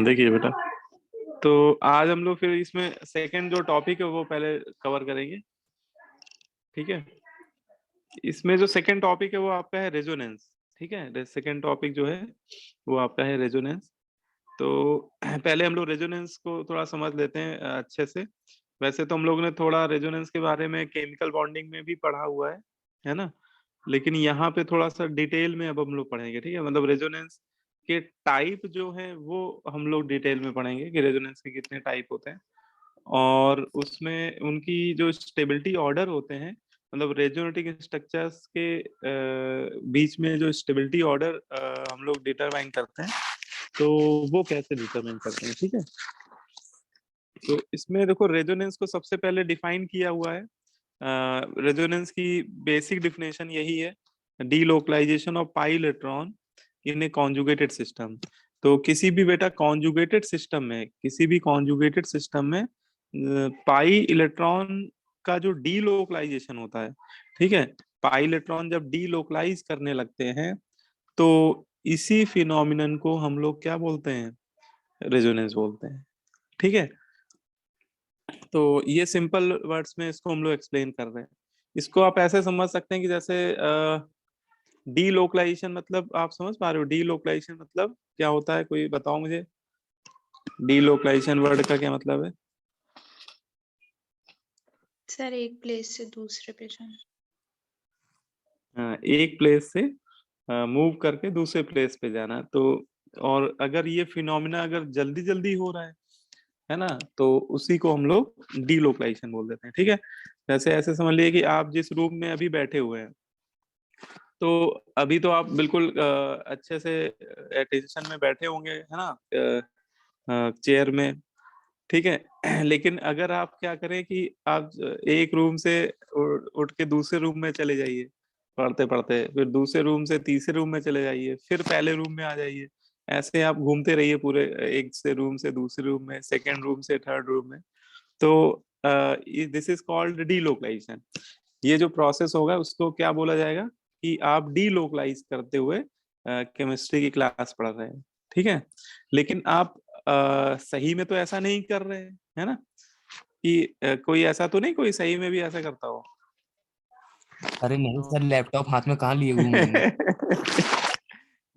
देखिए बेटा, तो आज हम लोग फिर इसमें सेकंड जो टॉपिक है वो पहले कवर करेंगे। ठीक है, इसमें जो सेकंड टॉपिक है वो आपका है रेजोनेंस। ठीक है, सेकंड टॉपिक जो है वो आपका है रेजोनेंस। तो पहले हम लोग रेजोनेंस को थोड़ा समझ लेते हैं अच्छे से। वैसे तो हम लोग ने थोड़ा रेजोनेंस के बारे में केमिकल बॉन्डिंग में भी पढ़ा हुआ है ना। लेकिन यहाँ पे थोड़ा सा डिटेल में अब हम लोग पढ़ेंगे। ठीक है, मतलब रेजोनेंस के टाइप जो है वो हम लोग डिटेल में पढ़ेंगे कि रेजोनेंस के कितने टाइप होते हैं, और उसमें उनकी जो स्टेबिलिटी ऑर्डर होते हैं, मतलब रेजोनेटिक स्ट्रक्चर्स के बीच में जो स्टेबिलिटी ऑर्डर हम लोग डिटरमाइन करते हैं, तो वो कैसे डिटरमाइन करते हैं। ठीक है, तो इसमें देखो रेजोनेंस को सबसे पहले डिफाइन किया हुआ है। रेजोनेंस की बेसिक डिफिनेशन यही है, delocalisation of pi electron in a conjugated system. तो किसी भी बेटा कॉन्जुगेटेड सिस्टम में, किसी भी कॉन्जुगेटेड सिस्टम में पाई इलेक्ट्रॉन का जो डीलोकलाइजेशन होता है, ठीक है, पाई इलेक्ट्रॉन जब डीलोकलाइज करने लगते हैं, तो इसी फिनोमिनन को हम लोग क्या बोलते हैं, रेजोनेंस बोलते हैं। ठीक है, तो ये सिंपल वर्ड्स में इसको हम लोग एक्सप्लेन कर रहे हैं। इसको आप ऐसे समझ सकते हैं कि जैसे डीलोकलाइजेशन, मतलब आप समझ पा रहे हो डीलोकलाइजेशन मतलब क्या होता है, कोई बताओ मुझे, डीलोकलाइजेशन वर्ड का क्या मतलब है। सर एक प्लेस से दूसरे पे जाना। एक प्लेस से मूव करके दूसरे प्लेस पे जाना। तो और अगर ये फिनोमिना अगर जल्दी जल्दी हो रहा है ना, तो उसी को हम लोग डीलोकलाइजेशन बोल देते हैं। ठीक है, जैसे ऐसे समझ लीजिए कि आप जिस रूम में अभी बैठे हुए हैं, तो अभी तो आप बिल्कुल अच्छे से अटेंशन में बैठे होंगे, है ना, चेयर में। ठीक है लेकिन अगर आप क्या करें कि आप एक रूम से उठ के दूसरे रूम में चले जाइए पढ़ते पढ़ते, फिर दूसरे रूम से तीसरे रूम में चले जाइए, फिर पहले रूम में आ जाइए, ऐसे आप घूमते रहिए पूरे, एक से रूम से दूसरे रूम में, सेकेंड रूम से थर्ड रूम में। तो दिस इज कॉल्ड डीलोकलाइजेशन। ये जो प्रोसेस होगा उसको क्या बोला जाएगा कि आप डीलोकलाइज करते हुए केमिस्ट्री की क्लास पढ़ रहे हैं। ठीक है, लेकिन आप सही में तो ऐसा नहीं कर रहे हैं, है ना, कि कोई ऐसा तो नहीं, कोई सही में भी ऐसा करता हो। अरे नहीं सर, लैपटॉप हाथ में कहाँ लिए घूमेंगे।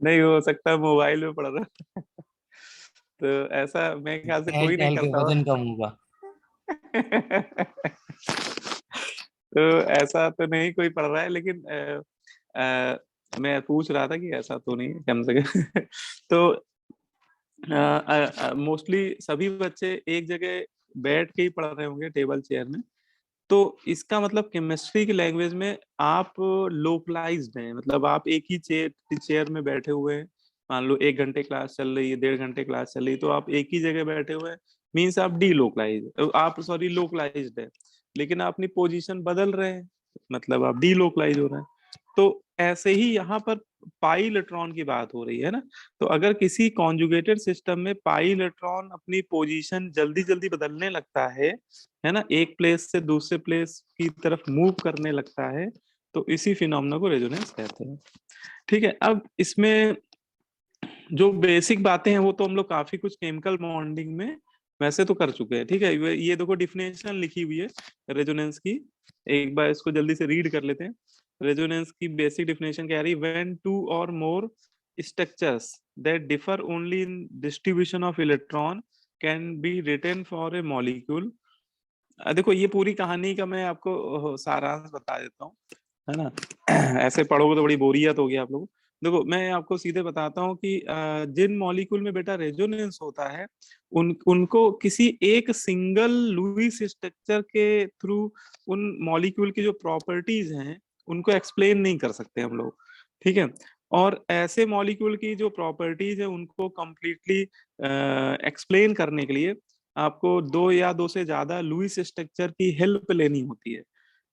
नहीं हो सकता, मोबाइल में पढ़ रहा है। तो ऐसा मेरे ख्याल से टहल कोई नहीं टहल के करता वजन होगा। कम होगा। तो ऐसा तो नहीं कोई पढ़ रहा है, लेकिन मैं पूछ रहा था कि ऐसा तो नहीं है कम से कम। तो मोस्टली सभी बच्चे एक जगह बैठ के ही पढ़ रहे होंगे, टेबल चेयर में। तो इसका मतलब केमिस्ट्री की लैंग्वेज में आप लोकलाइज्ड हैं, मतलब आप एक ही चेयर चेयर में बैठे हुए हैं। मान लो 1 घंटे क्लास चल रही है, 1.5 घंटे क्लास चल रही है, तो आप एक ही जगह बैठे हुए हैं, मीन्स आप आप सॉरी लोकलाइज्ड है। लेकिन आप अपनी पोजीशन बदल रहे हैं, मतलब आप डीलोकलाइज हो रहे हैं। तो ऐसे ही यहाँ पर पाई इलेक्ट्रॉन की बात हो रही है ना। तो अगर किसी कॉन्जुगेटेड सिस्टम में पाई इलेक्ट्रॉन अपनी पोजीशन जल्दी जल्दी बदलने लगता है ना, एक प्लेस से दूसरे प्लेस की तरफ मूव करने लगता है, तो इसी फिनोमेना को रेजोनेंस कहते हैं। ठीक है, अब इसमें जो बेसिक बातें हैं वो तो हम लोग काफी कुछ केमिकल बॉन्डिंग में वैसे तो कर चुके हैं। ठीक है, ये देखो डिफिनेशन लिखी हुई है रेजोनेंस की, एक बार इसको जल्दी से रीड कर लेते हैं। रेजोनेंस की बेसिक डिफिनेशन क्या रही, when two or more structures that differ only in distribution of electron can be written for a molecule. देखो ये पूरी कहानी का मैं आपको सारांश बता देता हूँ, है ना। ऐसे पढ़ोगे तो बड़ी बोरियत होगी आप लोगों को। देखो मैं आपको सीधे बताता हूँ कि जिन मॉलिक्यूल में बेटा रेजोनेंस होता है, उनको किसी एक सिंगल लुईस स्ट्रक्चर के थ्रू उन मॉलिक्यूल की जो प्रॉपर्टीज हैं उनको एक्सप्लेन नहीं कर सकते हम लोग। ठीक है, और ऐसे मॉलिक्यूल की जो प्रॉपर्टीज है उनको कम्प्लीटली एक्सप्लेन करने के लिए आपको दो या दो से ज्यादा लुईस स्ट्रक्चर की हेल्प लेनी होती है।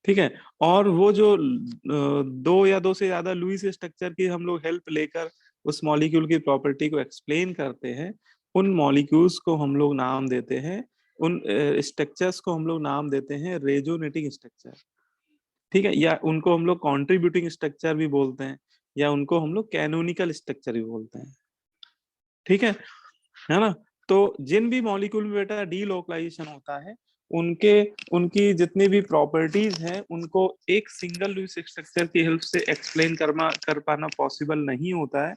ठीक है, और वो जो दो या दो से ज्यादा लुईस स्ट्रक्चर की हम लोग हेल्प लेकर उस मॉलिक्यूल की प्रॉपर्टी को एक्सप्लेन करते हैं, उन मॉलिक्यूल्स को हम लोग नाम देते हैं, उन स्ट्रक्चर्स को हम लोग नाम देते हैं रेजोनेटिंग स्ट्रक्चर। ठीक है, या उनको हम लोग कॉन्ट्रीब्यूटिंग स्ट्रक्चर भी बोलते हैं। या उनको हम लोग कैनोनिकल स्ट्रक्चर भी बोलते हैं। ठीक है ना। तो जिन भी मॉलिक्यूल में बेटा डीलोकलाइजेशन होता है, उनके उनकी जितनी भी प्रॉपर्टीज हैं उनको एक सिंगल लुईस स्ट्रक्चर की हेल्प से एक्सप्लेन कर पाना पॉसिबल नहीं होता है।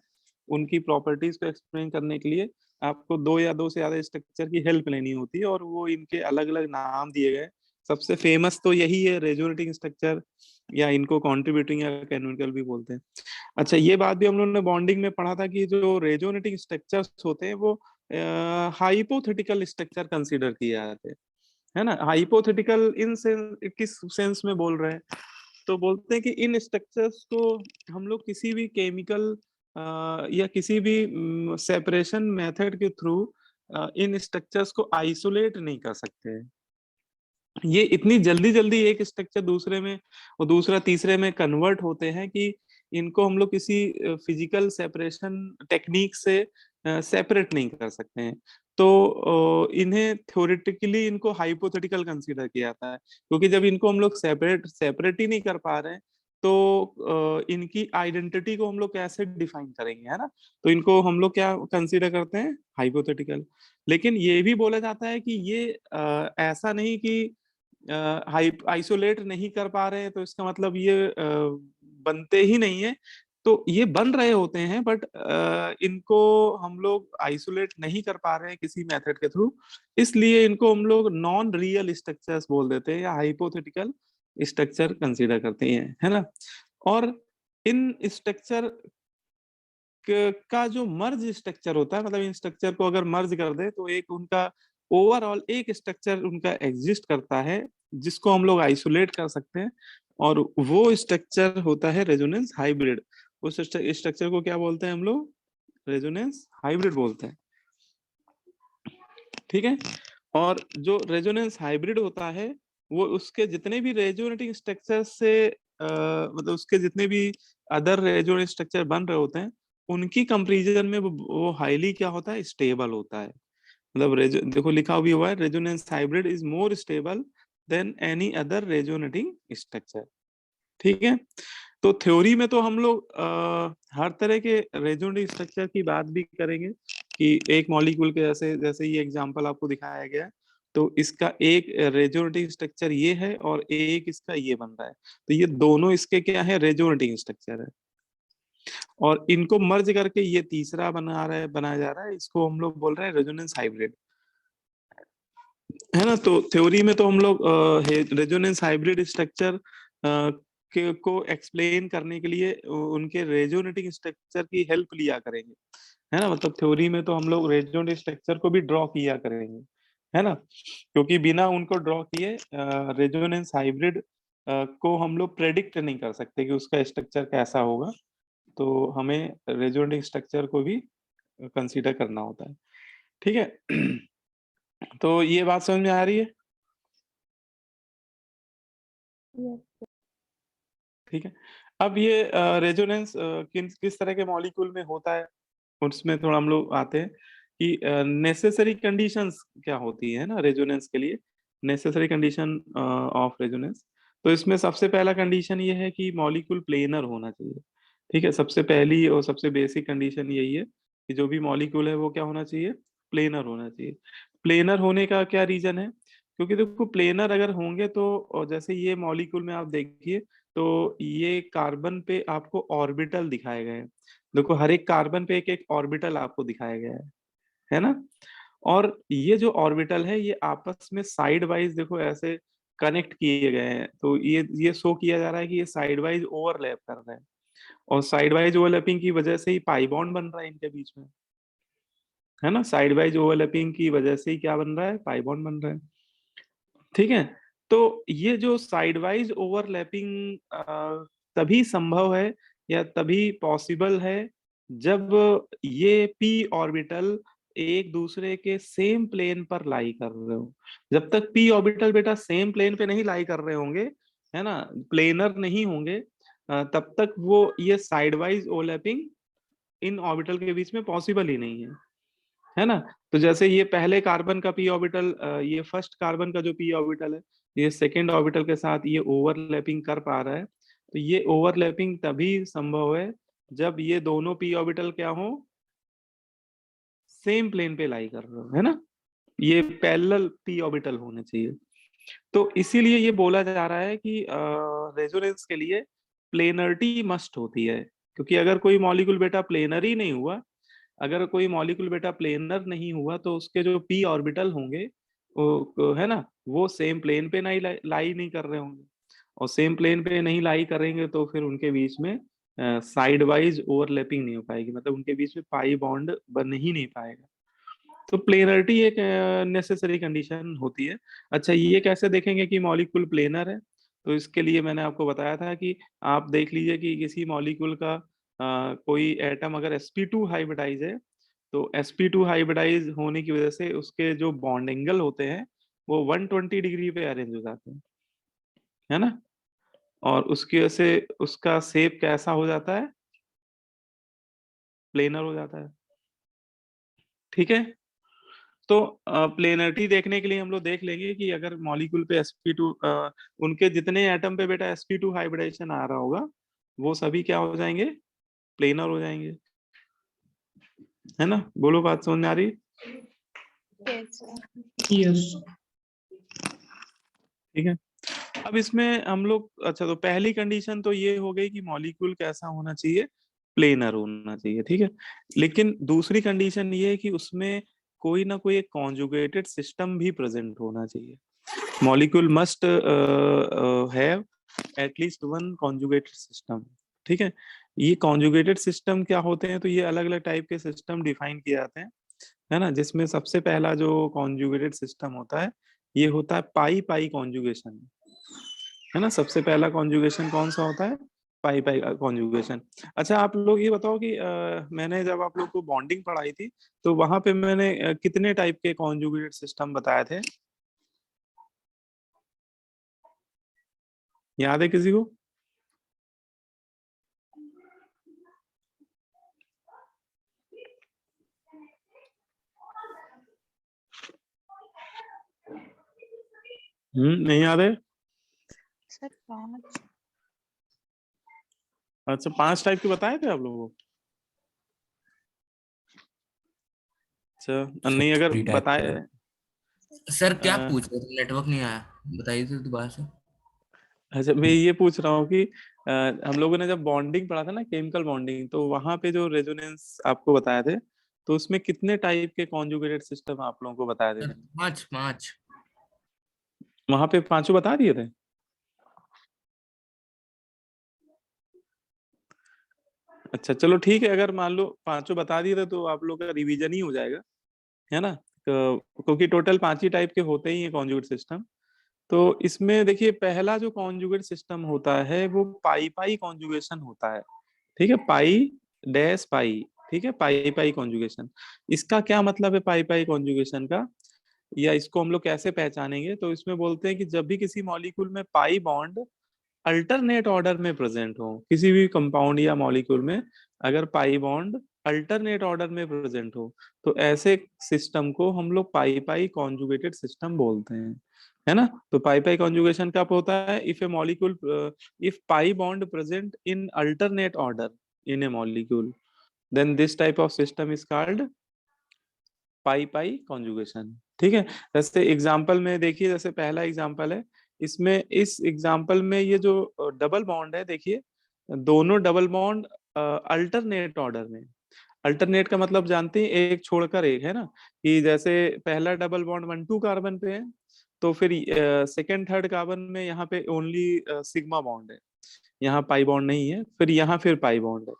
उनकी प्रॉपर्टीज को एक्सप्लेन करने के लिए आपको दो या दो से ज्यादा स्ट्रक्चर की हेल्प लेनी होती है, और वो इनके अलग अलग नाम दिए गए। सबसे फेमस तो यही है, रेजोनेटिंग स्ट्रक्चर, या इनको कॉन्ट्रीब्यूटिंग या कैनोनिकल भी बोलते हैं। अच्छा, ये बात भी हम लोगों ने बॉन्डिंग में पढ़ा था कि जो रेजोनेटिंग स्ट्रक्चर्स होते हैं वो हाइपोथेटिकल स्ट्रक्चर कंसीडर किए जाते हैं, है ना। हाइपोथेटिकल इन सेंस, किस सेंस में बोल रहे हैं, तो बोलते हैं कि इन स्ट्रक्चर्स को हम लोग किसी भी केमिकल या किसी भी सेपरेशन मेथड के थ्रू इन स्ट्रक्चर्स को आइसोलेट नहीं कर सकते हैं। ये इतनी जल्दी जल्दी एक स्ट्रक्चर दूसरे में और दूसरा तीसरे में कन्वर्ट होते हैं कि इनको हम लोग किसी फिजिकल सेपरेशन टेक्निक से सेपरेट नहीं कर सकते हैं। तो इन्हें थ्योरेटिकली इनको हाइपोथेटिकल कंसीडर किया जाता है, क्योंकि जब इनको हम लोग सेपरेट ही नहीं कर पा रहे हैं, तो इनकी आइडेंटिटी को हम लोग कैसे डिफाइन करेंगे, है ना। तो इनको हम लोग क्या कंसीडर करते हैं, हाइपोथेटिकल। लेकिन ये भी बोला जाता है कि ये ऐसा नहीं कि आइसोलेट नहीं कर पा रहे हैं तो इसका मतलब ये बनते ही नहीं है। तो ये बन रहे होते हैं, बट इनको हम लोग आइसोलेट नहीं कर पा रहे हैं किसी मेथड के थ्रू, इसलिए इनको हम लोग नॉन रियल स्ट्रक्चर्स बोल देते हैं या हाइपोथेटिकल स्ट्रक्चर कंसीडर करते हैं, है ना। और इन स्ट्रक्चर का जो मर्ज स्ट्रक्चर होता है, मतलब इन स्ट्रक्चर को अगर मर्ज कर दे तो एक उनका ओवरऑल एक स्ट्रक्चर उनका एग्जिस्ट करता है जिसको हम लोग आइसोलेट कर सकते हैं, और वो स्ट्रक्चर होता है रेजोनेंस हाइब्रिड। उस स्ट्रक्चर को क्या बोलते हैं हम लोग, रेजोनेंस हाइब्रिड बोलते हैं। ठीक है। और जो रेजोनेंस हाइब्रिड होता है वो उसके जितने भी रेजोनेटिंग स्ट्रक्चर से मतलब उसके जितने भी अदर रेजोनेंट स्ट्रक्चर बन रहे होते हैं, उनकी कंपैरिजन में वो हाईली क्या होता है, स्टेबल होता है। मतलब देखो लिखा भी हुआ है, resonance hybrid is more stable then any other resonating structure. ठीक है। तो थ्योरी में तो हम लोग हर तरह के रेजोनेटिंग स्ट्रक्चर की बात भी करेंगे, कि एक मॉलिक्यूल के जैसे जैसे ये एग्जांपल आपको दिखाया गया है, तो इसका एक रेजोनेटिंग स्ट्रक्चर ये है और एक इसका ये बन रहा है, तो ये दोनों इसके क्या है, रेजोनेटिंग स्ट्रक्चर है। और इनको मर्ज करके ये तीसरा बनाया जा रहा है, इसको हम लोग बोल रहे हैं रेजोनेंस हाइब्रिड, है ना। तो थ्योरी में तो हम लोग रेजोनेंस हाइब्रिड स्ट्रक्चर को एक्सप्लेन करने के लिए उनके रेजोनेटिंग स्ट्रक्चर की हेल्प लिया करेंगे, है ना। मतलब थ्योरी में तो हम लोग रेजोनेटिंग स्ट्रक्चर को भी ड्रॉ किया करेंगे, है ना, क्योंकि बिना उनको ड्रॉ किए रेजोनेंस हाइब्रिड को हम लोग प्रेडिक्ट नहीं कर सकते कि उसका स्ट्रक्चर कैसा होगा। तो हमें रेजोनेटिंग स्ट्रक्चर को भी कंसीडर करना होता है। ठीक है। तो ये बात समझ में आ रही है? Yes. ठीक है। अब ये रेजोनेंस किस तरह के मॉलिक्यूल में होता है, उसमें थोड़ा हम लोग आते हैं कि नेसेसरी कंडीशंस क्या होती है ना रेजोनेंस के लिए, नेसेसरी कंडीशन ऑफ रेजोनेंस। तो इसमें सबसे पहला कंडीशन ये है कि मॉलिक्यूल प्लेनर होना चाहिए। ठीक है, सबसे पहली और सबसे बेसिक कंडीशन यही है कि जो भी मॉलिक्यूल है वो क्या होना चाहिए, प्लेनर होना चाहिए। प्लेनर होने का क्या रीजन है, क्योंकि देखो प्लेनर अगर होंगे तो, और जैसे ये मॉलिक्यूल में आप देखिए, तो ये कार्बन पे आपको ऑर्बिटल दिखाए गए हैं। देखो हर एक कार्बन पे एक एक ऑर्बिटल आपको दिखाया गया है ना। और ये जो ऑर्बिटल है ये आपस में साइड वाइज देखो ऐसे कनेक्ट किए गए हैं, तो ये शो किया जा रहा है कि ये साइड वाइज ओवरलैप कर रहे हैं, और साइड वाइज ओवरलैपिंग की वजह से ही पाई बॉन्ड बन रहा है इनके बीच में, है ना। साइड वाइज ओवरलैपिंग की वजह से ही क्या बन रहा है, पाई बॉन्ड बन रहा है। ठीक है। तो ये जो साइड वाइज ओवरलैपिंग तभी संभव है या तभी पॉसिबल है जब ये पी ऑर्बिटल एक दूसरे के सेम प्लेन पर लाई कर रहे हो। जब तक पी ऑर्बिटल बेटा सेम प्लेन पे नहीं लाई कर रहे होंगे, है ना, प्लेनर नहीं होंगे, तब तक वो ये साइड वाइज ओवरलैपिंग इन ऑर्बिटल के बीच में पॉसिबल ही नहीं है ना। तो जैसे ये पहले कार्बन का पी ऑर्बिटल, ये फर्स्ट कार्बन का जो पी ऑर्बिटल है, ये सेकेंड ऑर्बिटल के साथ ये ओवरलैपिंग कर पा रहा है, तो ये ओवरलैपिंग तभी संभव है जब ये दोनों p ऑर्बिटल क्या हो, सेम प्लेन पे लाई कर रहे हो, है ना, ये पैरेलल p ऑर्बिटल होने चाहिए। तो इसीलिए ये बोला जा रहा है कि रेजोनेंस के लिए प्लेनरिटी मस्ट होती है, क्योंकि अगर कोई मॉलिक्यूल बेटा प्लेनर ही नहीं हुआ, अगर कोई मॉलिक्यूल बेटा प्लेनर नहीं हुआ तो उसके जो p ऑर्बिटल होंगे वो है ना, वो सेम प्लेन पे नहीं लाई नहीं कर रहे होंगे, और सेम प्लेन पे नहीं लाई करेंगे तो फिर उनके बीच में साइड वाइज ओवरलैपिंग नहीं हो पाएगी, मतलब उनके बीच में पाई बॉन्ड बन ही नहीं पाएगा। तो प्लेनरिटी एक नेसेसरी कंडीशन होती है। अच्छा, ये कैसे देखेंगे कि मॉलिक्यूल प्लेनर है? तो इसके लिए मैंने आपको बताया था कि आप देख लीजिए कि किसी मॉलिक्यूल का कोई एटम अगर sp2 हाइब्रिडाइज है, तो sp2 हाइब्रिडाइज होने की वजह से उसके जो बॉन्ड एंगल होते हैं वो 120 डिग्री पे अरेंज हो जाते हैं, है ना, और उसकी वजह से उसका शेप कैसा हो जाता है, प्लेनर हो जाता है। ठीक है, तो प्लेनरिटी देखने के लिए हम लोग देख लेंगे कि अगर मॉलिक्यूल पे sp2 उनके जितने एटम पे बेटा sp2 हाइब्रिडेशन आ रहा होगा वो सभी क्या हो जाएंगे, प्लेनर हो जाएंगे, है ना, बोलो बात समझ में आ रही? Yes, sir. यस ठीक है, अब इसमें हम लोग, अच्छा तो पहली कंडीशन तो ये हो गई कि मॉलिक्यूल कैसा होना चाहिए, प्लेनर होना चाहिए, ठीक है। लेकिन दूसरी कंडीशन ये है कि उसमें कोई ना कोई एक कॉन्जुगेटेड सिस्टम भी प्रेजेंट होना चाहिए। Molecule must have at least one conjugated system, ठीक है। ये कॉन्जुगेटेड सिस्टम क्या होते हैं, तो ये अलग अलग टाइप के सिस्टम डिफाइन किए जाते हैं, है ना, जिसमें सबसे पहला जो कॉन्जुगेटेड सिस्टम होता है ये होता है पाई पाई कॉन्जुगेशन, है ना। सबसे पहला कॉन्जुगेशन कौन सा होता है, पाई पाई कॉन्जुगेशन। अच्छा, आप लोग ये बताओ कि मैंने जब आप लोग को बॉन्डिंग पढ़ाई थी तो वहां पे मैंने कितने टाइप के कॉन्जुगेटेड सिस्टम बताए थे, याद है किसी को? नहीं याद है? Sir, 5. अच्छा, 5 टाइप के बताए थे आप लोगों को? अच्छा, नहीं अगर Three type बताए के। सर क्या अ, पूछ रहे थे, नेटवर्क नहीं आया, बताइए तो दोबारा से। अच्छा मैं ये पूछ रहा हूँ कि हम लोगों ने जब बॉन्डिंग पढ़ा था ना, केमिकल बॉन्डिंग, तो वहां पे जो रेजोनेंस आपको बताए थे तो उसमें कितने टाइप के कॉन्जुगेटेड सिस्टम आप लोगों को बताए थे सर मैंने? 5 5। वहां पे पांचों बता दिए थे? अच्छा चलो ठीक है, अगर मान लो पांचों बता दिए थे तो आप लोग का रिवीजन ही हो जाएगा, है ना, क्योंकि टोटल 5 ही टाइप के होते ही हैं कॉन्जुगेट सिस्टम। तो इसमें देखिए पहला जो कॉन्जुगेट सिस्टम होता है वो पाई पाई कॉन्जुगेशन होता है, ठीक है, पाई डैश पाई, ठीक है, पाई पाई कॉन्जुगेशन। इसका क्या मतलब है पाई पाई कॉन्जुगेशन का, या इसको हम लोग कैसे पहचानेंगे, तो इसमें बोलते हैं कि जब भी किसी मॉलिक्यूल में पाई बॉन्ड अल्टरनेट ऑर्डर में प्रेजेंट हो, किसी भी कंपाउंड या मॉलिक्यूल में अगर पाई बॉन्ड अल्टरनेट ऑर्डर में प्रेजेंट हो, तो ऐसे सिस्टम को हम लोग पाई पाई कॉन्जुगेटेड सिस्टम बोलते हैं, है ना। तो पाई पाई कॉन्जुगेशन कब होता है, if a molecule, if pi bond present in alternate order in a molecule, then this type of system is called pi pi conjugation, ठीक है। जैसे एग्जांपल में देखिए, जैसे पहला एग्जांपल है, इसमें इस एग्जांपल में ये जो डबल बॉन्ड है, देखिए दोनों डबल बॉन्ड अल्टरनेट ऑर्डर में, अल्टरनेट का मतलब जानते हैं एक छोड़कर एक, है ना, कि जैसे पहला डबल बॉन्ड 1 2 कार्बन पे है, तो फिर सेकंड थर्ड कार्बन में यहाँ पे ओनली सिग्मा बॉन्ड है, यहाँ पाई बॉन्ड नहीं है, फिर यहाँ फिर पाई बॉन्ड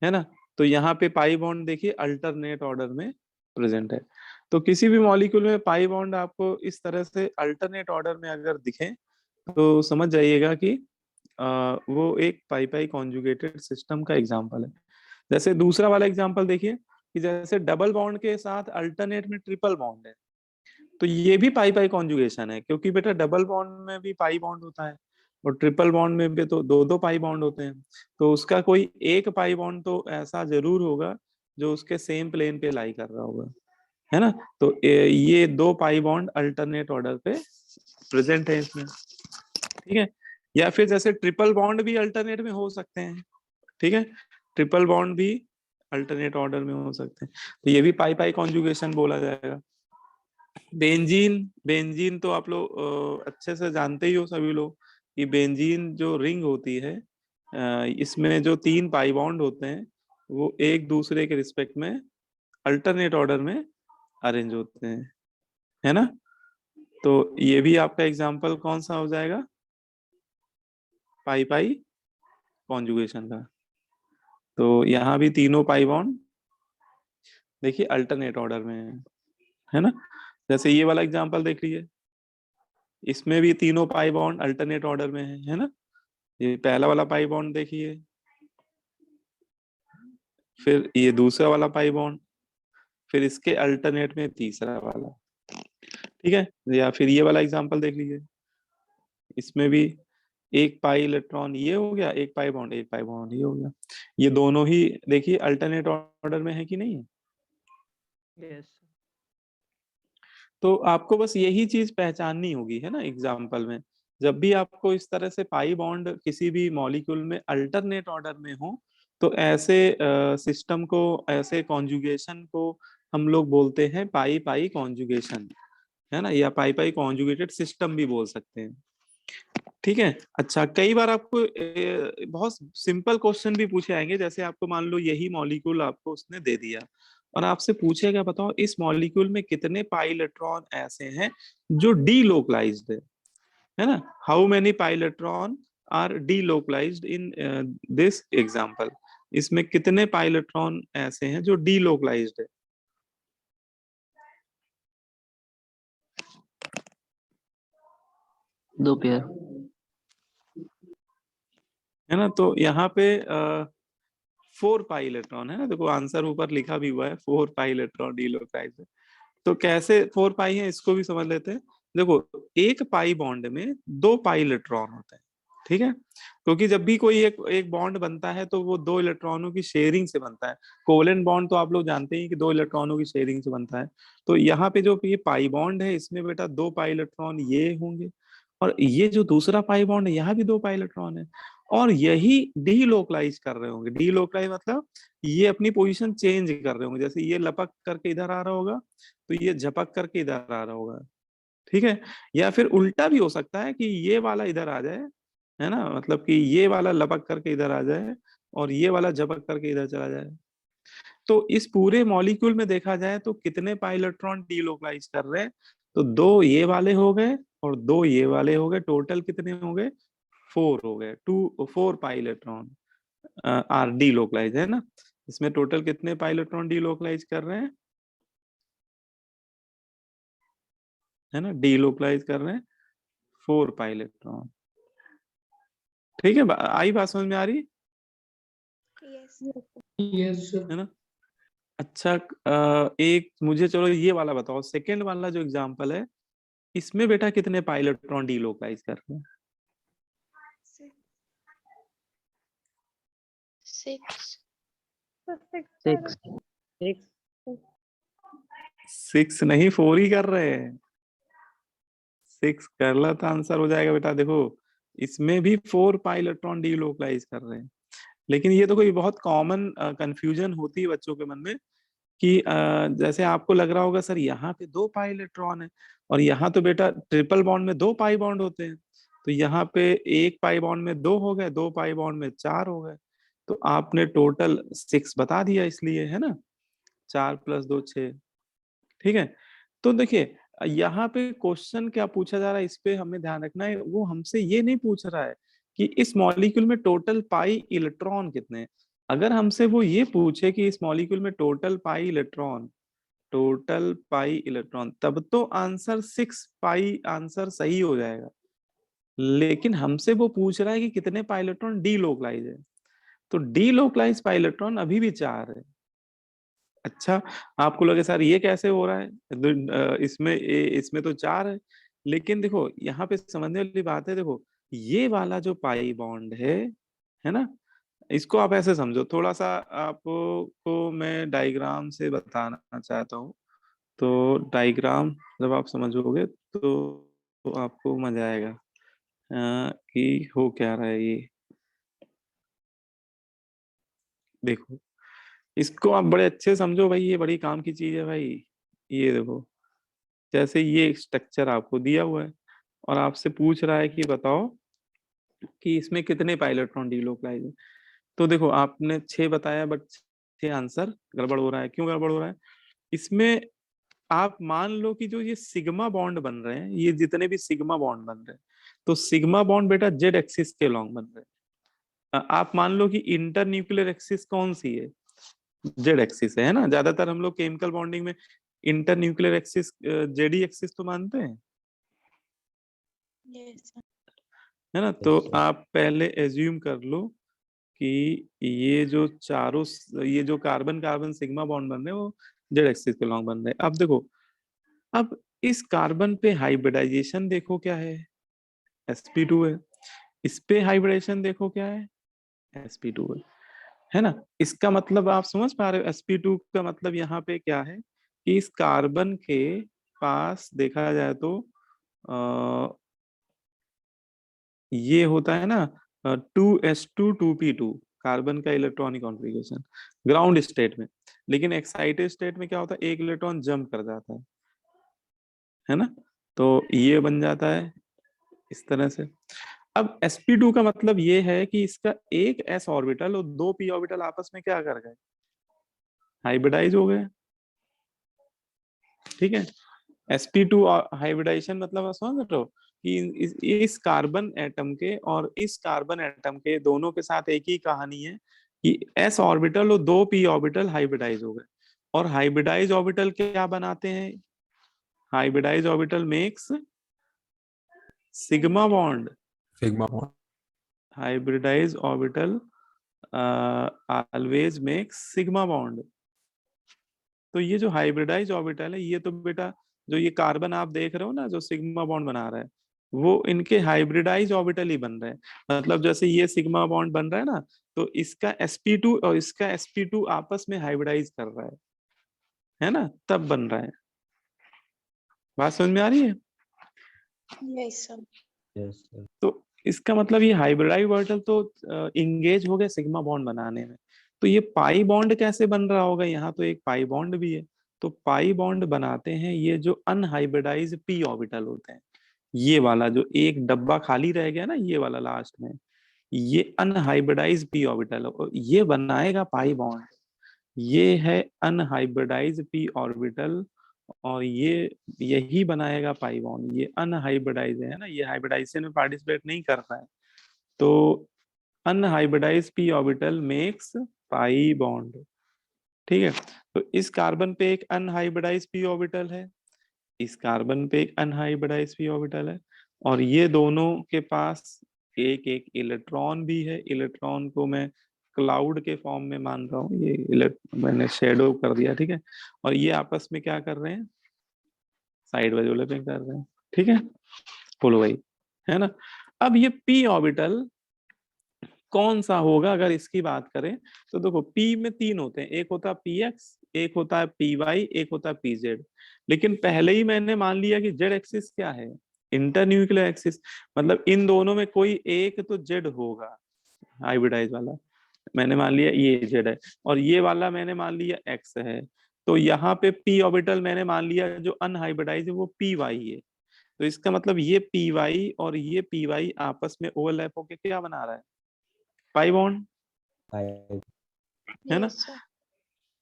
है ना। तो यहाँ पे पाई बॉन्ड देखिए अल्टरनेट ऑर्डर में प्रेजेंट है। तो किसी भी मॉलिक्यूल में पाई बॉन्ड आपको इस तरह से अल्टरनेट ऑर्डर में अगर दिखे तो समझ जाइएगा कि वो एक पाई पाई कॉन्जुगेटेड सिस्टम का एग्जांपल है। जैसे दूसरा वाला एग्जांपल देखिए कि जैसे डबल बॉन्ड के साथ अल्टरनेट में ट्रिपल बॉन्ड है, तो ये भी पाई पाई कॉन्जुगेशन है, क्योंकि बेटा डबल बॉन्ड में भी पाई बॉन्ड होता है और ट्रिपल बॉन्ड में भी तो दो दो पाई बॉन्ड होते हैं, तो उसका कोई एक पाई बॉन्ड तो ऐसा जरूर होगा जो उसके सेम प्लेन पे लाई कर रहा होगा, है ना। तो ये 2 पाई बॉन्ड अल्टरनेट ऑर्डर पे प्रेजेंट है इसमें, ठीक है। या फिर जैसे ट्रिपल बॉन्ड भी अल्टरनेट में हो सकते हैं, ठीक है, ट्रिपल बॉन्ड भी अल्टरनेट ऑर्डर में हो सकते हैं, तो ये भी पाई पाई कॉन्जुगेशन बोला जाएगा। बेंजीन, बेंजीन तो आप लोग अच्छे से जानते ही हो सभी लोग कि बेंजीन जो रिंग होती है, इसमें जो 3 पाई बॉन्ड होते हैं वो एक दूसरे के रिस्पेक्ट में अल्टरनेट ऑर्डर में अरेंज होते हैं, है ना। तो ये भी आपका एग्जांपल कौन सा हो जाएगा, पाई पाई कॉन्जुगेशन का। तो यहाँ भी तीनों पाई बॉन्ड देखिए अल्टरनेट ऑर्डर में है ना। जैसे ये वाला एग्जांपल देख लीजिए, इसमें भी तीनों पाई बॉन्ड अल्टरनेट ऑर्डर में है ना। ये पहला वाला पाई बॉन्ड देखिए, फिर ये दूसरा वाला पाई बॉन्ड, फिर इसके अल्टरनेट में तीसरा वाला, ठीक है। या फिर ये वाला एग्जांपल देख लीजिए, इसमें भी एक पाई इलेक्ट्रॉन ये हो गया, एक पाई बॉन्ड, एक पाई बॉन्ड ये हो गया। ये दोनों ही देखिए अल्टरनेट ऑर्डर में है कि नहीं है। यस। तो आपको बस यही चीज पहचाननी होगी, है ना। एग्जाम्पल में जब भी आपको इस तरह से पाई बॉन्ड किसी भी मॉलिक्यूल में अल्टरनेट ऑर्डर में हो, तो ऐसे सिस्टम को, ऐसे कॉन्जुगेशन को हम लोग बोलते हैं पाई पाई कॉन्जुगेशन, है ना, या पाई पाई कॉन्जुगेटेड सिस्टम भी बोल सकते हैं, ठीक है। अच्छा, कई बार आपको बहुत सिंपल क्वेश्चन भी पूछे आएंगे, जैसे आपको मान लो यही मॉलिक्यूल आपको उसने दे दिया और आपसे पूछेगा बताओ इस मॉलिक्यूल में कितने पाई इलेक्ट्रॉन ऐसे हैं जो डीलोकलाइज्ड है ना। How many pi electron are delocalised in this example, इसमें कितने पाई इलेक्ट्रॉन ऐसे हैं जो डीलोकलाइज्ड दो पेयर। है ना। तो यहाँ पे 4 पाई इलेक्ट्रॉन है ना, देखो आंसर ऊपर लिखा भी हुआ है 4 पाई इलेक्ट्रॉन डीलोकलाइज्ड है। तो कैसे 4 पाई है इसको भी समझ लेते हैं। देखो एक पाई बॉन्ड में 2 पाई इलेक्ट्रॉन होते हैं, ठीक है। क्योंकि जब भी कोई एक बॉन्ड बनता है तो वो 2 इलेक्ट्रॉनों की शेयरिंग से बनता है। कोवेलेंट बॉन्ड तो आप लोग जानते ही कि 2 इलेक्ट्रॉनों की शेयरिंग से बनता है। तो यहाँ पे जो ये पाई बॉन्ड है इसमें बेटा 2 पाई इलेक्ट्रॉन ये होंगे, और ये जो दूसरा पाई बॉन्ड है यहाँ भी 2 पाई इलेक्ट्रॉन है, और यही डीलोकलाइज कर रहे होंगे। डीलोकलाइज मतलब ये अपनी पोजीशन चेंज कर रहे होंगे, जैसे ये लपक करके इधर आ रहा होगा तो ये झपक करके इधर आ रहा होगा, ठीक है। या फिर उल्टा भी हो सकता है कि ये वाला इधर आ जाए, है ना, मतलब कि ये वाला लपक करके इधर आ जाए और ये वाला झपक करके इधर चला जाए। तो इस पूरे मॉलिक्यूल में देखा जाए तो कितने पाई इलेक्ट्रॉन डीलोकलाइज कर रहे हैं, तो 2 ये वाले हो गए और 2 ये वाले हो गए, टोटल कितने हो गए, 4 हो गए। 4 पाई इलेक्ट्रॉन आर डीलोकलाइज, है ना। इसमें टोटल कितने पाई इलेक्ट्रॉन डीलोकलाइज कर रहे हैं, है ना, डीलोकलाइज कर रहे हैं 4 पाई इलेक्ट्रॉन, ठीक है। आई बात समझ में आ रही यस। यस है ना। अच्छा, एक मुझे चलो ये वाला बताओ, सेकंड वाला जो एग्जांपल है इसमें बेटा कितने पाई इलेक्ट्रॉन डीलोकलाइज कर रहे हैं। 6। 6 6 नहीं, 4 ही कर रहे हैं। 6 कर ला तो आंसर हो जाएगा बेटा। देखो इसमें भी 4 पाई इलेक्ट्रॉन डीलोकलाइज कर रहे हैं, लेकिन ये तो कोई बहुत कॉमन कंफ्यूजन होती है बच्चों के मन में कि जैसे आपको लग रहा होगा सर यहाँ पे 2 पाई इलेक्ट्रॉन है और यहाँ तो बेटा ट्रिपल बॉन्ड में 2 पाई बॉन्ड होते हैं, तो यहाँ पे 1 पाई बॉन्ड में 2 हो गए, 2 पाई बॉन्ड में 4 हो गए, तो आपने टोटल 6 बता दिया इसलिए, है ना। 4 + 2 6, ठीक है। तो देखिए यहाँ पे क्वेश्चन क्या पूछा जा रहा है, इस पे हमें ध्यान रखना है। वो हमसे ये नहीं पूछ रहा है कि इस मॉलिक्यूल में टोटल पाई इलेक्ट्रॉन कितने हैं। अगर हमसे वो ये पूछे कि इस मॉलिक्यूल में टोटल पाई इलेक्ट्रॉन, तब तो आंसर 6 पाई आंसर सही हो जाएगा। लेकिन हमसे वो पूछ रहा है कि कितने पाई इलेक्ट्रॉन डीलोकलाइज है, तो डीलोकलाइज पाई इलेक्ट्रॉन अभी भी 4 है। अच्छा, आपको लगे सर ये कैसे हो रहा है, इसमें तो 4 है, लेकिन देखो यहाँ पे समझने वाली बात है। देखो ये वाला जो पाई बॉन्ड है ना, इसको आप ऐसे समझो, थोड़ा सा आपको मैं डायग्राम से बताना चाहता हूँ। तो डायग्राम जब आप समझोगे तो आपको मजा आएगा कि हो क्या रहा है ये। देखो इसको आप बड़े अच्छे समझो भाई, ये बड़ी काम की चीज है भाई। ये देखो, जैसे ये स्ट्रक्चर आपको दिया हुआ है और आपसे पूछ रहा है कि बताओ कि इसमें कितने पायलट्रॉन डिलोकलाइज है। तो देखो आपने 6 बताया, बट 6 आंसर गड़बड़ हो रहा है। क्यों गड़बड़ हो रहा है? इसमें आप मान लो कि जो ये सिग्मा बॉन्ड बन रहे हैं, ये जितने भी सिग्मा बॉन्ड बन रहे हैं, तो सिग्मा बॉन्ड बेटा जेड एक्सिस के लॉन्ग बन रहे हैं। आप मान लो कि इंटर न्यूक्लियर एक्सिस कौन सी है? जेड एक्सिस है ना। ज्यादातर हम लोग केमिकल बॉन्डिंग में inter nuclear axis JD axis तो मानते हैं, Yes, sir. है ना। तो आप पहले एज्यूम कर लो कि ये जो चारों, ये जो कार्बन कार्बन सिग्मा बॉन्ड बन रहे हैं वो जेड एक्सिस के लॉन्ग बन रहे हैं। अब देखो, अब इस कार्बन पे हाइब्रिडाइजेशन देखो क्या है, sp2 है। इस पे हाइब्रिडेशन देखो क्या है, sp2 है ना। इसका मतलब आप समझ पा रहे हो, sp2 का मतलब यहाँ पे क्या है कि इस कार्बन के पास देखा जाए तो ये होता है ना 2s2 2p2 कार्बन का इलेक्ट्रॉनिक कॉन्फ़िगरेशन ग्राउंड स्टेट में। लेकिन एक्साइटेड स्टेट में क्या होता है, एक इलेक्ट्रॉन जंप कर जाता है ना। तो ये बन जाता है इस तरह से। अब sp2 का मतलब ये है कि इसका एक s ऑर्बिटल और 2 p ऑर्बिटल आपस में क्या कर गए, हाइब्रिडाइज हो गए। ठीक है, sp2 हाइब्रिडाइजेशन मतलब आप समझ रहे हो कि इस कार्बन एटम के और इस कार्बन एटम के दोनों के साथ एक ही कहानी है कि s ऑर्बिटल और 2 p ऑर्बिटल हाइब्रिडाइज हो गए। और हाइब्रिडाइज ऑर्बिटल क्या बनाते हैं? Hybridise orbital makes sigma bond. Sigma bond. Hybridise orbital always makes sigma bond. तो ये जो हाइब्रिडाइज ऑर्बिटल है, ये तो बेटा जो ये कार्बन आप देख रहे हो ना जो सिग्मा बॉन्ड बना रहा है, वो इनके हाइब्रिडाइज ऑर्बिटल ही बन रहे हैं। मतलब जैसे ये सिग्मा बॉन्ड बन रहा है ना, तो इसका sp2 और इसका sp2 आपस में हाइब्रिडाइज कर रहा है ना, तब बन रहा है। बात समझ में आ रही है? Yes, sir. तो इसका मतलब ये हाइब्रिडाइज ऑर्बिटल तो इंगेज हो गए सिग्मा बॉन्ड बनाने में। तो ये पाई बॉन्ड कैसे बन रहा होगा? यहाँ तो एक पाई बॉन्ड भी है। तो पाई बॉन्ड बनाते हैं ये जो अनहाइब्रिडाइज पी ऑर्बिटल होते हैं। ये वाला जो एक डब्बा खाली रह गया ना, ये वाला लास्ट में, ये अनहाइब्रिडाइज पी ऑर्बिटल और ये बनाएगा पाई बॉन्ड। ये है अनहाइब्रिडाइज पी ऑर्बिटल और ये यही बनाएगा पाई बॉन्ड। ये अनहाइब्रिडाइज है ना, ये हाइब्रिडाइजेशन में पार्टिसिपेट नहीं कर रहा है। तो unhybridised P orbital makes pi bond. ठीक है, तो इस कार्बन पे एक अनहाइब्रिडाइज पी ऑर्बिटल है, इस कार्बन पे एक अनहाइब्रिडाइज पी ऑर्बिटल है, और ये दोनों के पास एक एक इलेक्ट्रॉन भी है। इलेक्ट्रॉन को मैं क्लाउड के फॉर्म में मान रहा हूँ, ये मैंने शेडो कर दिया। ठीक है, और ये आपस में क्या कर रहे हैं, साइड वाइज ओवरलैपिंग कर रहे हैं। ठीक है, बोलो भाई, है ना। अब ये पी ऑर्बिटल कौन सा होगा अगर इसकी बात करें, तो देखो पी में 3 होते हैं, एक होता है पी एक्स, एक होता है पी वाई, एक होता है पी जेड। लेकिन पहले ही मैंने मान लिया कि जेड एक्सिस क्या है, इंटर न्यूक्लियर एक्सिस। मतलब इन दोनों में कोई एक तो जेड होगा, हाइब्रिडाइज वाला मैंने मान लिया ये जेड है, और ये वाला मैंने मान लिया एक्स है। तो यहाँ पे पी ऑर्बिटल मैंने मान लिया जो अनहाइब्रिडाइज है वो पी वाई है। तो इसका मतलब ये पी वाई और ये पी वाई आपस में ओवरलैप होकर क्या बना रहा है, पाई बॉन्ड, है ना। Yes, sir.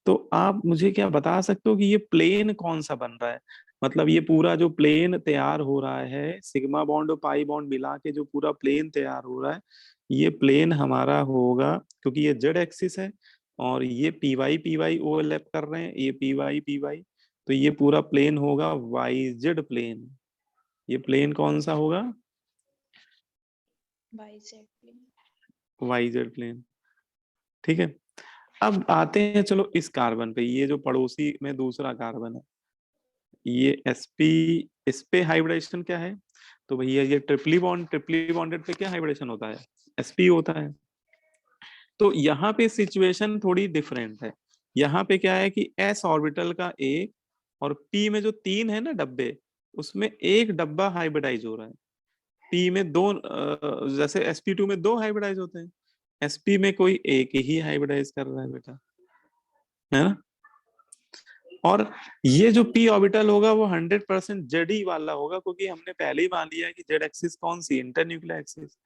तो आप मुझे क्या बता सकते हो कि ये प्लेन कौन सा बन रहा है? मतलब ये पूरा जो प्लेन तैयार हो रहा है, सिग्मा बॉन्ड और पाई बॉन्ड मिला के जो पूरा प्लेन तैयार हो रहा है, ये प्लेन हमारा होगा, क्योंकि ये जेड एक्सिस है और ये पी वाई ओवरलैप कर रहे हैं, ये पी वाई। तो ये पूरा प्लेन होगा वाई जेड प्लेन। ये प्लेन कौन सा होगा, Bisexual. Y Z plane. ठीक है, अब आते हैं चलो इस कार्बन पे, ये जो पड़ोसी में दूसरा कार्बन है, ये sp, इस पे हाइब्रिडेशन क्या है? तो भैया ये ट्रिपली बॉन्डेड पे क्या हाइब्रिडेशन होता है, sp होता है। तो यहाँ पे सिचुएशन थोड़ी डिफरेंट है। यहाँ पे क्या है कि s ऑर्बिटल का एक और p में जो 3 है ना डब्बे, उसमें एक डब्बा हाइब्रिडाइज हो रहा है। p में 2 जैसे sp2 में 2 हाइब्रिडाइज होते हैं, sp में कोई एक ही हाइब्रिडाइज कर रहा है बेटा, है ना। और ये जो p ऑर्बिटल होगा वो 100% जेड वाला होगा, क्योंकि हमने पहले ही मान लिया है कि जेड एक्सिस कौन सी, इंटरन्यूक्लियर एक्सिस,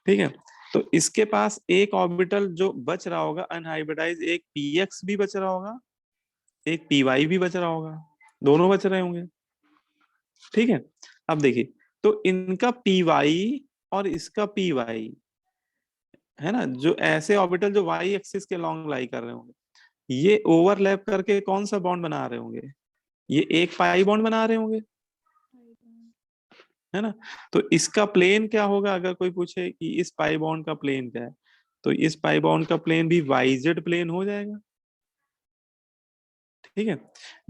ठीक है। तो इसके पास एक ऑर्बिटल जो बच रहा होगा अनहाइब्रिडाइज, एक px भी बच रहा होगा, एक py भी बच रहा होगा, दोनों बच रहे होंगे, ठीक है। अब देखिए, तो इनका py और इसका py, है ना, जो ऐसे ऑर्बिटल जो y एक्सिस के लॉन्ग लाई कर रहे होंगे, ये ओवरलैप करके कौन सा बॉन्ड बना रहे होंगे, ये एक पाई बॉन्ड बना रहे होंगे, है ना। तो इसका प्लेन क्या होगा, अगर कोई पूछे कि इस पाई बॉन्ड का प्लेन क्या है, तो इस पाई बॉन्ड का प्लेन भी वाईजेड प्लेन हो जाएगा, ठीक है।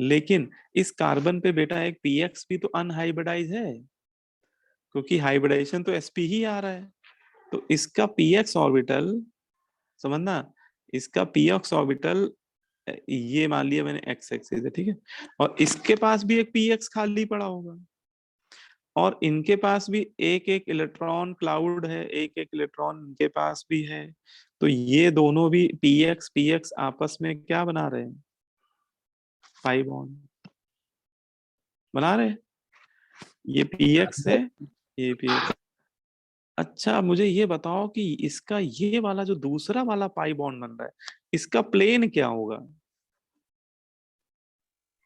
लेकिन इस कार्बन पे बेटा एक px भी तो अनहाइब्रिडाइज है, क्योंकि हाइब्रिडाइजेशन तो sp ही आ रहा है। तो इसका px ऑर्बिटल, समझना, इसका px ऑर्बिटल, ये मान लिया मैंने x एक्सिस है, ठीक है, और इसके पास भी एक px खाली पड़ा होगा, और इनके पास भी एक एक इलेक्ट्रॉन क्लाउड है, एक एक इलेक्ट्रॉन इनके पास भी है। तो ये दोनों भी px px आपस में क्या बना रहे हैं, पाई बॉन्ड बना रहे हैं। ये px है, ये px। अच्छा मुझे ये बताओ कि इसका ये वाला जो दूसरा वाला पाई बॉन्ड बन रहा है, इसका प्लेन क्या होगा,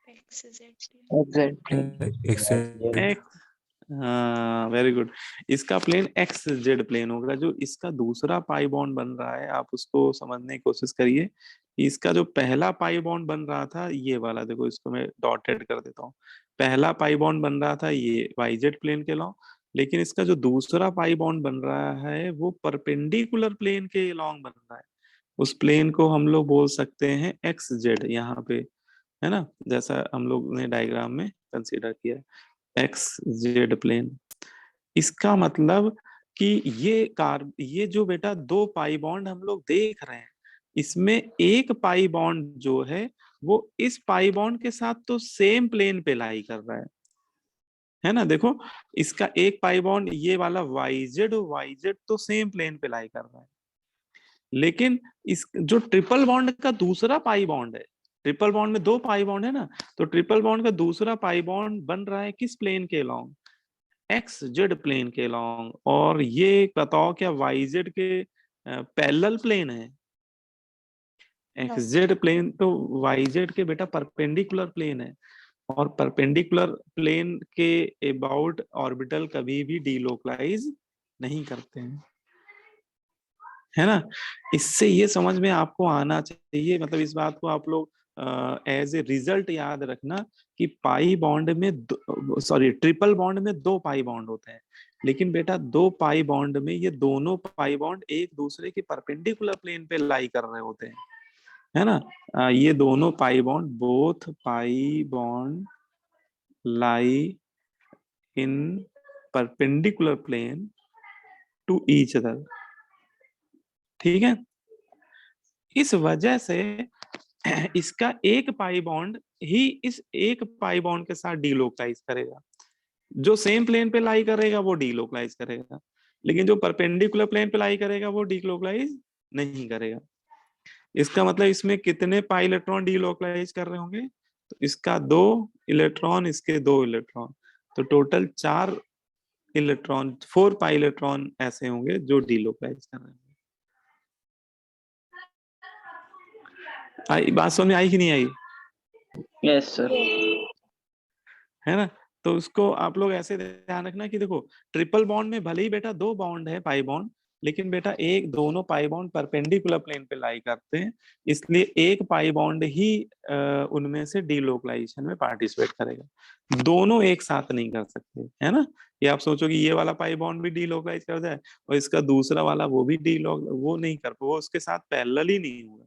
XZ. एक्स, हाँ वेरी गुड, इसका प्लेन एक्स जेड प्लेन होगा। जो इसका दूसरा पाई बॉन्ड बन रहा है, आप उसको समझने की कोशिश करिए। इसका जो पहला पाई बॉन्ड बन रहा था ये वाला, देखो इसको मैं डॉटेड कर देता हूँ, पहला पाई बॉन्ड बन रहा था ये वाई जेड प्लेन के लॉन्ग, लेकिन इसका जो दूसरा पाई बॉन्ड बन रहा है वो परपेंडिकुलर प्लेन के लॉन्ग बन रहा है। उस प्लेन को हम लोग बोल सकते हैं एक्स जेड, यहाँ पे, है ना, जैसा हम लोग ने डायग्राम में कंसीडर किया, एक्स जेड प्लेन। इसका मतलब कि ये जो बेटा दो पाई बॉन्ड हम लोग देख रहे हैं, इसमें एक पाई बॉन्ड जो है वो इस पाई बॉन्ड के साथ तो सेम प्लेन पे लाई कर रहा है ना। देखो इसका एक पाई बॉन्ड ये वाला वाईजेड तो सेम प्लेन पे लाई कर रहा है, लेकिन इस जो ट्रिपल बॉन्ड का दूसरा पाई बॉन्ड है, ट्रिपल बॉन्ड में दो पाई बॉन्ड है ना, तो ट्रिपल बॉन्ड का दूसरा पाई बॉन्ड बन रहा है किस प्लेन के लॉन्ग, एक्स जेड प्लेन के लॉन्ग। और ये बताओ क्या वाई जेड के पैरेलल प्लेन है, एक्स जेड प्लेन तो वाई जेड के बेटा परपेंडिकुलर प्लेन है, और परपेंडिकुलर प्लेन के अबाउट ऑर्बिटल कभी भी डीलोकलाइज नहीं करते हैं, है ना। इससे ये समझ में आपको आना चाहिए, मतलब इस बात को आप लोग एज ए रिजल्ट याद रखना कि पाई बॉन्ड में सॉरी ट्रिपल बॉन्ड में दो पाई बॉन्ड होते हैं, लेकिन बेटा दो पाई बॉन्ड में ये दोनों पाई बॉन्ड एक दूसरे के परपेंडिकुलर प्लेन पे लाई कर रहे होते हैं, है ना। ये दोनों pi bond, both pi bond lie in perpendicular plane to each other, ठीक है। इस वजह से इसका एक पाई बॉन्ड ही इस एक पाई बॉन्ड के साथ डीलोकलाइज करेगा, जो सेम प्लेन पे लाई करेगा वो डीलोकलाइज करेगा, लेकिन जो परपेंडिकुलर प्लेन पे लाई करेगा वो डीलोकलाइज नहीं करेगा। इसका मतलब इसमें कितने पाई इलेक्ट्रॉन डीलोकलाइज कर रहे होंगे, तो इसका दो इलेक्ट्रॉन, इसके दो इलेक्ट्रॉन, तो टोटल चार इलेक्ट्रॉन, 4 पाई इलेक्ट्रॉन ऐसे होंगे जो डीलोकलाइज कर रहे होंगे। आई बात समझ में आई कि नहीं आई, Yes, sir. है ना। तो उसको आप लोग ऐसे ध्यान रखना कि देखो ट्रिपल बॉन्ड में भले ही बेटा दो बॉन्ड है पाई बॉन्ड, लेकिन बेटा एक दोनों पाई बॉन्ड परपेंडिकुलर प्लेन पे लाई करते हैं, इसलिए एक पाई बॉन्ड ही उनमें से डीलोकलाइजेशन में पार्टिसिपेट करेगा, दोनों एक साथ नहीं कर सकते, है ना। ये आप सोचो कि ये वाला पाई बॉन्ड भी डीलोकलाइज कर जाए और इसका दूसरा वाला वो भी वो नहीं कर, वो उसके साथ पैरेलल ही नहीं होगा,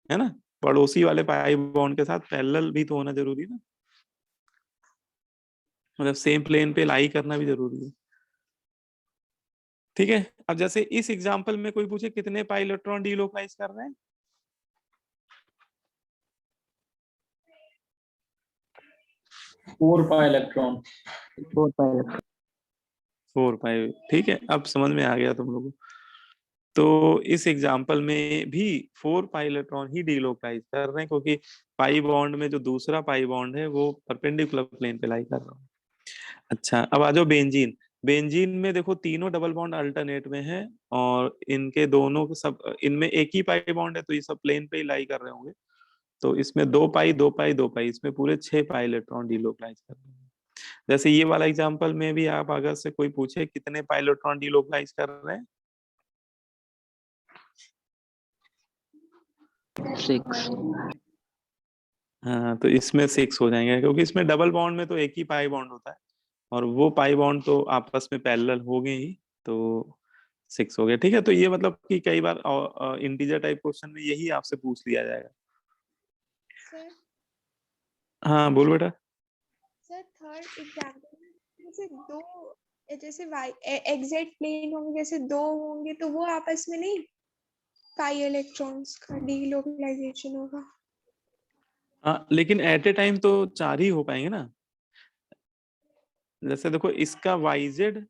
है ना। पड़ोसी वाले पाई बॉन्ड के साथ पैरेलल भी तो होना जरूरी है ना, मतलब सेम प्लेन पे लाई करना भी जरूरी है, ठीक है। अब जैसे इस एग्जांपल में कोई पूछे कितने पाई इलेक्ट्रॉन डीलोकलाइज कर रहे हैं, 4 pi electron. 4 pi electron. 4 पाई, ठीक है। अब समझ में आ गया तुम लोगों को। तो इस एग्जाम्पल में भी 4 पाई इलेक्ट्रॉन ही डीलोकलाइज कर रहे हैं, क्योंकि पाई बॉन्ड में जो दूसरा पाई बॉन्ड है वो परपेंडिकुलर प्लेन पे लाई कर रहा है। अच्छा, अब आ जाओ बेंजीन। बेंजीन में देखो तीनों डबल बॉन्ड अल्टरनेट में है, और इनके दोनों के सब इनमें एक ही पाई बॉन्ड है, तो ये सब प्लेन पे ही लाई कर रहे होंगे। तो इसमें 2 पाई 2 पाई 2 पाई, इसमें पूरे 6 पाई इलेक्ट्रॉन डीलोकलाइज कर रहे हैं। जैसे ये वाला एग्जांपल में भी आप अगर से कोई पूछे कितने पाई इलेक्ट्रॉन डीलोकलाइज कर रहे हैं, 6. हाँ, तो इसमें 6 हो जाएंगे, क्योंकि इसमें डबल बॉन्ड में तो एक ही पाई बॉन्ड होता है, और वो पाई बॉन्ड तो आपस में पैरेलल हो गए ही, तो 6 हो गया। ठीक है, तो ये मतलब कि कई बार इंटीजर टाइप क्वेश्चन में यही आपसे पूछ लिया जाएगा। सर हाँ बोल बेटा। सर थर्ड एग्जाम्पल में जैसे दो, जैसे वाई एग्जैक्ट प्लेन होंगे, जैसे दो होंगे तो वो आपस में नहीं पाई इलेक्ट्रॉन्स का डीलोकलाइजेशन होगा। हाँ, लेकिन एट ए टाइम तो 4 ही हो पाएंगे ना। जैसे देखो, इसका वाईजेड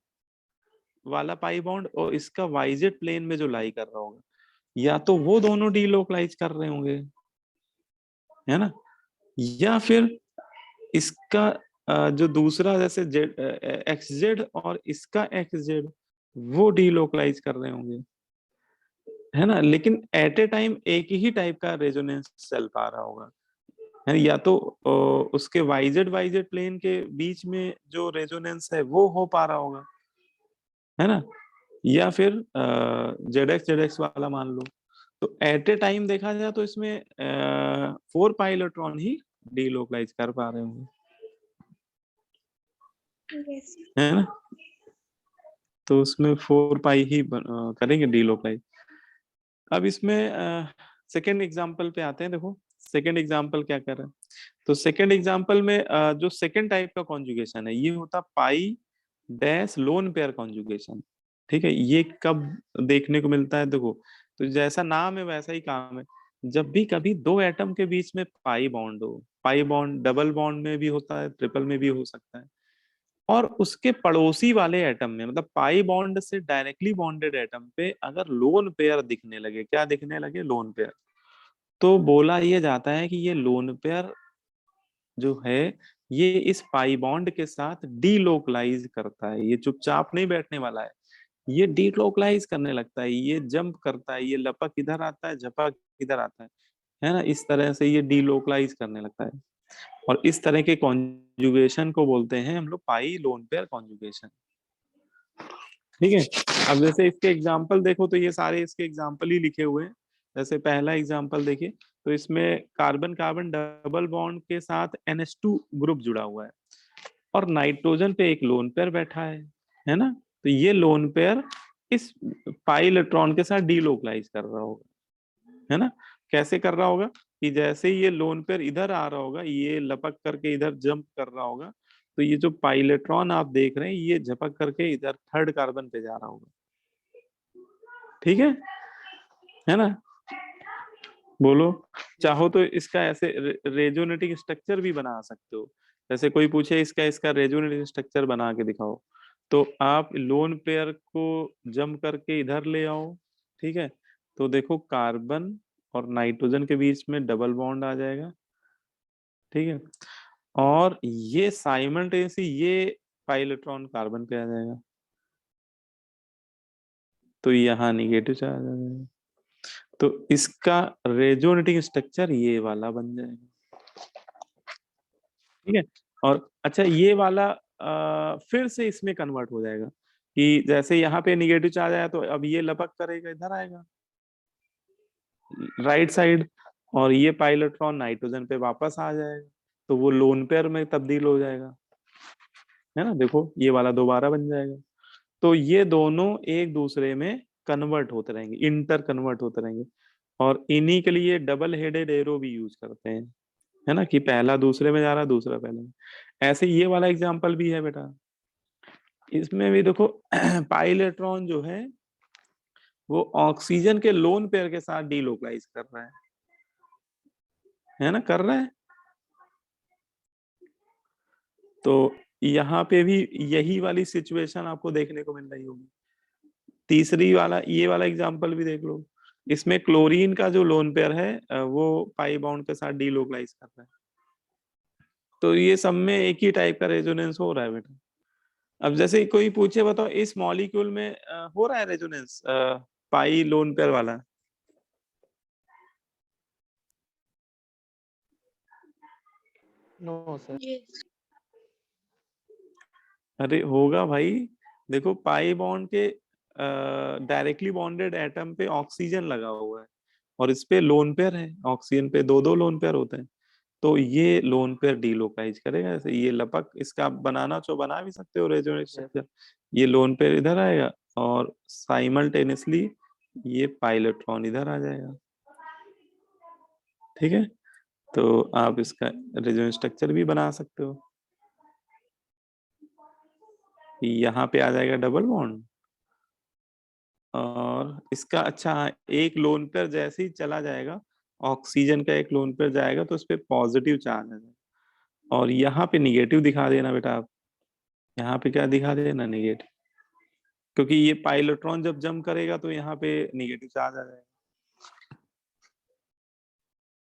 वाला पाई बॉन्ड और इसका वाईजेड प्लेन में जो लाई कर रहा होगा, या तो वो दोनों डीलोकलाइज कर रहे होंगे, है ना, या फिर इसका जो दूसरा जैसे जेड एक्स जेड और इसका एक्स जेड, वो डीलोकलाइज कर रहे होंगे, है ना। लेकिन एट ए टाइम एक ही टाइप का रेजोनेंस सेल आ रहा होगा, है ना? या तो उसके वाईजेड वाईजेड प्लेन के बीच में जो रेजोनेंस है वो हो पा रहा होगा, है ना, या फिर जेड एक्स वाला मान लो। तो एट ए टाइम देखा जाए तो इसमें 4 पाई इलेक्ट्रॉन ही डीलोकलाइज कर पा रहे होंगे, यस है ना। तो उसमें 4 पाई ही करेंगे डीलोकलाइज। अब इसमें सेकेंड एग्जाम्पल पे आते हैं। देखो सेकेंड एग्जाम्पल क्या कर रहा है। तो सेकेंड एग्जाम्पल में जो सेकेंड टाइप का कॉन्जुगेशन है, ये होता पाई डैश लोन पेयर कॉन्जुगेशन। ठीक है, ये कब देखने को मिलता है? देखो, तो जैसा नाम है वैसा ही काम है। जब भी कभी दो एटम के बीच में पाई बॉन्ड हो, पाई बॉन्ड डबल बॉन्ड में भी होता है, ट्रिपल में भी हो सकता है, और उसके पड़ोसी वाले एटम में, मतलब पाई बॉन्ड से डायरेक्टली बॉन्डेड एटम पे अगर लोन पेयर दिखने लगे, क्या दिखने लगे? Lone pair. तो बोला ये जाता है कि ये लोन पेयर जो है, ये इस पाई बॉन्ड के साथ डीलोकलाइज करता है। ये चुपचाप नहीं बैठने वाला है, ये डीलोकलाइज करने लगता है, ये जंप करता है, ये लपक इधर आता है, झपक इधर आता है ना। इस तरह से ये डीलोकलाइज करने लगता है, और इस तरह के कॉन्जुगेशन को बोलते हैं हम लोग पाई लोन पेयर कॉन्जुगेशन। ठीक है, अब जैसे इसके एग्जाम्पल देखो, तो ये सारे इसके एग्जाम्पल ही लिखे हुए हैं। जैसे पहला एग्जाम्पल देखिए, तो इसमें कार्बन कार्बन डबल बॉन्ड के साथ NH2 ग्रुप जुड़ा हुआ है, और नाइट्रोजन पे एक लोन पेयर बैठा है ना। तो ये लोन पेयर इस पाई इलेक्ट्रॉन के साथ डीलोकलाइज कर रहा होगा, है ना। कैसे कर रहा होगा कि जैसे ही ये लोन पेयर इधर आ रहा होगा, ये लपक करके इधर जंप कर रहा होगा, तो ये जो पाई इलेक्ट्रॉन आप देख रहे हैं, ये झपक करके इधर थर्ड कार्बन पे जा रहा होगा। ठीक है ना। बोलो, चाहो तो इसका ऐसे रेजोनेटिंग स्ट्रक्चर भी बना सकते हो। जैसे कोई पूछे इसका इसका रेजोनेटिंग स्ट्रक्चर बना के दिखाओ, तो आप लोन पेयर को जम करके इधर ले आओ। ठीक है, तो देखो कार्बन और नाइट्रोजन के बीच में डबल बॉन्ड आ जाएगा। ठीक है, और ये साइमल्टेनियसली ये पाई इलेक्ट्रॉन कार्बन पे आ जाएगा, तो यहाँ निगेटिव चार्ज आ जाएगा। तो इसका रेजोनेटिंग स्ट्रक्चर ये वाला बन जाएगा। ठीक है, और अच्छा ये वाला फिर से इसमें कन्वर्ट हो जाएगा, कि जैसे यहाँ पे निगेटिव चार्ज आया, तो अब ये लपक करेगा, इधर आएगा राइट साइड, और ये पाई इलेक्ट्रॉन नाइट्रोजन पे वापस आ जाएगा, तो वो लोन पेयर में तब्दील हो जाएगा, है ना। देखो ये वाला दोबारा बन जाएगा। तो ये दोनों एक दूसरे में कन्वर्ट होते रहेंगे, इंटर कन्वर्ट होते रहेंगे, और इन्हीं के लिए डबल हेडेड एरो भी यूज करते हैं, है ना, कि पहला दूसरे में जा रहा है, दूसरा पहले में। ऐसे ये वाला एग्जांपल भी है बेटा। इसमें भी देखो पाई इलेक्ट्रॉन जो वो ऑक्सीजन के लोन पेयर के साथ डीलोकलाइज कर रहा है ना, कर रहा है। तो यहाँ पे भी यही वाली सिचुएशन आपको देखने को मिल रही होगी। तीसरी वाला ये वाला एग्जांपल भी देख लो, इसमें क्लोरीन का जो लोन पेयर है वो पाई बॉन्ड के साथ डीलोकलाइज कर रहा है। तो ये सब में एक ही टाइप का रेजोनेंस हो रहा है बेटा। अब जैसे कोई पूछे बताओ इस मॉलिक्यूल में हो रहा है रेजोनेंस पाई लोन पेयर वाला? No sir. यस। अरे होगा भाई, देखो पाई बॉन्ड के डायरेक्टली बॉन्डेड एटम पे ऑक्सीजन लगा हुआ है और इस पे लोन पेयर है, ऑक्सीजन पे दो दो लोन पेयर होते हैं, तो ये लोन पेयर डीलोकाइज करेगा। ऐसे ये लपक इसका आप बनाना चाहो बना भी सकते हो रेजोनेंस स्ट्रक्चर। ये लोन पेयर इधर आएगा और साइमल्टेनियसली ये पाइलेट्रॉन इधर आ जाएगा। ठीक है, तो आप इसका रेजोनेंस स्ट्रक्चर भी बना सकते हो। यहाँ पे आ जाएगा डबल बॉन्ड और इसका अच्छा एक लोन पेयर जैसे ही चला जाएगा, ऑक्सीजन का एक लोन पेयर जाएगा तो उस पर पॉजिटिव चार्ज आ जाएगा और यहाँ पे निगेटिव दिखा देना बेटा आप। यहाँ पे क्या दिखा देना? निगेटिव, क्योंकि ये पाइलेट्रॉन जब जंप करेगा तो यहाँ पे निगेटिव चार्ज आ जाएगा।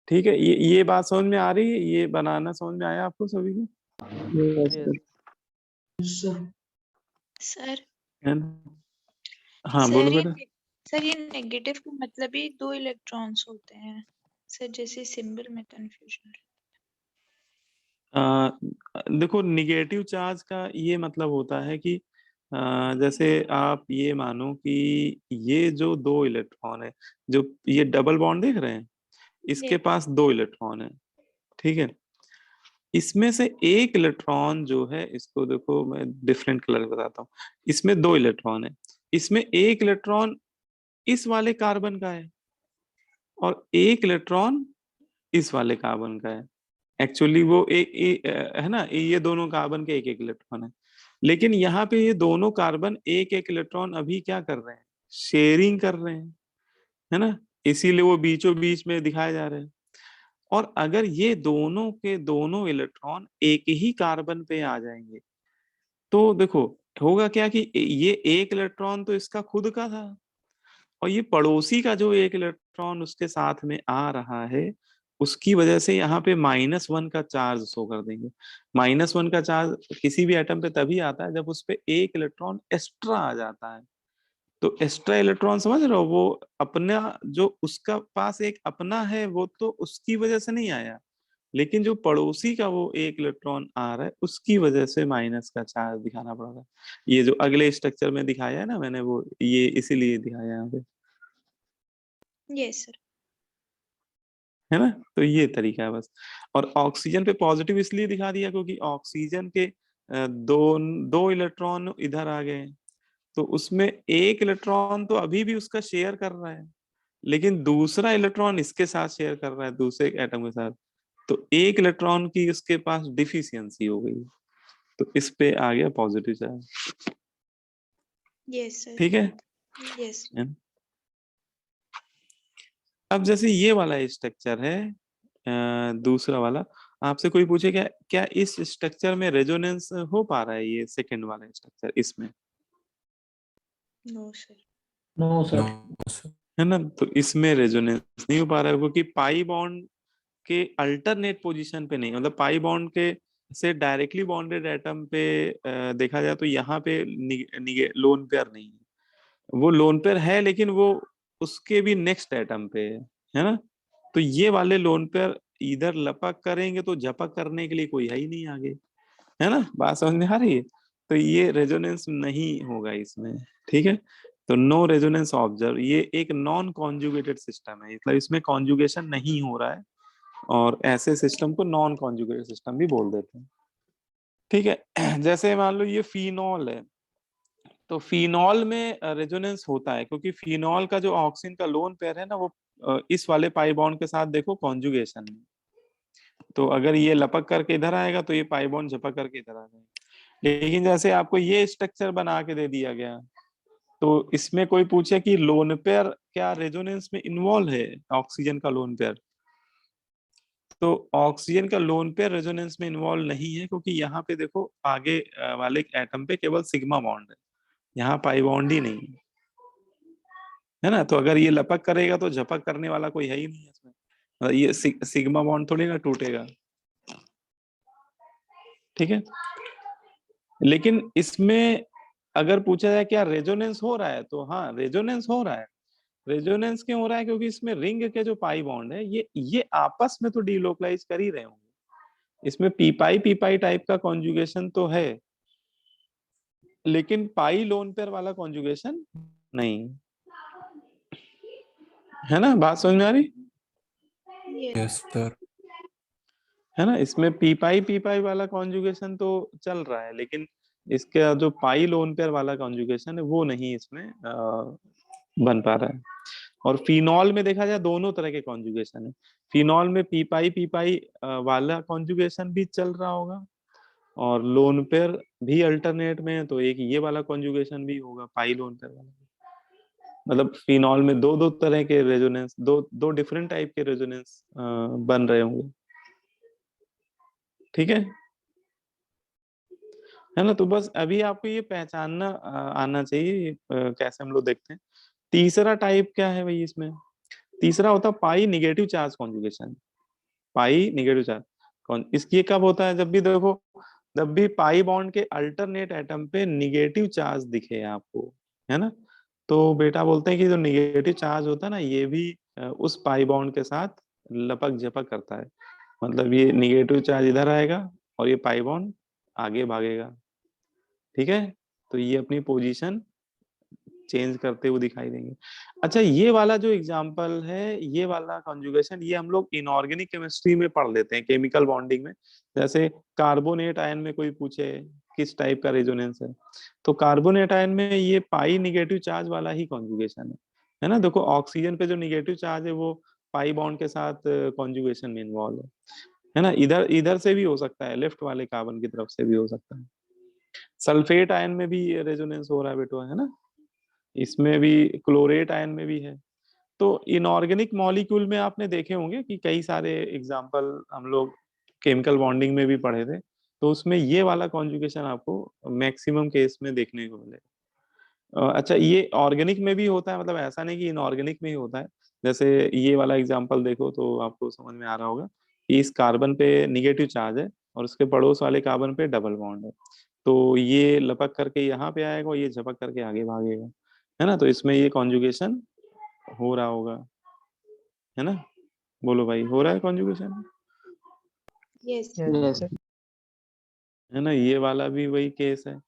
ठीक है, ये बात समझ में आ रही है? ये बनाना समझ में आया आपको सभी को? सर है ना? हाँ बोलो बेटा। सर ये नेगेटिव का मतलब ही 2 इलेक्ट्रॉन्स होते हैं सर, जैसे सिंबल में कंफ्यूजन। देखो निगेटिव चार्ज का ये मतलब होता है कि जैसे आप ये मानो कि ये जो दो इलेक्ट्रॉन है, जो ये डबल बॉन्ड देख रहे हैं, इसके पास दो इलेक्ट्रॉन है। ठीक है, इसमें से एक इलेक्ट्रॉन जो है, इसको देखो मैं डिफरेंट कलर बताता हूँ, इसमें दो इलेक्ट्रॉन है, इसमें एक इलेक्ट्रॉन इस वाले कार्बन का है और एक इलेक्ट्रॉन इस वाले कार्बन का है। एक्चुअली वो है ना, ये दोनों कार्बन के एक एक इलेक्ट्रॉन है, लेकिन यहाँ पे ये दोनों कार्बन एक एक इलेक्ट्रॉन अभी क्या कर रहे हैं? शेयरिंग कर रहे हैं, है ना, इसीलिए वो बीचों बीच में दिखाए जा रहे हैं। और अगर ये दोनों के दोनों इलेक्ट्रॉन एक ही कार्बन पे आ जाएंगे तो देखो होगा क्या कि ये एक इलेक्ट्रॉन तो इसका खुद का था और ये पड़ोसी का जो एक इलेक्ट्रॉन उसके साथ में आ रहा है, उसकी वजह से यहाँ पे -1 का चार्ज शो कर देंगे। -1 का चार्ज किसी भी एटम पे तभी आता है जब उस पे एक इलेक्ट्रॉन एक्स्ट्रा आ जाता है। तो एक्स्ट्रा इलेक्ट्रॉन समझ रहे हो, वो अपना जो उसका पास एक अपना है वो तो उसकी वजह से नहीं आया, लेकिन जो पड़ोसी का वो एक इलेक्ट्रॉन आ रहा है उसकी वजह से माइनस का चार्ज दिखाना पड़ रहा है। ये जो अगले स्ट्रक्चर में दिखाया है ना मैंने, वो ये इसीलिए दिखाया यहाँ पे, यस सर। है ना। तो ये तरीका है बस। और ऑक्सीजन पे पॉजिटिव इसलिए दिखा दिया क्योंकि ऑक्सीजन के दो दो इलेक्ट्रॉन इधर आ गए, तो उसमें एक इलेक्ट्रॉन तो अभी भी उसका शेयर कर रहा है, लेकिन दूसरा इलेक्ट्रॉन इसके साथ शेयर कर रहा है दूसरे एटम के साथ, तो एक इलेक्ट्रॉन की उसके पास डिफिशियंसी हो गई, तो इस पे आ गया पॉजिटिव चार्ज। Yes sir. ठीक है। यस। अब जैसे ये वाला स्ट्रक्चर है दूसरा वाला, आपसे कोई पूछे क्या क्या इस स्ट्रक्चर में रेजोनेंस हो पा रहा है? ये सेकंड वाला स्ट्रक्चर इसमें, नो सर। No sir. है ना, तो इसमें रेजोनेंस नहीं हो पा रहा है क्योंकि पाई बॉन्ड के अल्टरनेट पोजीशन पे नहीं, मतलब पाई बॉन्ड के से डायरेक्टली बॉन्डेड एटम पे देखा जाए तो यहाँ पे लोन पेयर नहीं है, वो लोन पेयर है लेकिन वो उसके भी नेक्स्ट एटम पे है ना। तो ये वाले लोन पेयर इधर लपक करेंगे तो झपक करने के लिए कोई है ही नहीं आगे, है ना, बात समझ में आ रही है। तो ये रेजोनेंस नहीं होगा इसमें। ठीक है, तो नो रेजोनेंस ऑब्जर्व, ये एक नॉन कॉन्जुगेटेड सिस्टम है, मतलब इसमें कॉन्जुगेशन नहीं हो रहा है और ऐसे सिस्टम को नॉन कॉन्जुगेटेड सिस्टम भी बोल देते हैं। ठीक है, जैसे मान लो ये फिनॉल है, तो फिनॉल में रेजोनेंस होता है क्योंकि फिनॉल का जो ऑक्सीजन का लोन पेयर है ना, वो इस वाले पाई बॉन्ड के साथ देखो कॉन्जुगेशन में, तो अगर ये लपक करके इधर आएगा तो ये पाई बॉन्ड झपक करके इधर आ जाएगा। लेकिन जैसे आपको ये स्ट्रक्चर बना के दे दिया गया, तो इसमें कोई पूछे कि लोन पेयर क्या रेजोनेंस में इन्वॉल्व है, ऑक्सीजन का लोन पेयर, तो ऑक्सीजन का लोन पेयर रेजोनेंस में इन्वॉल्व नहीं है क्योंकि यहाँ पे देखो आगे वाले एटम पे केवल सिग्मा बॉन्ड है, यहाँ पाई बॉन्ड ही नहीं है। है ना। तो अगर ये लपक करेगा तो झपक करने वाला कोई है ही नहीं इसमें, मतलब ये सिग्मा बॉन्ड थोड़ी ना टूटेगा, ठीक है। लेकिन इसमें अगर पूछा जाए क्या रेजोनेंस हो रहा है, तो हाँ रेजोनेंस हो रहा है। रेजोनेंस क्यों हो रहा है, क्योंकि इसमें रिंग के जो पाई बॉन्ड है ये आपस में तो डीलोकलाइज कर ही रहे होंगे। इसमें पी पाई टाइप का कॉन्जुगेशन तो है, लेकिन पाई लोन पेयर वाला कॉन्जुगेशन नहीं, है ना। बात समझ में आ रही यस सर। है ना। इसमें पी पाई वाला कॉन्जुगेशन तो चल रहा है, लेकिन इसका जो पाई लोन पेयर वाला कॉन्जुगेशन है वो नहीं इसमें बन पा रहा है। और फिनॉल में देखा जाए दोनों तरह के कॉन्जुगेशन है। फिनॉल में पी पाई वाला कॉन्जुगेशन भी चल रहा होगा, और लोन पेयर भी अल्टरनेट में है, तो एक ये वाला कॉन्जुगेशन भी होगा पाई लोन पेयर वाला। मतलब फिनॉल में दो दो तरह के रेजोनेंस, दो दो डिफरेंट टाइप के रेजोनेंस बन रहे होंगे, ठीक है ना। तो बस अभी आपको ये पहचानना आना चाहिए कैसे हम लोग देखते हैं। तीसरा टाइप क्या है भाई इसमें, तीसरा होता है पाई निगेटिव चार्ज कॉन्जुगेशन। पाई निगेटिव चार्ज कौन, इसकी कब होता है, जब भी देखो, जब भी पाई बॉन्ड के अल्टरनेट एटम पे निगेटिव चार्ज दिखे आपको, है ना। तो बेटा बोलते हैं कि जो निगेटिव चार्ज होता है ना, ये भी उस पाई बॉन्ड के साथ लपक झपक करता है। मतलब ये निगेटिव चार्ज इधर आएगा और ये पाई बॉन्ड आगे भागेगा, ठीक है। तो ये अपनी पोजीशन चेंज करते हुए दिखाई देंगे। अच्छा, ये वाला जो एग्जांपल है, ये वाला कॉन्जुगेशन, ये हम लोग इनऑर्गेनिक केमिस्ट्री में पढ़ लेते हैं, केमिकल बॉन्डिंग में। जैसे कार्बोनेट आयन में कोई पूछे किस टाइप का रेजोनेंस है, तो कार्बोनेट आयन में ये पाई निगेटिव चार्ज वाला ही कॉन्जुगेशन है ना। देखो ऑक्सीजन पे जो निगेटिव चार्ज है वो पाई बॉन्ड के साथ कॉन्जुगेशन में इन्वॉल्व है ना। इधर इधर से भी हो सकता है, लेफ्ट वाले कार्बन की तरफ से भी हो सकता है। सल्फेट आयन में भी रेजोनेंस हो रहा है बेटो, है ना। इसमें भी क्लोरेट आयन में भी है। तो इनऑर्गेनिक मॉलिक्यूल में आपने देखे होंगे कि कई सारे एग्जांपल हम लोग केमिकल बॉन्डिंग में भी पढ़े थे, तो उसमें ये वाला कॉन्जुगेशन आपको मैक्सिमम केस में देखने को मिलेगा। अच्छा, ये ऑर्गेनिक में भी होता है, मतलब ऐसा नहीं कि इनऑर्गेनिक में ही होता है। जैसे ये वाला एग्जांपल देखो तो आपको समझ में आ रहा होगा कि इस कार्बन पे निगेटिव चार्ज है और उसके पड़ोस वाले कार्बन पे डबल बॉन्ड है, तो ये लपक करके यहाँ पे आएगा और ये झपक करके आगे भागेगा, है ना। तो इसमें ये कॉन्जुगेशन हो रहा होगा, है ना। बोलो भाई, हो रहा है कॉन्जुगेशन, यस यस है ना। ये वाला भी वही केस है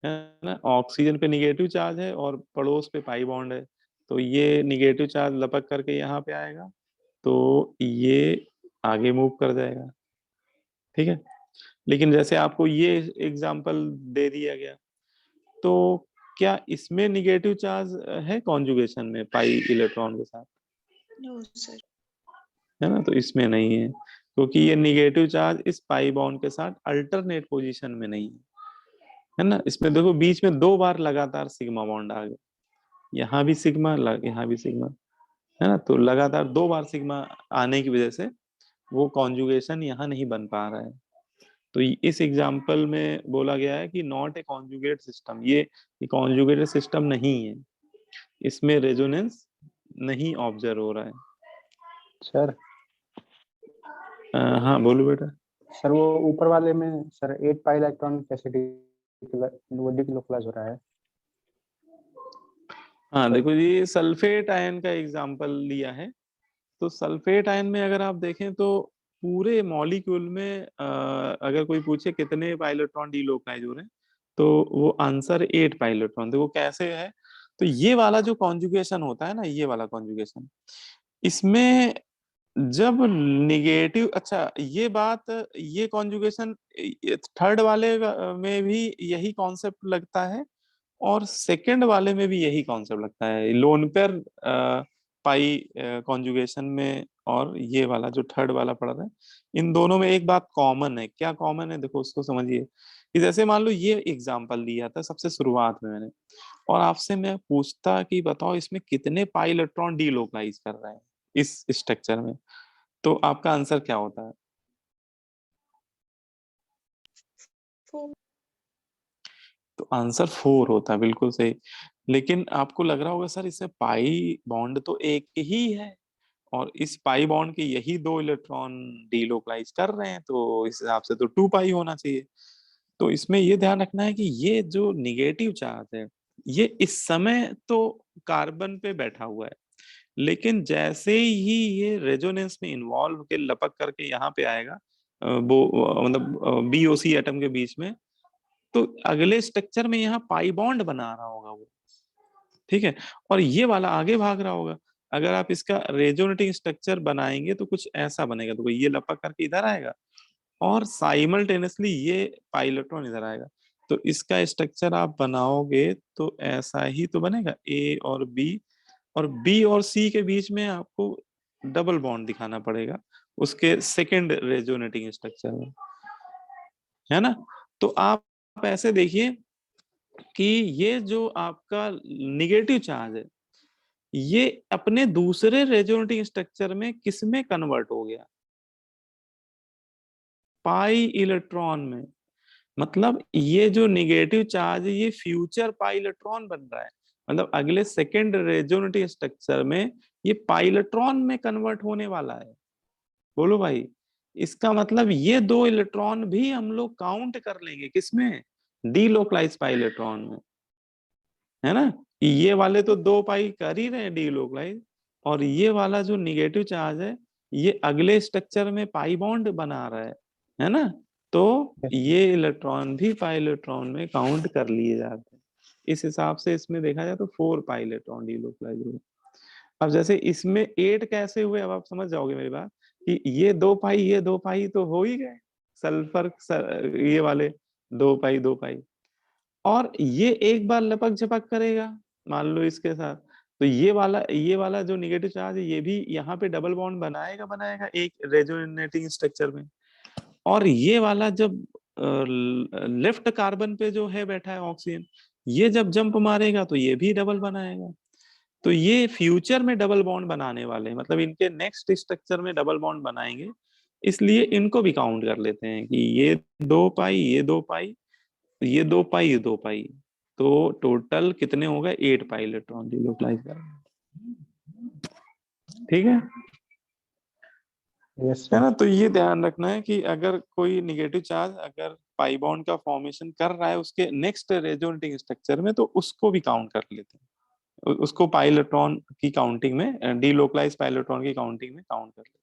ना। ऑक्सीजन पे निगेटिव चार्ज है और पड़ोस पे पाई बॉन्ड है, तो ये निगेटिव चार्ज लपक करके यहाँ पे आएगा, तो ये आगे मूव कर जाएगा, ठीक है। लेकिन जैसे आपको ये एग्जांपल दे दिया गया, तो क्या इसमें निगेटिव चार्ज है कॉन्जुगेशन में पाई इलेक्ट्रॉन के साथ, नो सर। है ना। तो इसमें नहीं है, क्योंकि ये निगेटिव चार्ज इस पाई बॉन्ड के साथ अल्टरनेट पोजीशन में नहीं है ना। इसमें देखो बीच में दो बार लगातार सिग्मा बॉन्ड आ गया, यहाँ भी सिग्मा, यहाँ भी सिग्मा, है ना। तो लगातार दो बार सिग्मा आने की वजह से वो कॉन्जुगेशन यहाँ नहीं बन पा रहा है। तो इस एग्जाम्पल में बोला गया है कि नॉट ए कॉन्जुगेट सिस्टम, ये कॉन्जुगेटेड सिस्टम नहीं है, इसमें रेजोनेंस नहीं ऑब्जर्व हो रहा है। सर हाँ बोलो बेटा। सर वो ऊपर वाले में सर 8 पाई इलेक्ट्रॉन कैसे डिलोकलाइज हो रहा है? हाँ देखो, ये सल्फेट आयन का एग्जाम्पल लिया है। तो सल्फेट आयन में अगर आप देखें तो पूरे मॉलिक्यूल में अगर कोई पूछे कितने पाइलेट्रॉन डीलोकलाइज हो रहे हैं, तो वो आंसर 8 पाइलेट्रॉन। देखो कैसे है, तो ये वाला जो कॉन्जुगेशन होता है ना, ये वाला कॉन्जुगेशन, इसमें जब निगेटिव, अच्छा ये बात, ये कॉन्जुगेशन थर्ड वाले में भी यही कॉन्सेप्ट लगता है, और सेकंड वाले में भी यही कॉन्सेप्ट लगता है, लोन पेयर पाई कॉन्जुगेशन में, और ये वाला जो थर्ड वाला पढ़ रहे हैं, इन दोनों में एक बात कॉमन है। क्या कॉमन है, देखो उसको समझिए कि जैसे मान लो ये एग्जांपल दिया था सबसे शुरुआत में मैंने, और आपसे मैं पूछता कि बताओ इसमें कितने पाई इलेक्ट्रॉन डीलोकलाइज कर रहे हैं इस स्ट्रक्चर में, तो आपका आंसर क्या होता है। तो आंसर 4 होता है, बिल्कुल सही। लेकिन आपको लग रहा होगा सर इसमें पाई बॉन्ड तो एक ही है और इस पाई बॉन्ड के यही 2 इलेक्ट्रॉन डीलोकलाइज कर रहे हैं, तो इस हिसाब से तो 2 पाई होना चाहिए। तो इसमें ये ध्यान रखना है कि ये जो निगेटिव चार्ज है ये इस समय तो कार्बन पे बैठा हुआ है, लेकिन जैसे ही ये रेजोनेंस में इन्वॉल्व होकर लपक करके यहाँ पे आएगा वो मतलब बीओसी एटम के बीच में, तो अगले स्ट्रक्चर में यहाँ पाई बॉन्ड बना रहा होगा वो, ठीक है, और ये वाला आगे भाग रहा होगा। अगर आप इसका रेजोनेटिंग स्ट्रक्चर बनाएंगे तो कुछ ऐसा बनेगा, तो ये लपक करके इधर आएगा और साइमल्टेनियसली ये पाई इलेक्ट्रॉन इधर आएगा। तो इसका स्ट्रक्चर आप बनाओगे तो ऐसा ही तो बनेगा, ए और बी और सी के बीच में आपको डबल बॉन्ड दिखाना पड़ेगा उसके सेकेंड रेजोनेटिंग स्ट्रक्चर में, है ना। तो आप ऐसे देखिए कि ये जो आपका निगेटिव चार्ज है ये अपने दूसरे रेजोनेटिंग स्ट्रक्चर में किसमें कन्वर्ट हो गया, पाई इलेक्ट्रॉन में। मतलब ये जो निगेटिव चार्ज है ये फ्यूचर पाई इलेक्ट्रॉन बन रहा है, मतलब अगले सेकेंड रेजोनेटिव स्ट्रक्चर में ये पाई इलेक्ट्रॉन में कन्वर्ट होने वाला है। बोलो भाई, इसका मतलब ये 2 इलेक्ट्रॉन भी हम लोग काउंट कर लेंगे किसमें, डीलोकलाइज पाई इलेक्ट्रॉन में, है ना। ये वाले तो 2 पाई कर ही रहे हैं डीलोकलाइज, और ये वाला जो निगेटिव चार्ज है ये अगले स्ट्रक्चर में पाई बॉन्ड बना रहा है ना। तो ये इलेक्ट्रॉन भी पाई इलेक्ट्रॉन में काउंट कर लिए जाते हैं। इस हिसाब से इसमें देखा जाए तो 4 पाई इलेक्ट्रॉन डीलोकलाइज हुए। अब जैसे इसमें 8 कैसे हुए, अब आप समझ जाओगे मेरी बात कि ये 2 पाई तो हो ही गए, ये वाले 2 पाई, और ये एक बार लपक झपक करेगा मान लो इसके साथ, तो ये वाला जो निगेटिव चार्ज है ये भी यहाँ पे डबल बॉन्ड बनाएगा एक रेजोनेटिंग स्ट्रक्चर में, और ये वाला जब लेफ्ट कार्बन पे जो है बैठा है ऑक्सीजन, ये जब जंप मारेगा तो ये भी डबल बनाएगा। तो ये फ्यूचर में डबल बॉन्ड बनाने वाले हैं, मतलब इनके नेक्स्ट स्ट्रक्चर में डबल बॉन्ड बनाएंगे, इसलिए इनको भी काउंट कर लेते हैं कि ये 2 पाई, ये 2 पाई, ये 2 पाई, ये 2 पाई, तो टोटल कितने हो गए, 8 पाई इलेक्ट्रॉन डीलोकलाइज करेंगे, ठीक है। यस है सर। ना। तो ये ध्यान रखना है कि अगर कोई निगेटिव चार्ज अगर पाई बॉन्ड का फॉर्मेशन कर रहा है उसके नेक्स्ट रेजोनेटिंग स्ट्रक्चर में, तो उसको भी काउंट कर लेते हैं, उसको पाई इलेक्ट्रॉन की काउंटिंग में, डीलोकलाइज पाई इलेक्ट्रॉन की काउंटिंग में काउंट कर लेते हैं।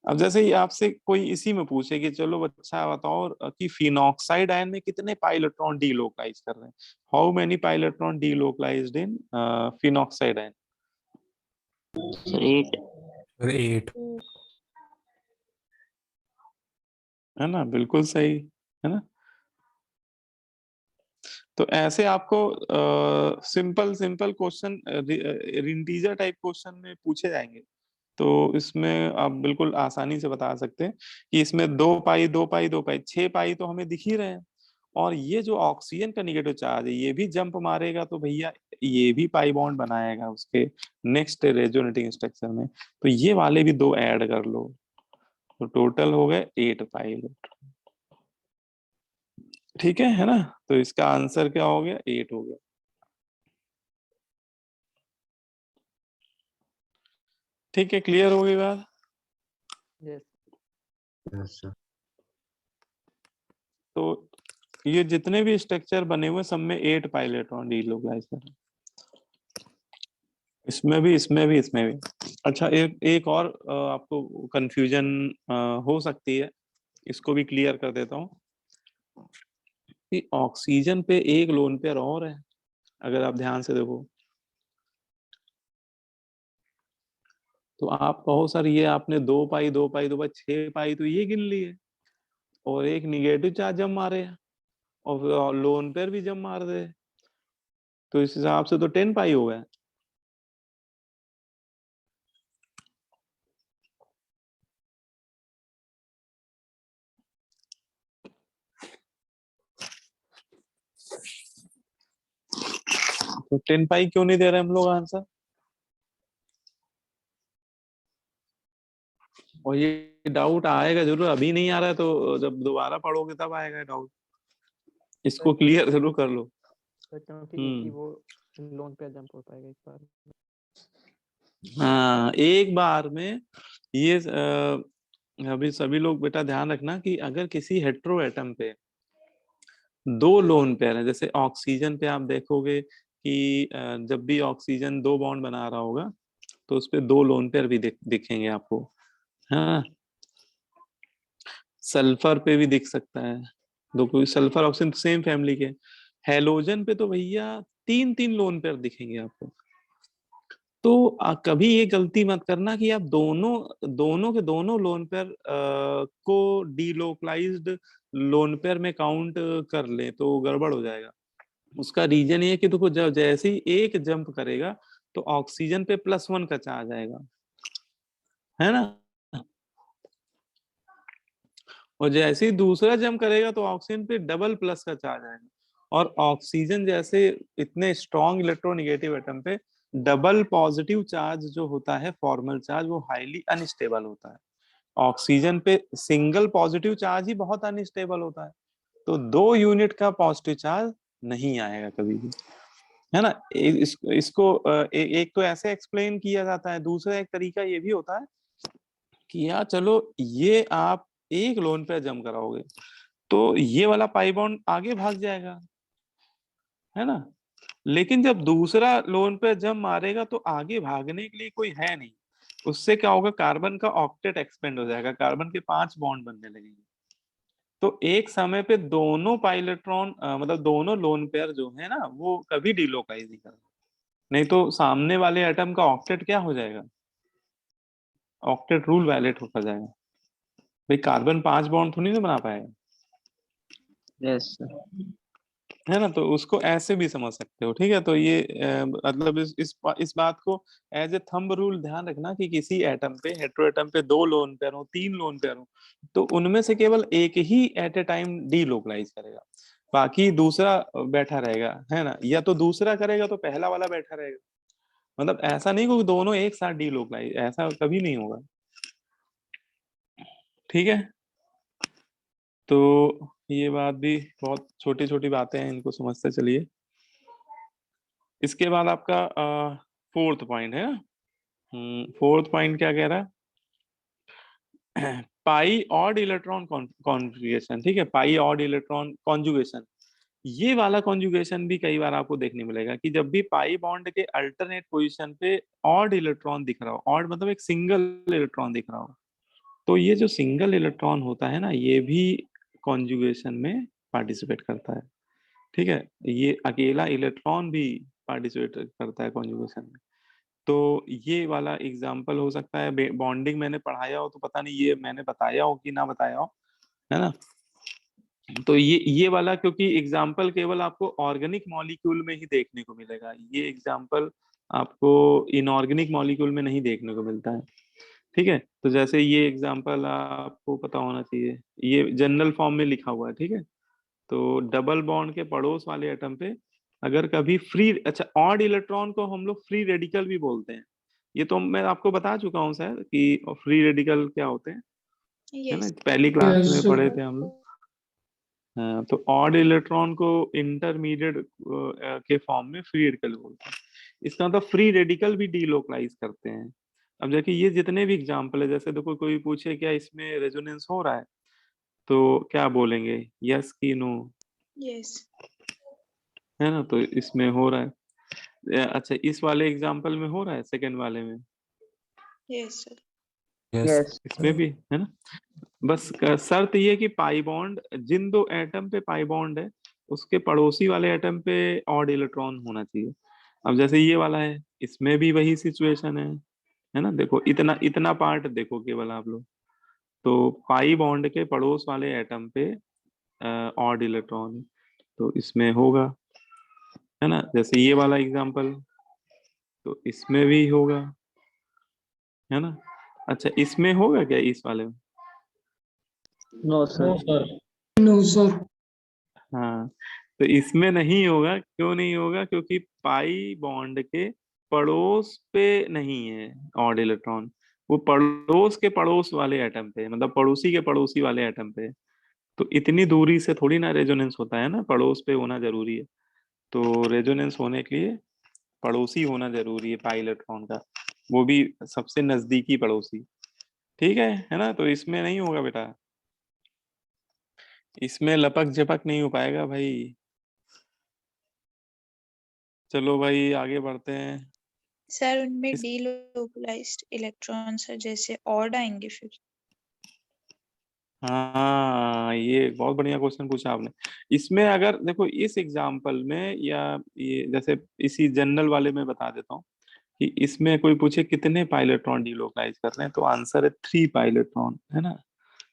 अब जैसे ही आपसे कोई इसी में पूछे कि चलो अच्छा बताओ कि फिनॉक्साइड आयन में कितने पाई इलेक्ट्रॉन डीलोकलाइज कर रहे हैं, how many pi electron delocalised in phenoxide ion. Sir 8। 8। है ना, बिल्कुल सही, है ना। तो ऐसे आपको simple question integer type question में पूछे जाएंगे, तो इसमें आप बिल्कुल आसानी से बता सकते हैं कि इसमें 2 पाई 2 पाई 2 पाई 6 पाई तो हमें दिख ही रहे हैं, और ये जो ऑक्सीजन का निगेटिव चार्ज है ये भी जंप मारेगा तो भैया ये भी पाई बॉन्ड बनाएगा उसके नेक्स्ट रेजोनेटिंग स्ट्रक्चर में, तो ये वाले भी 2 ऐड कर लो, तो टोटल हो गए 8 पाई, ठीक है ना। तो इसका आंसर क्या हो गया, 8 हो गया। ठीक है, क्लियर हो गई बात। Yes sir. तो ये जितने भी स्ट्रक्चर बने हुए सब में 8 पाई इलेक्ट्रॉन डीलोकलाइज कर, इसमें भी इसमें भी। अच्छा, एक और आपको कंफ्यूजन हो सकती है, इसको भी क्लियर कर देता हूँ कि ऑक्सीजन पे एक लोन पेयर और है, अगर आप ध्यान से देखो तो आप कहो सर ये आपने 2 पाई 2 पाई 2 पाई 6 पाई तो ये गिन लिए, और एक निगेटिव चार्ज जब मारे और लोन पेयर भी जब मार दे, तो इस हिसाब से तो 10 पाई हो गए। तो 10 पाई क्यों नहीं दे रहे हम लोग आंसर, और ये डाउट आएगा जरूर, अभी नहीं आ रहा है तो जब दोबारा पढ़ोगे तब आएगा डाउट, इसको क्लियर जरूर कर लो। क्योंकि वो लोन पे जंप हो पाएगा एक बार। हाँ, एक बार में ये अभी सभी लोग बेटा ध्यान रखना कि अगर किसी हेट्रो एटम पे दो लोन पेयर है, जैसे ऑक्सीजन पे आप देखोगे कि जब भी ऑक्सीजन दो बॉन्ड बना रहा होगा तो उस पे दो लोन पेयर भी दिखेंगे आपको। हाँ, सल्फर पे भी दिख सकता है, दो, कोई सल्फर ऑक्सीजन सेम फैमिली के। हेलोजन पे तो भैया तीन तीन लोन पेयर दिखेंगे आपको। तो कभी ये गलती मत करना कि आप दोनों दोनों के दोनों लोन पेयर को डीलोकलाइज्ड लोन पेयर में काउंट कर ले, तो गड़बड़ हो जाएगा। उसका रीजन ये है कि देखो जब जैसे ही एक जंप करेगा तो ऑक्सीजन पे +1 का चार्ज आएगा, है ना, और जैसे ही दूसरा जंप करेगा तो ऑक्सीजन पे डबल प्लस का चार्ज आएगा। और ऑक्सीजन जैसे इतने स्ट्रॉन्ग इलेक्ट्रोनेगेटिव एटम पे डबल पॉजिटिव चार्ज जो होता है, फॉर्मल चार्ज, वो हाईली अनस्टेबल होता है। ऑक्सीजन पे सिंगल पॉजिटिव चार्ज ही बहुत अनस्टेबल होता है, तो 2 यूनिट का पॉजिटिव चार्ज नहीं आएगा कभी भी, है ना। इसको एक तो ऐसे एक्सप्लेन किया जाता है, दूसरा एक तरीका ये भी होता है कि यार चलो ये आप एक लोन पे जम कराओगे तो ये वाला पाई बॉन्ड आगे भाग जाएगा, है ना। लेकिन जब दूसरा लोन पे जम मारेगा तो आगे भागने के लिए कोई है नहीं, उससे क्या होगा, कार्बन का ऑक्टेट एक्सपेंड हो जाएगा, कार्बन के 5 बॉन्ड बनने लगेंगे। तो एक समय पे दोनों पाई इलेक्ट्रॉन मतलब दोनों लोन पेयर जो है ना वो कभी डिलोकाइज नहीं करेगा, नहीं तो सामने वाले एटम का ऑक्टेट क्या हो जाएगा, ऑक्टेट रूल वैलिड होकर जाएगा। भाई कार्बन 5 बॉन्ड थोड़ी ना बना पाएगा, यस सर। है ना। तो उसको ऐसे भी समझ सकते हो, ठीक है। तो ये मतलब इस बात को एज ए थंब रूल ध्यान रखना कि किसी एटम पे, हेट्रो एटम पे 2 लोन पेयर हो, 3 लोन पेयर हो, तो उनमें से केवल एक ही एट ए टाइम डीलोकलाइज करेगा, बाकी दूसरा बैठा रहेगा, है ना। या तो दूसरा करेगा तो पहला वाला बैठा रहेगा, मतलब ऐसा नहीं कि दोनों एक साथ डीलोकलाइज, ऐसा कभी नहीं होगा, ठीक है। तो ये बात भी बहुत छोटी छोटी बातें हैं, इनको समझते चलिए। इसके बाद आपका 4th पॉइंट है। 4th पॉइंट क्या कह रहा है? पाई ऑड इलेक्ट्रॉन कॉन्जुगेशन, ठीक है, पाई ऑड इलेक्ट्रॉन कॉन्जुगेशन। ये वाला कॉन्जुगेशन भी कई बार आपको देखने मिलेगा कि जब भी पाई बॉन्ड के अल्टरनेट पोजीशन पे ऑड इलेक्ट्रॉन दिख रहा हो, ऑड मतलब एक सिंगल इलेक्ट्रॉन दिख रहा हो, तो ये जो सिंगल इलेक्ट्रॉन होता है ना, ये भी कॉन्जुगेशन में पार्टिसिपेट करता है, ठीक है। ये अकेला इलेक्ट्रॉन भी पार्टिसिपेट करता है कॉन्जुगेशन में। तो ये वाला एग्जाम्पल हो सकता है, बॉन्डिंग मैंने पढ़ाया हो तो पता नहीं ये मैंने बताया हो कि ना बताया हो, है ना। तो ये वाला क्योंकि एग्जाम्पल केवल आपको ऑर्गेनिक मॉलिक्यूल में ही देखने को मिलेगा, ये एग्जाम्पल आपको इनऑर्गेनिक मॉलिक्यूल में नहीं देखने को मिलता है, ठीक है। तो जैसे ये एग्जाम्पल आपको पता होना चाहिए, ये जनरल फॉर्म में लिखा हुआ है, ठीक है। तो डबल बॉन्ड के पड़ोस वाले एटम पे अगर कभी फ्री, अच्छा, ऑड इलेक्ट्रॉन को हम लोग फ्री रेडिकल भी बोलते हैं, ये तो मैं आपको बता चुका हूँ शायद कि फ्री रेडिकल क्या होते हैं, है ना, यस पहली क्लास में पढ़े थे हम लोग। हाँ, तो ऑड इलेक्ट्रॉन को इंटरमीडिएट के फॉर्म में फ्री रेडिकल बोलते हैं। इसका मतलब फ्री रेडिकल भी डीलोकलाइज करते हैं। अब देखिए ये जितने भी एग्जाम्पल है, जैसे देखो कोई पूछे क्या इसमें रेजोनेंस हो रहा है, तो क्या बोलेंगे, यस की नो, यस है ना। तो इसमें हो रहा है, अच्छा इस वाले एग्जाम्पल में हो रहा है, सेकंड वाले में, यस सर यस इसमें भी, है ना। बस शर्त ये कि पाई बॉन्ड, जिन दो एटम पे पाई बॉन्ड है उसके पड़ोसी वाले एटम पे ऑड इलेक्ट्रॉन होना चाहिए। अब जैसे ये वाला है, इसमें भी वही सिचुएशन है ना। देखो इतना इतना पार्ट देखो केवल आप लोग, तो पाई बॉन्ड के पड़ोस वाले एटम पे ऑड इलेक्ट्रॉन है, तो इसमें होगा, है ना। जैसे ये वाला एग्जांपल, तो इसमें भी होगा, है ना। अच्छा इसमें होगा क्या, इस वाले में? No sir. हाँ, तो इसमें नहीं होगा, क्यों नहीं होगा, क्योंकि पाई बॉन्ड के पड़ोस पे नहीं है ऑड इलेक्ट्रॉन, वो पड़ोस के पड़ोस वाले एटम पे, मतलब पड़ोसी के पड़ोसी वाले एटम पे। तो इतनी दूरी से थोड़ी ना रेजोनेंस होता है ना, पड़ोस पे होना जरूरी है। तो रेजोनेंस होने के लिए पड़ोसी होना जरूरी है पाई इलेक्ट्रॉन का, वो भी सबसे नजदीकी पड़ोसी। ठीक है ना? तो इसमें नहीं होगा बेटा, इसमें लपक झपक नहीं हो पाएगा भाई। चलो भाई आगे बढ़ते हैं। सर उनमें इस डीलोकलाइज्ड इलेक्ट्रॉन्स है, जैसे ऑड आएंगे फिर। हाँ, ये बहुत बढ़िया क्वेश्चन पूछा आपने। इसमें अगर देखो इस एग्जाम्पल में, या ये जैसे इसी जनरल वाले में बता देता हूँ कि इसमें कोई पूछे कितने पाइलेट्रॉन डीलोकलाइज कर रहे हैं, तो आंसर है 3 पाइलेट्रॉन, है ना?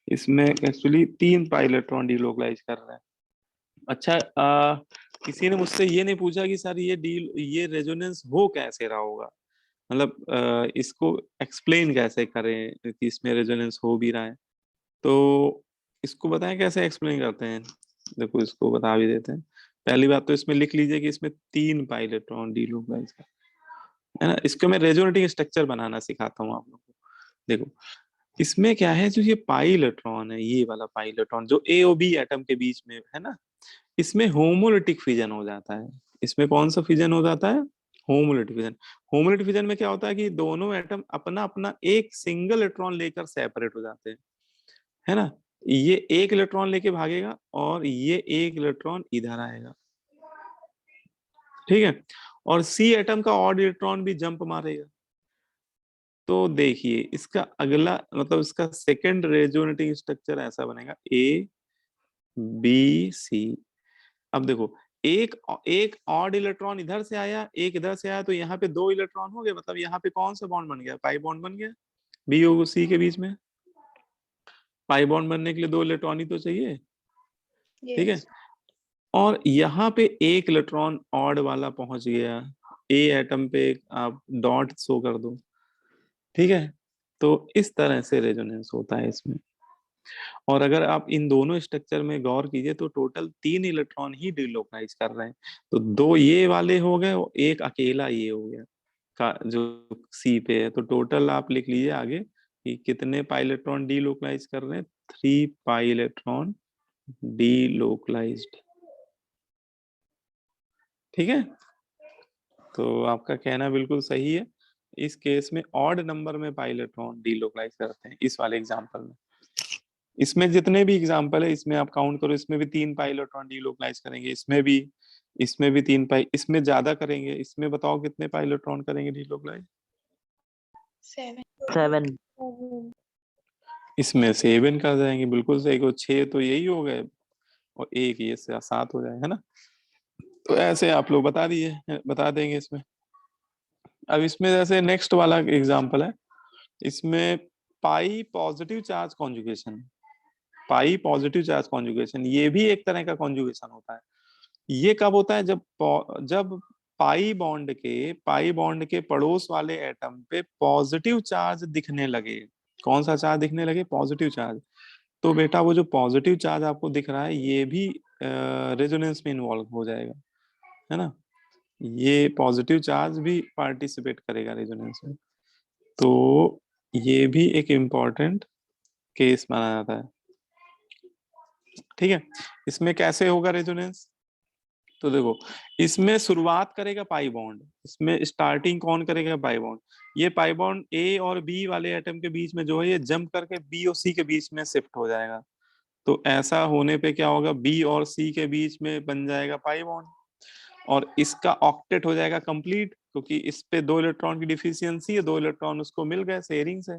इसमें एक्चुअली 3 पाइलेट्रॉन डीलोकलाइज कर रहे हैं। अच्छा, किसी ने मुझसे ये नहीं पूछा कि सर ये रेजोनेंस हो कैसे रहा होगा, मतलब इसको एक्सप्लेन कैसे करें कि इसमें रेजोनेंस हो भी रहा है। तो इसको बताएं कैसे एक्सप्लेन करते हैं। देखो इसको बता भी देते हैं। पहली बात तो इसमें लिख लीजिए कि इसमें 3 पाइलेट्रॉन डीलोकलाइज है ना। इसको मैं रेजोनेटिंग स्ट्रक्चर बनाना सिखाता हूँ आप लोगों को। देखो इसमें क्या है, जो ये पाई इलेक्ट्रॉन है, ये वाला पाई इलेक्ट्रॉन जो ए और बी एटम के बीच में है ना, इसमें होमोलिटिक फिजन हो जाता है। इसमें कौन सा फिजन हो जाता है? Homolytic fission. होमोलिटिक फिजन में क्या होता है कि दोनों एटम अपना अपना एक सिंगल इलेक्ट्रॉन लेकर सेपरेट हो जाते हैं, है ना। ये एक इलेक्ट्रॉन लेके भागेगा और ये एक इलेक्ट्रॉन इधर आएगा, ठीक है। और सी एटम का ऑड इलेक्ट्रॉन भी जंप मारेगा। तो देखिए इसका अगला मतलब इसका सेकंड रेजोनेटिंग स्ट्रक्चर ऐसा बनेगा, ए बी सी। अब देखो एक एक ऑड इलेक्ट्रॉन इधर से आया, एक इधर से आया, तो यहाँ पे 2 इलेक्ट्रॉन हो गए। मतलब यहाँ पे कौन सा बॉन्ड बन गया? पाई बॉन्ड बन गया। बी और सी के बीच में पाई बॉन्ड बनने के लिए 2 इलेक्ट्रॉन ही तो चाहिए, ठीक है। यस। और यहाँ पे एक इलेक्ट्रॉन ऑड वाला पहुंच गया, ए एटम पे आप डॉट शो कर दो, ठीक है। तो इस तरह से रेजोनेंस होता है इसमें। और अगर आप इन दोनों स्ट्रक्चर में गौर कीजिए तो टोटल 3 इलेक्ट्रॉन ही डिलोकलाइज कर रहे हैं। तो 2 ये वाले हो गए और एक अकेला ये हो गया का जो सी पे है। तो टोटल आप लिख लीजिए आगे कि कितने पाई इलेक्ट्रॉन डिलोकलाइज कर रहे हैं। 3 पाई इलेक्ट्रॉन डिलोकलाइज्ड, ठीक है। तो आपका कहना बिल्कुल सही है। इस केस में ऑड नंबर में पाई इलेक्ट्रॉन डिलोकलाइज करते हैं इस वाले एग्जांपल में। इसमें जितने भी एग्जांपल है इसमें आप काउंट करो, इसमें भी 3 पाई इलेक्ट्रॉन डिलोकलाइज करेंगे, इसमें भी 3 पाई, इसमें ज्यादा करेंगे। इसमें बताओ कितने पाई इलेक्ट्रॉन करेंगे डिलोकलाइज? 7। 7. इसमें 7 कर जाएंगे, बिल्कुल सही को। 6 तो यही हो गए और एक ये से 7 हो जाए, है ना। तो ऐसे आप लोग बता देंगे इसमें। अब इसमें जैसे नेक्स्ट वाला एग्जांपल है, इसमें पाई पॉजिटिव चार्ज कॉन्जुगेशन। पाई पॉजिटिव चार्ज कॉन्जुगेशन ये भी एक तरह का कॉन्जुगेशन होता है। ये कब होता है? जब पाई बॉन्ड के पड़ोस वाले एटम पे पॉजिटिव चार्ज दिखने लगे। कौन सा चार्ज दिखने लगे? Positive charge. तो बेटा वो जो पॉजिटिव चार्ज आपको दिख रहा है ये भी रेजोनेंस में इन्वॉल्व हो जाएगा, है ना। ये पॉजिटिव चार्ज भी पार्टिसिपेट करेगा रेजोनेंस में। तो ये भी एक इम्पॉर्टेंट केस माना जाता है, ठीक है। इसमें कैसे होगा रेजोनेंस? तो देखो इसमें शुरुआत करेगा पाई बॉन्ड। इसमें स्टार्टिंग कौन करेगा? Pi bond. ये पाई बॉन्ड ए और बी वाले एटम के बीच में जो है ये जंप करके बी और सी के बीच में शिफ्ट हो जाएगा। तो ऐसा होने पे क्या होगा? बी और सी के बीच में बन जाएगा पाई बॉन्ड और इसका ऑक्टेट हो जाएगा कंप्लीट, क्योंकि इस पे 2 इलेक्ट्रॉन की डिफिशियंसी है, 2 इलेक्ट्रॉन उसको मिल गए शेयरिंग से।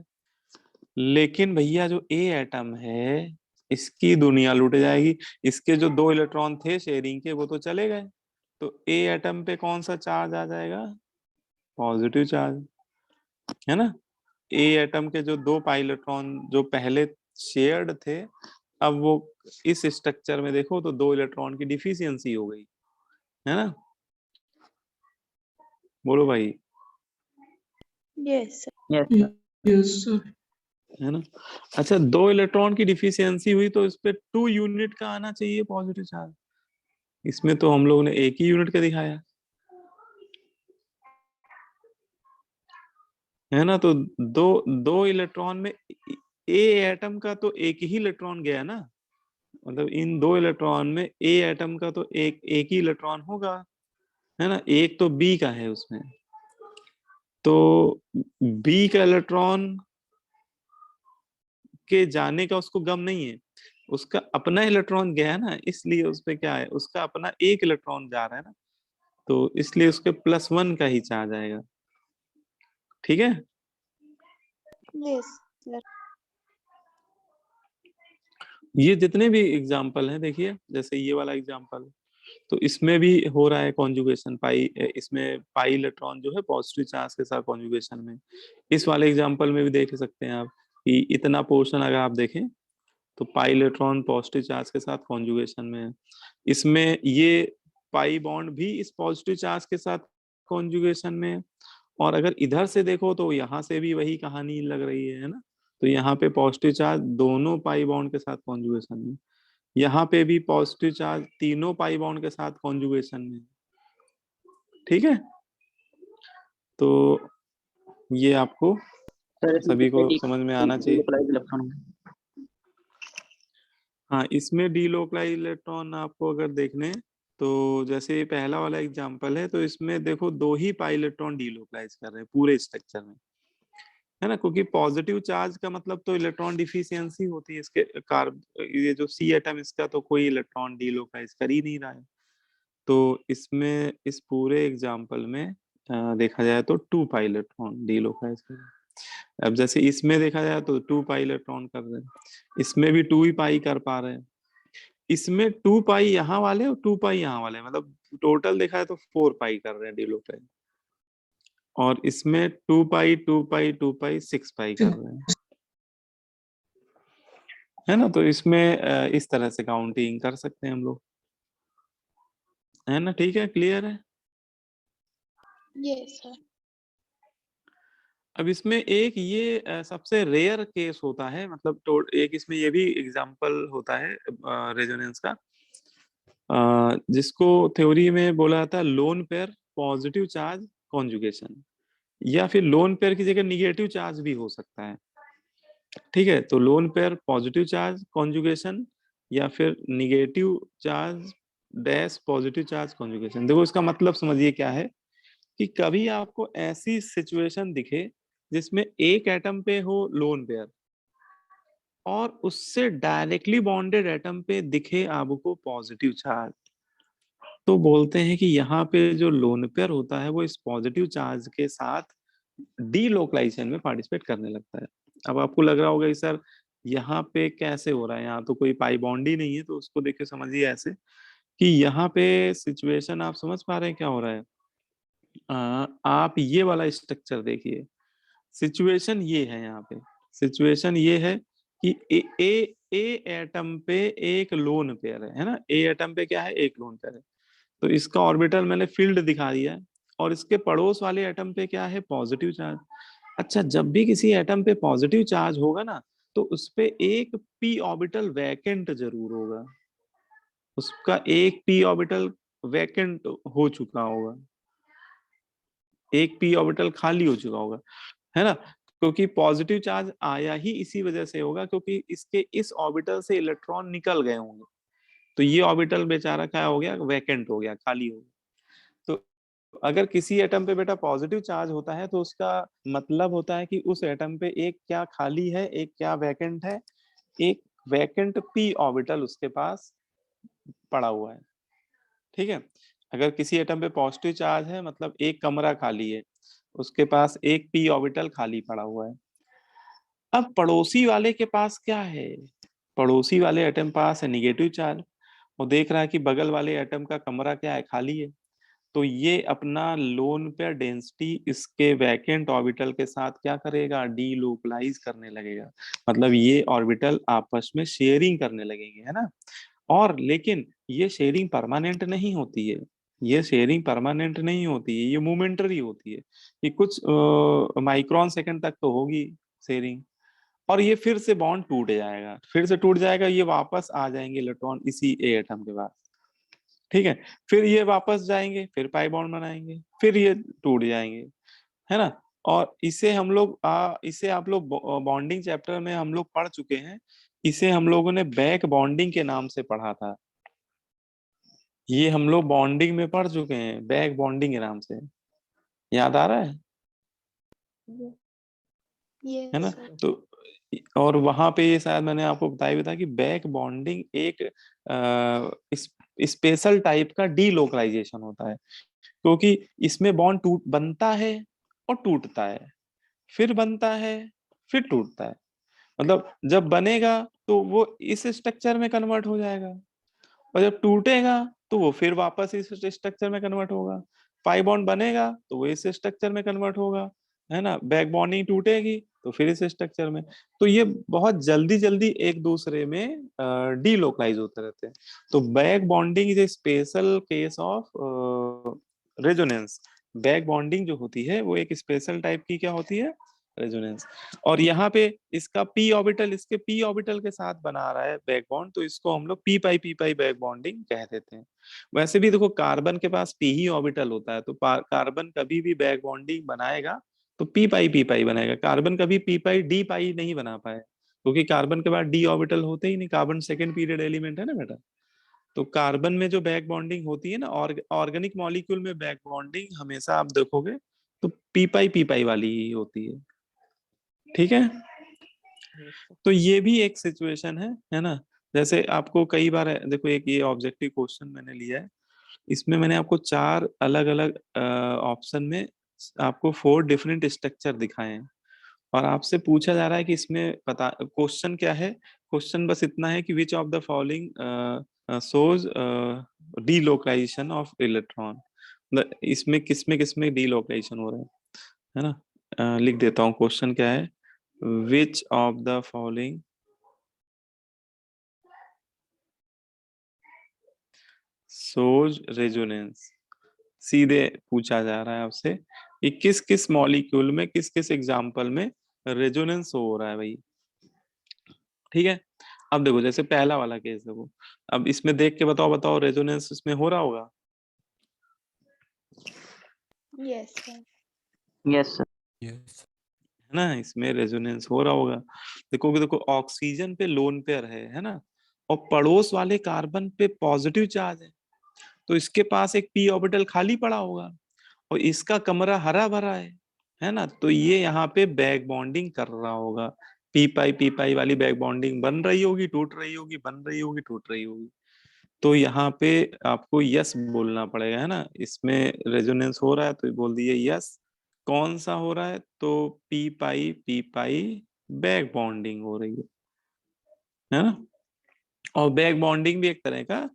लेकिन भैया जो ए एटम है इसकी दुनिया लूट जाएगी। इसके जो 2 इलेक्ट्रॉन थे शेयरिंग के वो तो चले गए। तो ए एटम पे कौन सा चार्ज आ जाएगा? पॉजिटिव चार्ज, है ना। ए एटम के जो 2 पाई इलेक्ट्रॉन जो पहले शेयर्ड थे, अब वो इस स्ट्रक्चर में देखो तो 2 इलेक्ट्रॉन की डिफिशियंसी हो गई, है ना। बोलो भाई, यस। Yes, sir. है ना। अच्छा 2 इलेक्ट्रॉन की डिफिशियंसी हुई तो इस पे 2 यूनिट का आना चाहिए पॉजिटिव चार्ज। इसमें तो हम लोगों ने एक ही यूनिट का दिखाया, है ना। तो दो दो इलेक्ट्रॉन में ए एटम का तो एक ही इलेक्ट्रॉन गया ना। मतलब इन 2 इलेक्ट्रॉन में ए एटम का तो एक ही इलेक्ट्रॉन होगा, है ना, एक तो बी का है उसमें, तो बी का इलेक्ट्रॉन के जाने का उसको गम नहीं है, उसका अपना इलेक्ट्रॉन गया ना, इसलिए उस पे क्या है, उसका अपना एक इलेक्ट्रॉन जा रहा है ना, तो इसलिए उसके +1 का ही चार्ज आएगा। ठीक है, यस सर। ये जितने भी एग्जाम्पल हैं देखिए, जैसे ये वाला एग्जाम्पल, तो इसमें भी हो रहा है कॉन्जुगेशन, पाई, इसमें पाई इलेक्ट्रॉन जो है पॉजिटिव चार्ज के साथ कॉन्जुगेशन में। इस वाले एग्जाम्पल में भी देख सकते हैं आप कि इतना पोर्शन अगर आप देखें तो पाई इलेक्ट्रॉन पॉजिटिव चार्ज के साथ कॉन्जुगेशन में है। इसमें ये पाई बॉन्ड भी इस पॉजिटिव चार्ज के साथ कॉन्जुगेशन में है, और अगर इधर से देखो तो यहाँ से भी वही कहानी लग रही है ना, तो यहाँ पे पॉजिटिव चार्ज दोनों पाई बॉन्ड के साथ कॉन्जुगेशन में, यहाँ पे भी पॉजिटिव चार्ज तीनों पाई बॉन्ड के साथ कॉन्जुगेशन में। ठीक है, तो ये आपको सर सभी को समझ में आना चाहिए। इलेक्ट्रॉन। हाँ, इसमें डीलोकलाइज इलेक्ट्रॉन आपको अगर देखने, तो जैसे ये पहला वाला एग्जांपल है, तो इसमें देखो 2 ही पाई इलेक्ट्रॉन डीलोकलाइज कर रहे हैं पूरे स्ट्रक्चर में, है ना, क्योंकि पॉजिटिव चार्ज का मतलब तो इलेक्ट्रॉन डिफिशियंसी होती है, इसके ये जो सी एटम, इसका तो कोई इलेक्ट्रॉन डीलोकलाइज कर ही नहीं रहा है। तो इसमें इस पूरे एग्जांपल में देखा जाए तो 2 पाई इलेक्ट्रॉन डीलोकलाइज कर रहे हैं। अब जैसे इसमें देखा जाए तो 2 पाई इलेक्ट्रॉन कर रहे हैं, इसमें भी 2 ही पाई कर पा रहे हैं, इसमें 2 पाई यहाँ वाले और 2 पाई यहाँ वाले, मतलब टोटल देखा है तो 4 पाई कर रहे हैं डीलोकलाइज, और इसमें 2 पाई 2 पाई 2 पाई 6 पाई कर रहे हैं, है ना। तो इसमें इस तरह से काउंटिंग कर सकते हैं हम लोग, है ना। ठीक है, क्लियर है। Yes sir. अब इसमें एक ये सबसे रेयर केस होता है, मतलब एक इसमें ये भी एग्जांपल होता है रेजोनेंस का, जिसको थ्योरी में बोला जाता है lone pair positive charge conjugation, या फिर लोन पेयर की जगह निगेटिव चार्ज भी हो सकता है। ठीक है, तो lone pair positive charge conjugation या फिर negative charge dash positive charge conjugation. देखो इसका मतलब समझिए क्या है, कि कभी आपको ऐसी सिचुएशन दिखे जिसमें एक एटम पे हो लोन पेयर, और उससे डायरेक्टली बॉन्डेड एटम पे दिखे आपको पॉजिटिव चार्ज, तो बोलते हैं कि यहाँ पे जो लोन पेयर होता है वो इस पॉजिटिव चार्ज के साथ डीलोकलाइजेशन में पार्टिसिपेट करने लगता है। अब आपको लग रहा होगा कि सर यहाँ पे कैसे हो रहा है, यहाँ तो कोई पाई बॉन्ड ही नहीं है, तो उसको देख के समझिए ऐसे कि यहाँ पे सिचुएशन आप समझ पा रहे हैं क्या हो रहा है। आप ये वाला स्ट्रक्चर देखिए, सिचुएशन ये है, यहाँ पे सिचुएशन ये है कि ए एटम पे एक लोन पेयर है ना, ए एटम पे क्या है, एक लोन पेयर है, तो इसका ऑर्बिटल मैंने फील्ड दिखा दिया है, और इसके पड़ोस वाले एटम पे क्या है, पॉजिटिव चार्ज। अच्छा, जब भी किसी एटम पे पॉजिटिव चार्ज होगा ना, तो उस पे एक पी ऑर्बिटल वैकेंट जरूर होगा, उसका एक पी ऑर्बिटल वैकेंट हो चुका होगा, एक पी ऑर्बिटल खाली हो चुका होगा, है ना, क्योंकि पॉजिटिव चार्ज आया ही इसी वजह से होगा क्योंकि इसके इस ऑर्बिटल से इलेक्ट्रॉन निकल गए होंगे, तो ये ऑर्बिटल बेचारा क्या हो गया, वैकेंट हो गया, खाली हो गया। तो अगर किसी एटम पे बेटा पॉजिटिव चार्ज होता है तो उसका मतलब होता है कि उस एटम पे एक क्या खाली है, एक क्या वैकेंट है, एक वैकेंट पी ऑर्बिटल उसके पास पड़ा हुआ है। ठीक है, अगर किसी एटम पे पॉजिटिव चार्ज है मतलब एक कमरा खाली है, उसके पास एक पी ऑर्बिटल खाली पड़ा हुआ है। अब पड़ोसी वाले के पास क्या है, पड़ोसी वाले एटम पास है निगेटिव चार्ज, वो देख रहा है कि बगल वाले एटम का कमरा क्या है, खाली है, तो ये अपना लोन पेयर डेंसिटी इसके वैकेंट ऑर्बिटल के साथ क्या करेगा, डीलोकलाइज करने लगेगा, मतलब ये ऑर्बिटल आपस में शेयरिंग करने लगेंगे, है ना। और लेकिन ये शेयरिंग परमानेंट नहीं होती है, ये शेयरिंग परमानेंट नहीं होती है, ये मोमेंटरी होती है, ये कुछ माइक्रोन सेकंड तक तो होगी शेयरिंग, और ये फिर से बॉन्ड टूट जाएगा, फिर से टूट जाएगा, ये वापस आ जाएंगे इलेक्ट्रॉन इसी ए एटम के पास। ठीक है, फिर ये वापस जाएंगे, फिर पाई बॉन्ड बनाएंगे, फिर ये टूट जाएंगे, है ना। और इसे हम लोग इसे आप लोग बॉन्डिंग चैप्टर में हम लोग पढ़ चुके हैं, इसे हम लोगों ने बैक बॉन्डिंग के नाम से पढ़ा था। ये हम लोग बॉन्डिंग में पढ़ चुके हैं, बैक बॉन्डिंग नाम से, याद आ रहा है यस ना? सर। तो और वहां पे ये शायद मैंने आपको बताया भी था कि बैक बॉन्डिंग एक स्पेशल टाइप का डीलोकलाइजेशन होता है, क्योंकि इसमें बॉन्ड टूट बनता है और टूटता है, फिर बनता है, फिर टूटता है। मतलब जब बनेगा तो वो इस स्ट्रक्चर में कन्वर्ट हो जाएगा, और जब टूटेगा तो वो फिर वापस इस स्ट्रक्चर में कन्वर्ट होगा। पाई बॉन्ड बनेगा तो वो इस स्ट्रक्चर में कन्वर्ट होगा, है ना? बैक बॉन्डिंग टूटेगी तो फिर इस स्ट्रक्चर में। तो ये बहुत जल्दी जल्दी एक दूसरे में डीलोकलाइज होते रहते हैं। तो back bonding is a special case of resonance. Back bonding जो होती है वो एक स्पेशल टाइप की क्या होती है, रेजोनेंस। और यहाँ पे इसका पी ऑर्बिटल इसके पी ऑर्बिटल के साथ बना रहा है बैक बॉन्ड, तो इसको हम लोग पी पाई बैक बॉन्डिंग कह देते हैं। वैसे भी देखो कार्बन के पास पी ही ऑर्बिटल होता है, तो कार्बन कभी भी बैक बॉन्डिंग बनाएगा तो पी पाई बनाएगा। कार्बन कभी पी पाई डी पाई नहीं बना पाए, क्योंकि कार्बन के बाद डी ऑर्बिटल होते ही नहीं, कार्बन सेकेंड पीरियड एलिमेंट है ना बेटा। तो कार्बन में जो बैक बॉन्डिंग होती है ना, ऑर्गेनिक मॉलिक्यूल में बैक बॉन्डिंग हमेशा आप देखोगे तो पी पाई वाली ही होती है, ठीक है? तो ये भी एक सिचुएशन है ना? जैसे आपको कई बार देखो, एक ये ऑब्जेक्टिव क्वेश्चन मैंने लिया है, इसमें मैंने आपको 4 अलग अलग ऑप्शन में आपको 4 डिफरेंट स्ट्रक्चर दिखाए हैं, और आपसे पूछा जा रहा है कि इसमें पता क्वेश्चन क्या है। क्वेश्चन बस इतना है कि which of the following shows delocalisation of electron, मतलब इसमें किसमें डीलोकलाइजेशन हो रहा है ना? लिख देता हूँ क्वेश्चन क्या है। विच of the following shows resonance, सीधे पूछा जा रहा है आपसे कि किस किस मॉलिक्यूल में किस किस एग्जाम्पल में रेजोनेंस हो रहा है भाई, ठीक है? अब देखो जैसे पहला वाला केस देखो, अब इसमें देख के बताओ रेजोनेंस इसमें हो रहा होगा? Yes sir. Yes, sir. Yes है ना? इसमें रेजोनेंस हो रहा होगा। देखो ऑक्सीजन पे लोन पेयर है ना? और पड़ोस वाले कार्बन पे पॉजिटिव चार्ज है, तो इसके पास एक पी ऑर्बिटल खाली पड़ा होगा, और इसका कमरा हरा भरा है ना? तो ये यहाँ पे बैक बॉन्डिंग कर रहा होगा, पी पाई वाली बैक बॉन्डिंग बन रही होगी, टूट रही होगी, बन रही होगी, टूट रही होगी। तो यहाँ पे आपको यस बोलना पड़ेगा, है ना? इसमें रेजोनेंस हो रहा है तो बोल दिए यस। कौन सा हो रहा है? तो पी पाई बैक बॉन्डिंग हो रही है ना? और बैक बॉन्डिंग भी एक तरह का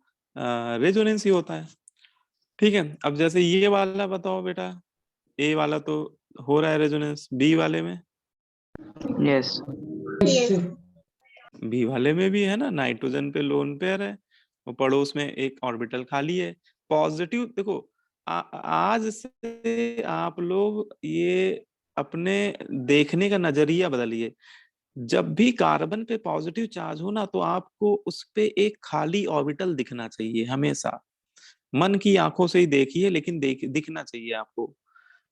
रेजोनेंस ही होता है, ठीक है? अब जैसे ये वाला बताओ बेटा, ए वाला तो हो रहा है रेजोनेंस, बी वाले में, Yes. यस बी वाले में भी है ना, नाइट्रोजन पे लोन पेयर है और पड़ोस में एक ऑर्बिटल खाली है। पॉजिटिव देखो, आज से आप लोग ये अपने देखने का नजरिया बदलिए। जब भी कार्बन पे पॉजिटिव चार्ज हो ना, तो आपको उस पे एक खाली ऑर्बिटल दिखना चाहिए हमेशा। मन की आंखों से ही देखिए, लेकिन दिखना चाहिए आपको।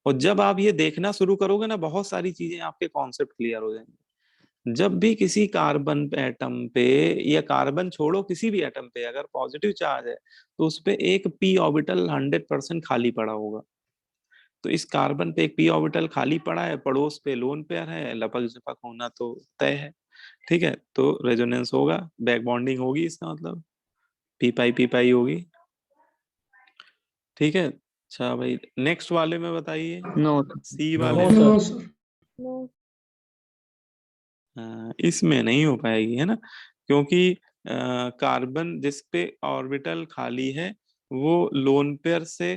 और जब आप ये देखना शुरू करोगे ना, बहुत सारी चीजें आपके कॉन्सेप्ट क्लियर हो जाएंगे। जब भी किसी कार्बन एटम पे, या कार्बन छोड़ो किसी भी एटम पे अगर पॉजिटिव चार्ज है, तो उस पे एक पी ऑर्बिटल 100% खाली पड़ा होगा। तो इस कार्बन पे एक पी ऑर्बिटल खाली पड़ा है, पड़ोस पे लोन पेयर है, लपक झपक होना तो तय है, ठीक है? तो रेजोनेंस होगा, बैक बॉन्डिंग होगी, इसका मतलब पी पाई होगी, ठीक है? अच्छा भाई, नेक्स्ट वाले में बताइए, No. सी नो वाले No, में। sir. नो इसमें नहीं हो पाएगी, है ना? क्योंकि कार्बन जिस पे ऑर्बिटल खाली है, वो लोन पेयर से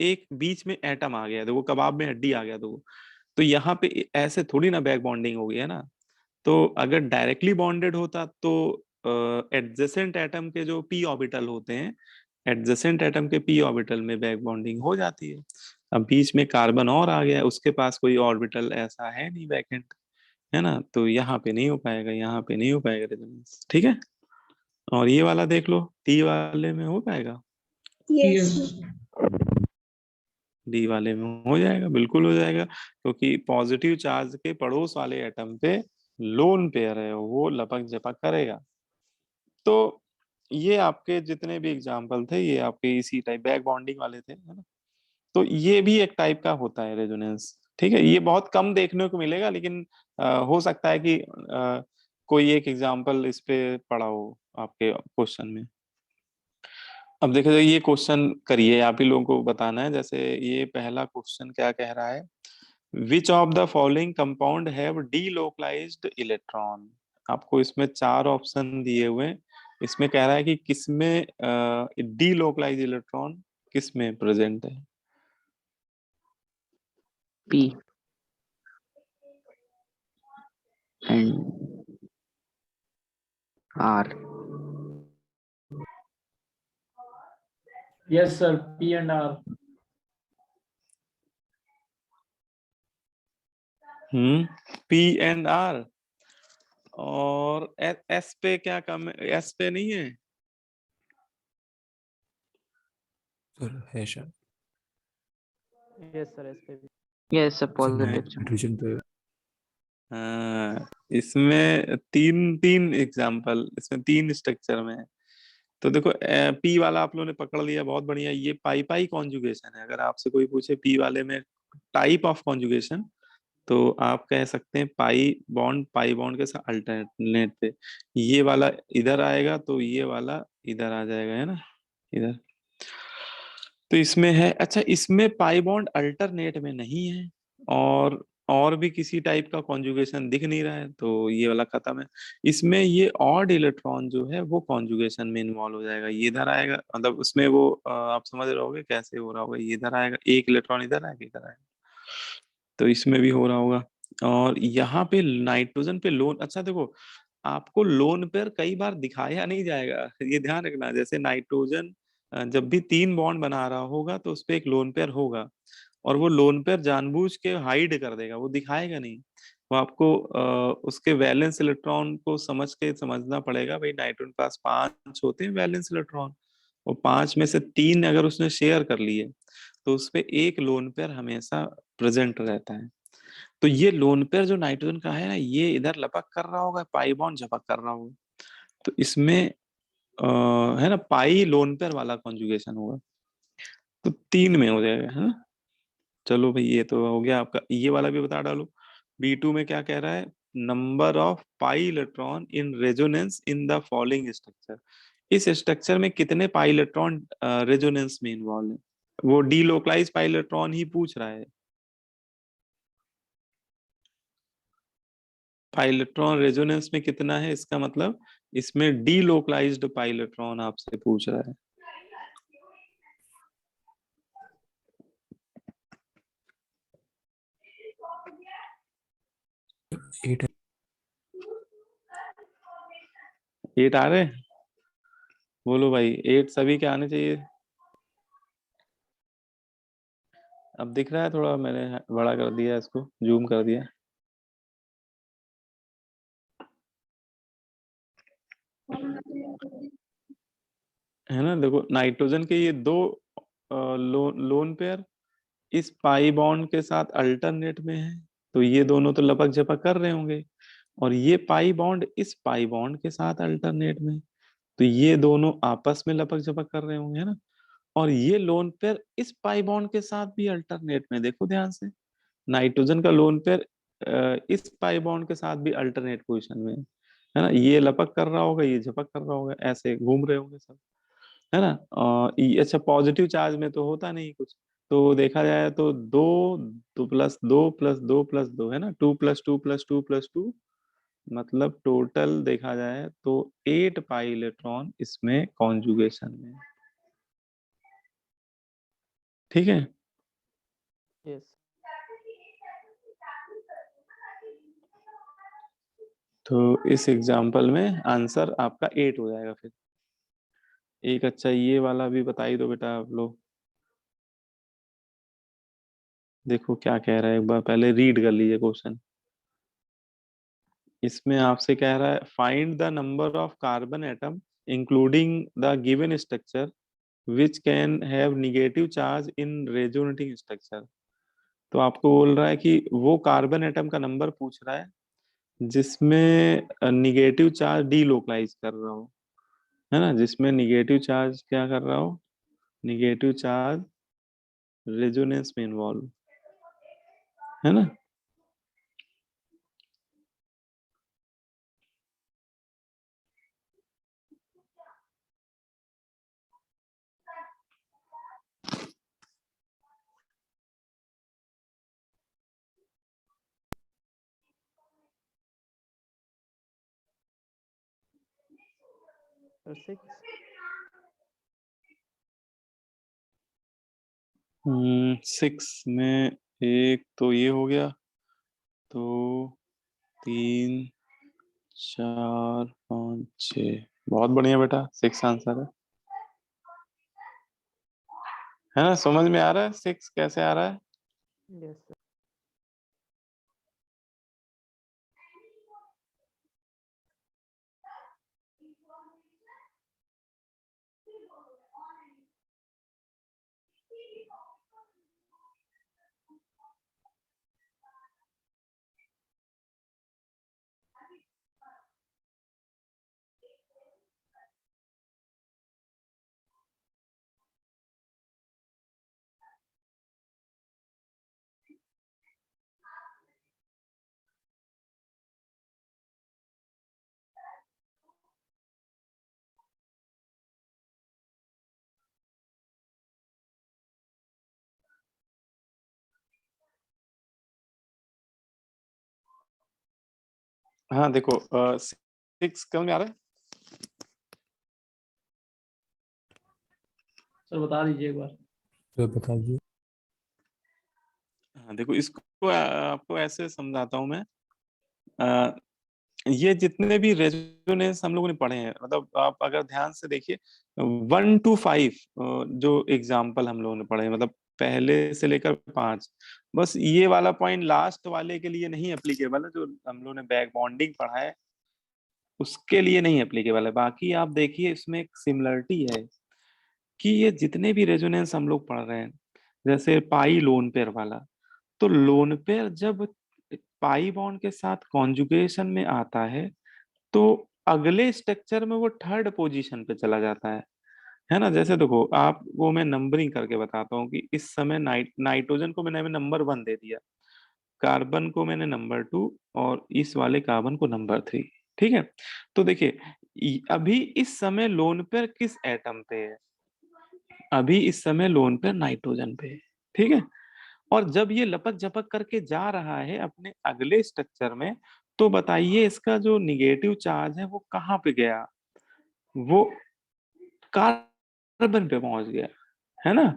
एक बीच में एटम आ गया, देखो कबाब में हड्डी आ गया, तो यहाँ पे ऐसे थोड़ी ना बैक बॉन्डिंग होगी, है ना? तो अगर डायरेक्टली बॉन्डेड होता तो एडजेसेंट एटम के जो पी ऑर्बिटल होते हैं, एडजेसेंट एटम के पी ऑर्बिटल में बैक बॉन्डिंग हो जाती है। अब बीच में कार्बन और आ गया, उसके पास कोई ऑर्बिटल ऐसा है नहीं वैकेंट, है ना? तो यहाँ पे नहीं हो पाएगा, यहाँ पे नहीं हो पाएगा रेजोनेंस, ठीक है? और ये वाला देख लो, टी वाले में हो पाएगा, यस डी वाले में हो जाएगा, बिल्कुल हो जाएगा, क्योंकि पॉजिटिव चार्ज के पड़ोस वाले एटम पे लोन पेयर है, वो लपक झपक करेगा। तो ये आपके जितने भी एग्जाम्पल थे ये आपके इसी टाइप बैक बॉन्डिंग वाले थे, है ना। तो ये भी एक टाइप का होता है रेजोनेंस। ठीक है, ये बहुत कम देखने को मिलेगा, लेकिन हो सकता है कि कोई एक एग्जाम्पल इस पे पड़ा हो आपके क्वेश्चन में। अब देखो ये क्वेश्चन करिए, आप ही लोगों को बताना है। जैसे ये पहला क्वेश्चन क्या कह रहा है, विच of the following compound have delocalised electron. आपको इसमें 4 ऑप्शन दिए हुए हैं। इसमें कह रहा है कि किसमें डीलोकलाइज इलेक्ट्रॉन किसमें प्रेजेंट है। P and R. Yes, sir. P and R. P and R. और एस पे क्या कम है, एस पे नहीं है। सर है शायद यस सर, एस पे भी। Yes, sir. इसमें Positive. sir. हाइड्रोजन पे हाँ, इसमें तीन तीन एग्जाम्पल, इसमें 3 स्ट्रक्चर में है। तो देखो पी वाला आप लोगों ने पकड़ लिया, बहुत बढ़िया। ये पाई पाई कॉन्जुगेशन है। अगर आपसे कोई पूछे पी वाले में टाइप ऑफ कॉन्जुगेशन, तो आप कह सकते हैं पाई बॉन्ड के साथ अल्टरनेट पे ये वाला इधर आएगा तो ये वाला इधर आ जाएगा, है ना, इधर। तो इसमें है, अच्छा इसमें पाई बॉन्ड अल्टरनेट में नहीं है, और भी किसी टाइप का कॉन्जुगेशन दिख नहीं रहा है, तो ये वाला खत्म है। इसमें ये ऑड इलेक्ट्रॉन जो है वो कॉन्जुगेशन में इन्वॉल्व हो जाएगा, ये इधर आएगा, मतलब उसमें वो आप समझ रहे होगे कैसे हो रहा होगा। ये इधर आएगा, एक इलेक्ट्रॉन इधर आएगा, इधर आएगा, तो इसमें भी हो रहा होगा। और यहाँ पे नाइट्रोजन पे लोन, अच्छा देखो आपको लोन पेयर कई बार दिखाया नहीं जाएगा, ये ध्यान रखना। जैसे नाइट्रोजन जब भी 3 बॉन्ड बना रहा होगा तो उसपे एक लोन पेयर होगा, और वो लोन पेयर जानबूझ के हाइड कर देगा, वो दिखाएगा नहीं। वो आपको उसके वैलेंस इलेक्ट्रॉन को समझ के समझना पड़ेगा। भाई नाइट्रोजन के पास 5 होते हैं वैलेंस इलेक्ट्रॉन, और 5 में से 3 अगर उसने शेयर कर लिए तो उसपे एक लोन पेयर हमेशा प्रेजेंट रहता है। तो ये लोन पेयर जो नाइट्रोजन का है ना, ये इधर लपक कर रहा होगा, पाई बॉन्ड झपक कर रहा होगा। तो इसमें है ना पाई लोन पेयर वाला कॉन्जुगेशन होगा, तो 3 में हो जाएगा, है ना। चलो भाई ये तो हो गया आपका। ये वाला भी बता डालो, B2 में क्या कह रहा है, number of pi electron in resonance in the following structure. इस स्ट्रक्चर में कितने पाई इलेक्ट्रॉन रेजोनेंस में इन्वॉल्व है। वो डीलोकलाइज पाई इलेक्ट्रॉन ही पूछ रहा है। पाई इलेक्ट्रॉन रेजोनेंस में कितना है, इसका मतलब इसमें डीलोकलाइज्ड पाई इलेक्ट्रॉन आपसे पूछ रहा है। एट 8 आ रहे हैं? बोलो भाई 8 सभी के आने चाहिए। अब दिख रहा है, थोड़ा मैंने बड़ा कर दिया, इसको जूम कर दिया। है ना, देखो नाइट्रोजन के ये 2 लोन पेयर इस पाई बॉन्ड के साथ अल्टरनेट में है, तो ये दोनों तो लपक झपक कर रहे होंगे। और ये पाई बॉन्ड इस पाई बॉन्ड के साथ अल्टरनेट में, तो ये दोनों आपस में लपक झपक कर रहे होंगे, है ना। और ये लोन पेयर इस पाई बॉन्ड के साथ भी अल्टरनेट में, देखो ध्यान से, नाइट्रोजन का लोन पेयर इस पाई बॉन्ड के साथ भी अल्टरनेट पोजीशन में है ना। ये लपक कर रहा होगा, ये झपक कर रहा होगा, ऐसे घूम रहे होंगे सब, है ना। अच्छा पॉजिटिव चार्ज में तो होता नहीं कुछ, तो देखा जाए तो 2 प्लस 2 है ना, 2+2+2+2, मतलब टोटल देखा जाए तो 8 पाई इलेक्ट्रॉन इसमें कॉन्जुगेशन में। ठीक है, यस। तो इस एग्जाम्पल में आंसर आपका 8 हो जाएगा। फिर एक अच्छा ये वाला भी बता ही दो बेटा आप लोग। देखो क्या कह रहा है, एक बार पहले रीड कर लीजिए क्वेश्चन। इसमें आपसे कह रहा है find the number of carbon atom including the given structure which can have negative charge in resonating structure. तो आपको बोल रहा है कि वो कार्बन एटम का नंबर पूछ रहा है जिसमें निगेटिव चार्ज डीलोकलाइज कर रहा हो। है ना, जिसमें निगेटिव चार्ज क्या कर रहा हो, निगेटिव चार्ज रेजोनेंस में इन्वॉल्व, है ना। सिक्स में एक तो ये हो गया, तो 3 4 5 6, बहुत बढ़िया बेटा, 6 आंसर है ना। समझ में आ रहा है 6 कैसे आ रहा है। Yes sir. हाँ देखो, 6 समझ में आ रहा है। सर बता दीजिए एक बार। तो बता दीजिए। हाँ देखो, इसको आपको ऐसे समझाता हूँ मैं। अ, ये जितने भी रेजोनेंस हम लोगों ने पढ़े हैं, मतलब आप अगर ध्यान से देखिए 1 to 5 जो एग्जाम्पल हम लोगों ने पढ़े हैं, मतलब पहले से लेकर 5, बस ये वाला पॉइंट लास्ट वाले के लिए नहीं एप्लीकेबल है, जो हम लोगों ने बैक बॉन्डिंग पढ़ा है उसके लिए नहीं एप्लीकेबल है। बाकी आप देखिए इसमें एक सिमिलरिटी है कि ये जितने भी रेजोनेंस हम लोग पढ़ रहे हैं, जैसे पाई लोन पेयर वाला, तो लोन पेयर जब पाई बॉन्ड के साथ कॉन्जुगेशन में आता है तो अगले स्ट्रक्चर में वो थर्ड पोजीशन पे चला जाता है ना। जैसे देखो आपको मैं नंबरिंग करके बताता हूँ कि इस समय नाइट्रोजन को मैंने नंबर 1 दे दिया, कार्बन को मैंने नंबर 2, और इस वाले कार्बन को नंबर 3। ठीक है, तो देखिए अभी इस समय लोन पेयर किस एटम पे है, अभी इस समय लोन पेयर नाइट्रोजन पे है। ठीक है, और जब ये लपक झपक करके जा रहा है अपने अगले स्ट्रक्चर में, तो बताइए इसका जो निगेटिव चार्ज है वो कहाँ पे गया, वो कार्बन पे पहुंच गया, है ना।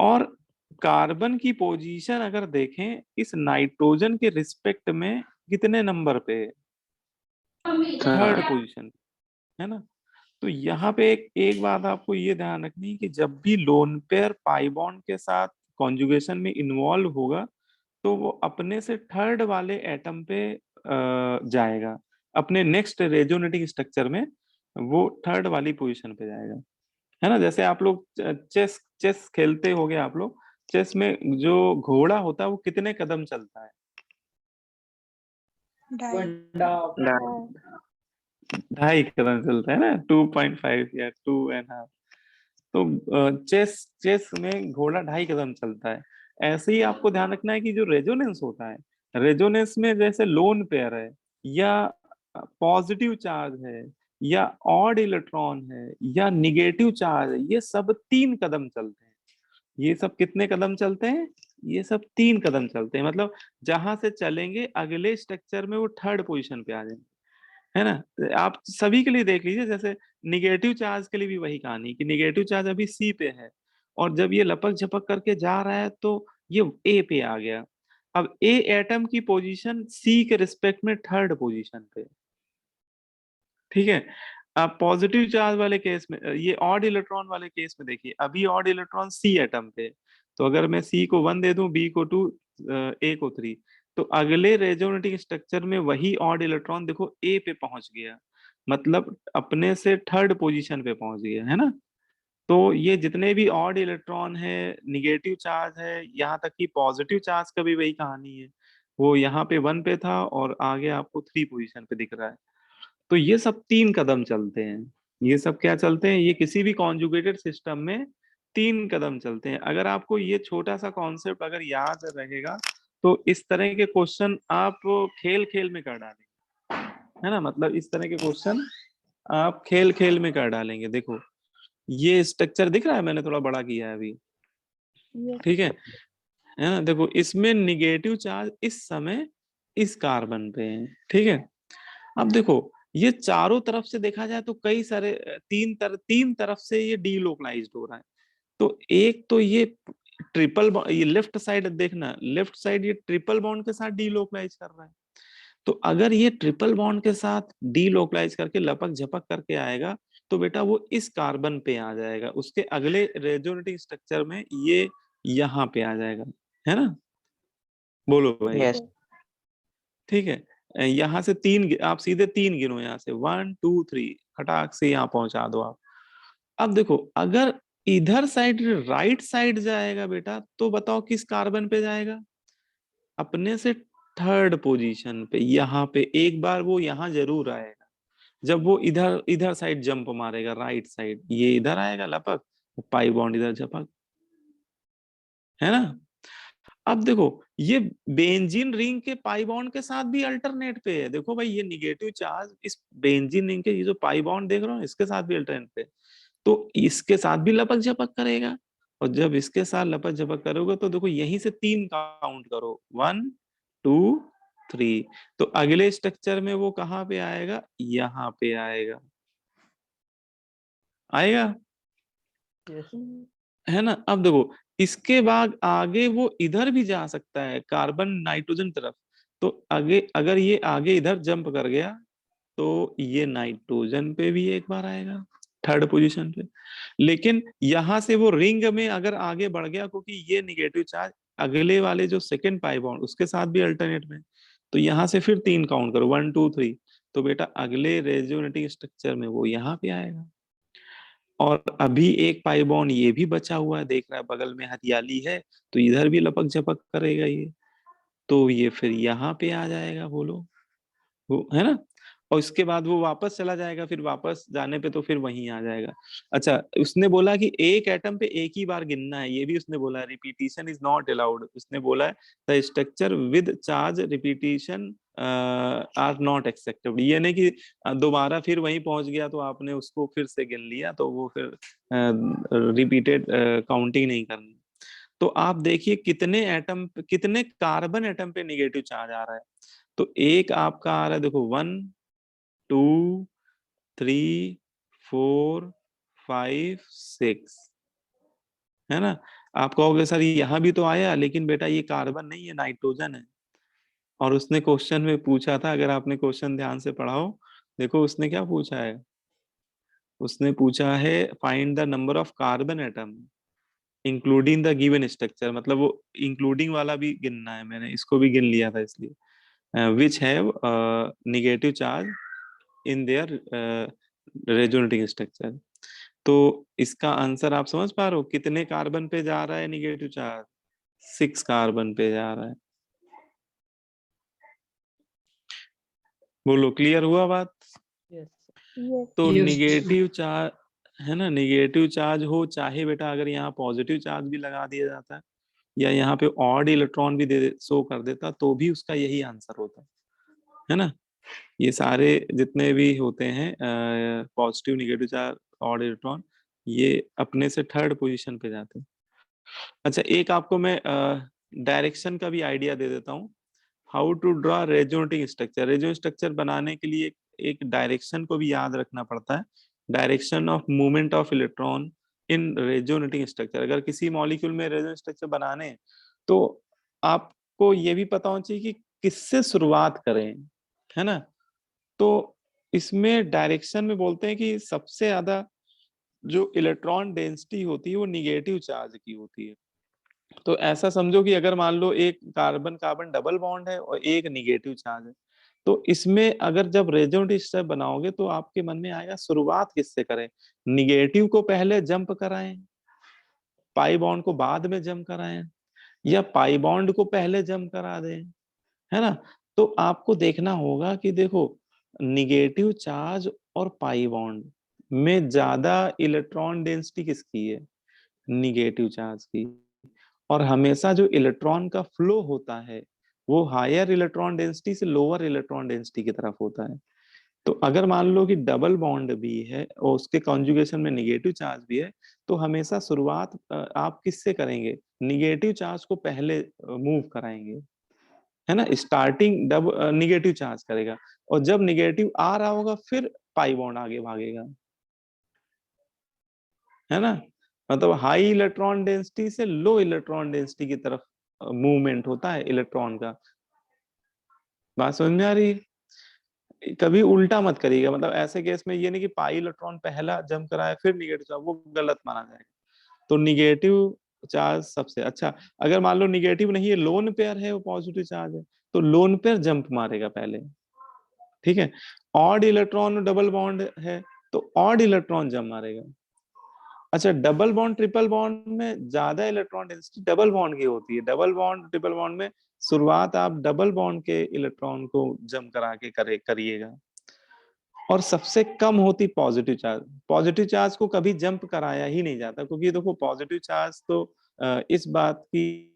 और कार्बन की पोजीशन अगर देखें इस नाइट्रोजन के रिस्पेक्ट में कितने नंबर पे है, थर्ड पोजीशन, है ना। तो यहाँ पे एक बात आपको ये ध्यान रखनी है कि जब भी लोन पेयर पाई बॉन्ड के साथ कॉन्जुगेशन में इन्वॉल्व होगा तो वो अपने से थर्ड वाले एटम पे जाएगा, अपने नेक्स्ट रेजोनेटिंग स्ट्रक्चर में वो थर्ड वाली पोजीशन पे जाएगा, है ना। जैसे आप लोग चेस चेस खेलते होगे आप लोग, चेस में जो घोड़ा होता है वो कितने कदम चलता है, 2.5। 2.5 कदम चलता है ना, 2.5 या 2.5। तो चेस चेस में घोड़ा 2.5 कदम चलता है। ऐसे ही आपको ध्यान रखना है कि जो रेजोनेंस होता है, रेजोनेंस में जैसे लोन पेयर है या पॉजिटिव चार्ज है या ऑड इलेक्ट्रॉन है या निगेटिव चार्ज है, ये सब 3 कदम चलते हैं। ये सब कितने कदम चलते हैं, ये सब 3 कदम चलते हैं, मतलब जहां से चलेंगे अगले स्ट्रक्चर में वो थर्ड पोजीशन पे आ जाएंगे, है ना। आप सभी के लिए देख लीजिए, जैसे निगेटिव चार्ज के लिए भी वही कहानी कि निगेटिव चार्ज अभी सी पे है, और जब ये लपक झपक करके जा रहा है तो ये ए पे आ गया। अब ए एटम की पोजीशन सी के रिस्पेक्ट में थर्ड पोजीशन पे, ठीक है। अब पॉजिटिव चार्ज वाले केस में, ये ऑड इलेक्ट्रॉन वाले केस में देखिए, अभी ऑड इलेक्ट्रॉन सी एटम पे, तो अगर मैं सी को 1 दे दूं, बी को 2, ए को 3, तो अगले रेजोनेटिंग स्ट्रक्चर में वही ऑड इलेक्ट्रॉन देखो ए पे पहुंच गया, मतलब अपने से थर्ड पोजीशन पे पहुंच गया, है ना। तो ये जितने भी ऑड इलेक्ट्रॉन है, निगेटिव चार्ज है, यहाँ तक कि पॉजिटिव चार्ज का भी वही कहानी है, वो यहाँ पे 1 पे था और आगे आपको 3 पोजीशन पे दिख रहा है। तो ये सब 3 कदम चलते हैं, ये सब क्या चलते हैं, ये किसी भी कॉन्जुगेटेड सिस्टम में 3 कदम चलते हैं। अगर आपको ये छोटा सा कॉन्सेप्ट अगर याद रहेगा तो इस तरह के क्वेश्चन आप खेल खेल में कर डालेंगे, है ना। मतलब इस तरह के क्वेश्चन आप खेल खेल में कर डालेंगे। देखो ये स्ट्रक्चर दिख रहा है, मैंने थोड़ा बड़ा किया है अभी, ठीक है ना। देखो इसमें निगेटिव चार्ज इस समय इस कार्बन पे है, ठीक है। अब देखो ये चारों तरफ से देखा जाए तो कई सारे तीन तरफ से ये डीलोकलाइज्ड हो रहा है। तो एक तो ये ये लेफ्ट साइड देखना, लेफ्ट साइड ये ट्रिपल बॉन्ड के साथ डीलोकलाइज कर रहा है। तो अगर ये ट्रिपल बॉन्ड के साथ डीलोकलाइज करके लपक झपक करके आएगा तो बेटा वो इस कार्बन पे आ जाएगा, उसके अगले रेजोनेटिंग स्ट्रक्चर में ये यहाँ पे आ जाएगा, है ना। बोलो भाई। Yes. ठीक है, यहाँ से आप सीधे 3 गिनो, यहाँ से 1 2 3 खटाक से यहाँ पहुंचा दो आप। अब देखो अगर इधर साइड राइट साइड जाएगा बेटा तो बताओ किस कार्बन पे जाएगा, अपने से थर्ड पोजीशन पे। यहाँ पे एक बार वो यहाँ जरूर आएगा, जब वो इधर इधर साइड जंप मारेगा राइट साइड, ये इधर आएगा लपक, पाई बॉन्ड इधर झपक, है ना। अब देखो ये बेंजीन रिंग के पाई बॉन्ड के साथ भी अल्टरनेट पे है। देखो भाई ये निगेटिव चार्ज इस बेंजीन रिंग के ये जो पाई बॉन्ड देख रहे हो इसके साथ भी अल्टरनेट पे है। तो इसके साथ भी लपक झपक करेगा, और जब इसके साथ लपक झपक करोगे तो देखो यहीं से 3 काउंट करो, 1 2 3। तो अगले स्ट्रक्चर में वो कहाँ पे आएगा, यहाँ पे आएगा, आएगा, है ना। अब देखो इसके बाद आगे वो इधर भी जा सकता है कार्बन नाइट्रोजन तरफ। तो आगे अगर ये आगे इधर जंप कर गया तो ये नाइट्रोजन पे भी एक बार आएगा थर्ड पोजीशन पे। लेकिन यहां से वो रिंग में अगर आगे बढ़ गया, क्योंकि ये निगेटिव चार्ज अगले वाले जो सेकंड पाई बॉन्ड उसके साथ भी अल्टरनेट में, तो यहाँ से फिर 3 काउंट करो, 1 2 3। तो बेटा अगले रेजोनेटिंग स्ट्रक्चर में वो यहाँ पे आएगा। और अभी एक पाई बॉन्ड ये भी बचा हुआ है, देख रहा है बगल में हरियाली है, तो इधर भी लपक झपक करेगा ये, तो ये फिर यहाँ पे आ जाएगा, बोलो वो, है ना। और इसके बाद वो वापस चला जाएगा, फिर वापस जाने पे तो फिर वहीं आ जाएगा। अच्छा उसने बोला कि एक एटम पे एक ही बार गिनना है, ये भी उसने बोला, रिपीटिशन इज नॉट अलाउड। उसने बोला है the structure with charge repetition are not acceptable. ये नहीं कि दोबारा फिर वहीं पहुंच गया तो आपने उसको फिर से गिन लिया, तो वो फिर रिपीटेड काउंटिंग नहीं करनी। तो आप देखिए कितने कार्बन एटम पे निगेटिव चार्ज आ रहा है। तो एक आपका आ रहा है देखो 1 2 3 4 5 6, है ना। आप कहोगे सर यहाँ भी तो आया, लेकिन बेटा ये कार्बन नहीं है, नाइट्रोजन है। और उसने क्वेश्चन में पूछा था, अगर आपने क्वेश्चन ध्यान से पढ़ा हो, देखो उसने क्या पूछा है, उसने पूछा है find the number of carbon atom including the given structure. मतलब वो इंक्लूडिंग वाला भी गिनना है, मैंने इसको भी गिन लिया था इसलिए, which have negative charge in their resonating structure. तो इसका आंसर आप समझ पा रहे हो, कितने कार्बन पे जा रहा है निगेटिव चार्ज, 6 कार्बन पे जा रहा है। बोलो क्लियर हुआ बात। तो Yes. निगेटिव चार्ज, है ना, निगेटिव चार्ज हो चाहे बेटा अगर यहाँ पॉजिटिव चार्ज भी लगा दिया जाता है या यहाँ पे ऑड इलेक्ट्रॉन भी दे शो कर देता, तो भी उसका यही आंसर होता है ना। ये सारे जितने भी होते हैं positive negative charge odd electron, ये अपने से थर्ड पोजीशन पे जाते हैं। अच्छा एक आपको मैं डायरेक्शन का भी आइडिया दे देता हूँ, how to draw resonating structure. Resonating structure बनाने के लिए एक डायरेक्शन को भी याद रखना पड़ता है, direction of movement of electron in resonating structure. अगर किसी मॉलिक्यूल में रेजोनेटिंग स्ट्रक्चर बनाने तो आपको ये भी पता होना चाहिए कि किससे शुरुआत करें, है ना। तो इसमें डायरेक्शन में बोलते हैं कि सबसे ज्यादा जो इलेक्ट्रॉन डेंसिटी होती है वो निगेटिव चार्ज की होती है। तो ऐसा समझो कि अगर मान लो एक कार्बन कार्बन डबल बॉन्ड है और एक निगेटिव चार्ज है, तो इसमें अगर जब रेजोनेटिव स्ट्रक्चर बनाओगे तो आपके मन में आएगा शुरुआत किससे करें, निगेटिव को पहले जंप कराएं, पाई बॉन्ड को बाद में जंप कराएं, या पाई बॉन्ड को पहले जंप करा दें, है ना। तो आपको देखना होगा कि देखो निगेटिव चार्ज और पाई बॉन्ड में ज्यादा इलेक्ट्रॉन डेंसिटी किसकी है? निगेटिव चार्ज की। और हमेशा जो इलेक्ट्रॉन का फ्लो होता है वो हायर इलेक्ट्रॉन डेंसिटी से लोअर इलेक्ट्रॉन डेंसिटी की तरफ होता है। तो अगर मान लो कि डबल बॉन्ड भी है और उसके कॉन्जुगेशन में निगेटिव चार्ज भी है, तो हमेशा शुरुआत आप किससे करेंगे? निगेटिव चार्ज को पहले मूव कराएंगे, है ना। स्टार्टिंग निगेटिव चार्ज करेगा, और जब निगेटिव आ रहा होगा फिर पाई बॉन्ड आगे भागेगा, है ना। मतलब हाई इलेक्ट्रॉन डेंसिटी से लो इलेक्ट्रॉन डेंसिटी की तरफ मूवमेंट होता है इलेक्ट्रॉन का। बात समझ में आ रही है? कभी उल्टा मत करिएगा, मतलब ऐसे केस में ये नहीं कि पाई इलेक्ट्रॉन पहला जंप कराया फिर निगेटिव चार्ज, वो गलत माना जाएगा। तो निगेटिव चार्ज सबसे अच्छा। अगर मान लो निगेटिव नहीं है, लोन पेयर है, वो पॉजिटिव चार्ज है, तो लोन पेयर जंप मारेगा पहले, ठीक है। ऑड इलेक्ट्रॉन डबल बॉन्ड है तो ऑड इलेक्ट्रॉन जंप मारेगा। अच्छा, डबल बॉन्ड ट्रिपल बॉन्ड में ज्यादा इलेक्ट्रॉन डेंसिटी डबल बॉन्ड की होती है। डबल बॉन्ड ट्रिपल बॉन्ड में शुरुआत आप डबल बॉन्ड के इलेक्ट्रॉन को जंप करा के करिएगा। और सबसे कम होती पॉजिटिव चार्ज। पॉजिटिव चार्ज को कभी जंप कराया ही नहीं जाता, क्योंकि देखो पॉजिटिव चार्ज तो इस बात की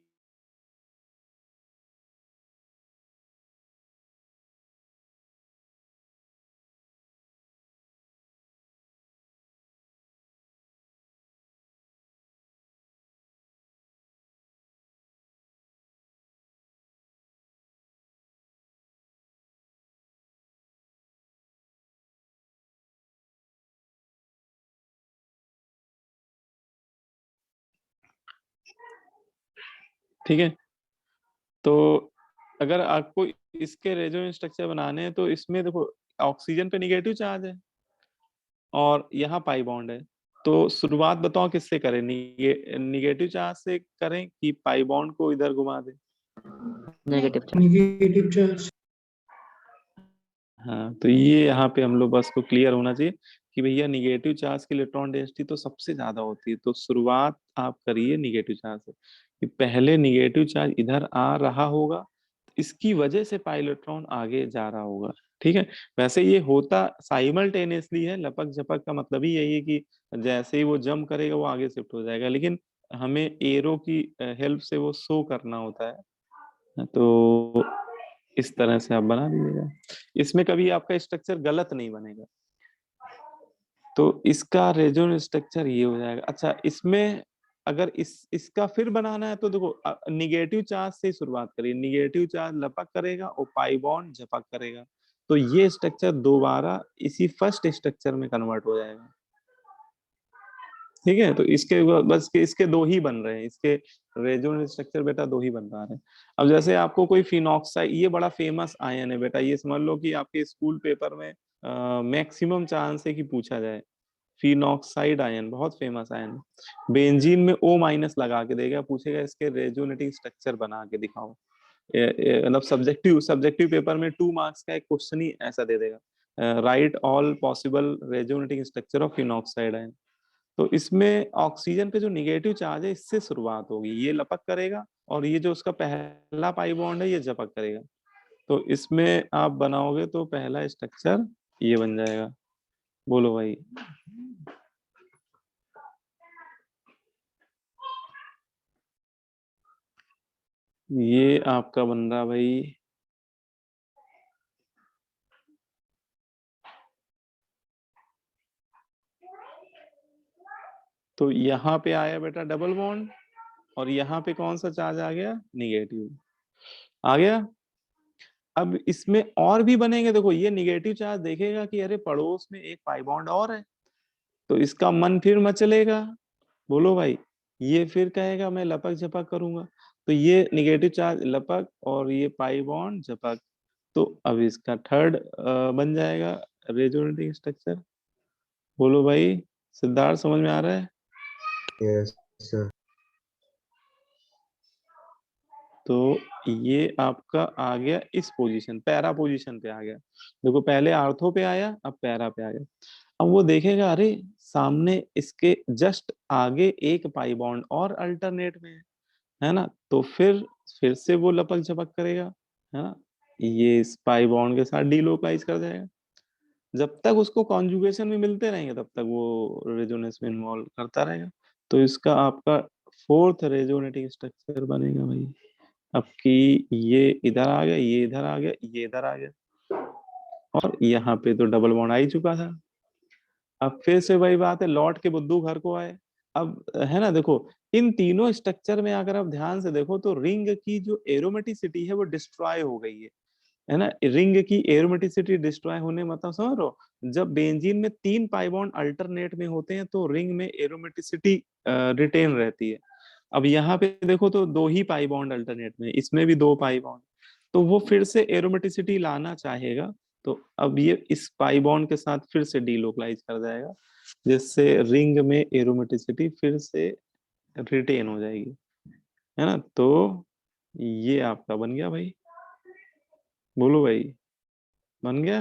ठीक है। तो अगर आपको इसके रेजोनेंस स्ट्रक्चर बनाने हैं तो इसमें देखो ऑक्सीजन पे निगेटिव चार्ज है और यहाँ पाई बॉन्ड है। तो शुरुआत बताओ किससे करें? निगेटिव चार्ज से करें कि पाई बॉन्ड को इधर घुमा दें? Negative charge. Negative charge. हाँ, तो ये यहाँ पे हम लोग बस को क्लियर होना चाहिए कि भैया निगेटिव चार्ज की इलेक्ट्रॉन डेंसिटी तो सबसे ज्यादा होती है। तो शुरुआत आप करिए निगेटिव चार्ज से, कि पहले निगेटिव चार्ज इधर आ रहा होगा, इसकी वजह से पाई इलेक्ट्रॉन आगे जा रहा होगा, ठीक है। वैसे ये होता साइमल्टेनियसली है, लपक झपक का मतलब ही यही है कि जैसे ही वो जंप करेगा वो आगे शिफ्ट हो जाएगा, लेकिन हमें एरो की हेल्प से वो शो करना होता है। तो इस तरह से आप बना दीजिएगा, इसमें कभी आपका स्ट्रक्चर गलत नहीं बनेगा। तो इसका रेजोनेंस स्ट्रक्चर ये हो जाएगा। अच्छा, इसमें अगर इसका फिर बनाना है तो देखो निगेटिव चार्ज से शुरुआत करिए। निगेटिव चार्ज लपक करेगा और पाई बॉन्ड झपक करेगा, तो ये स्ट्रक्चर दोबारा इसी फर्स्ट स्ट्रक्चर में कन्वर्ट हो जाएगा, ठीक है। तो इसके बस इसके दो ही बन रहे हैं, इसके रेजोनेंस स्ट्रक्चर बेटा दो ही बन रहा है। अब जैसे आपको कोई फिनॉक्साइड, ये बड़ा फेमस आयन है बेटा, ये समझ लो कि आपके स्कूल पेपर में मैक्सिमम चांस है कि पूछा जाए। फिनॉक्साइड आयन बहुत फेमस आयन है। बेंजीन में O माइनस लगा के देगा, पूछेगा इसके रेजोनेटिंग स्ट्रक्चर बना के दिखाओ। मतलब सब्जेक्टिव सब्जेक्टिव पेपर में 2 मार्क्स का एक क्वेश्चन ही ऐसा दे देगा, right all possible resonating structure of phenoxide ion. तो इसमें ऑक्सीजन पे जो निगेटिव चार्ज है इससे शुरुआत होगी, ये लपक करेगा और ये जो उसका पहला पाई बॉन्ड है ये झपक करेगा। तो इसमें आप बनाओगे तो पहला स्ट्रक्चर ये बन जाएगा। बोलो भाई। ये आपका बन रहा भाई तो यहाँ पे आया बेटा डबल बॉन्ड, और यहाँ पे कौन सा चार्ज आ गया? निगेटिव आ गया। अब इसमें और भी बनेंगे, देखो ये निगेटिव चार्ज देखेगा कि अरे पड़ोस में एक पाई बॉन्ड और है, तो इसका मन फिर मचलेगा। बोलो भाई, ये फिर कहेगा मैं लपक झपक करूंगा, तो ये निगेटिव चार्ज लपक और ये पाई बॉन्ड झपक। तो अब इसका थर्ड बन जाएगा रेजोनेटिंग स्ट्रक्चर। बोलो भाई, सिद्धार्थ समझ में आ रहा है? Yes sir. तो ये आपका आ गया इस पोजीशन, पैरा पोजीशन पे आ गया। देखो पहले आर्थो पे आया, अब पैरा पे आ गया। अब वो देखेगा अरे सामने इसके जस्ट आगे एक पाई बॉन्ड और अल्टरनेट में है ना, तो फिर से वो लपक झपक करेगा, है ना। ये इस पाई बॉन्ड के साथ डीलोकलाइज कर जाएगा। जब तक उसको कॉन्जुगेशन में मिलते रहेंगे तब तक वो रेजोनेंस में इन्वॉल्व करता रहेगा। तो इसका आपका फोर्थ रेजोनेटिंग स्ट्रक्चर बनेगा भाई। अब कि ये इधर आ गया, ये इधर आ गया, ये इधर आ गया, और यहाँ पे तो डबल बॉन्ड आ ही चुका था। अब फिर से वही बात है, लौट के बुद्धू घर को आए। अब है ना, देखो इन तीनों स्ट्रक्चर में अगर आप ध्यान से देखो तो रिंग की जो एरोमेटिसिटी है वो डिस्ट्रॉय हो गई है ना। रिंग की एरोमेटिसिटी डिस्ट्रॉय होने मतलब समझ रहे हो, जब बेंजीन में 3 पाई बॉन्ड अल्टरनेट में होते हैं तो रिंग में एरोमेटिसिटी रिटेन रहती है। अब यहाँ पे देखो तो 2 ही पाई बॉन्ड अल्टरनेट में, इसमें भी 2 पाई बॉन्ड, तो वो फिर से एरोमेटिसिटी लाना चाहेगा। तो अब ये इस पाई बॉन्ड के साथ फिर से डीलोकलाइज कर जाएगा, जिससे रिंग में एरोमेटिसिटी फिर से रिटेन हो जाएगी, है ना। तो ये आपका बन गया भाई, बोलो भाई, बन गया।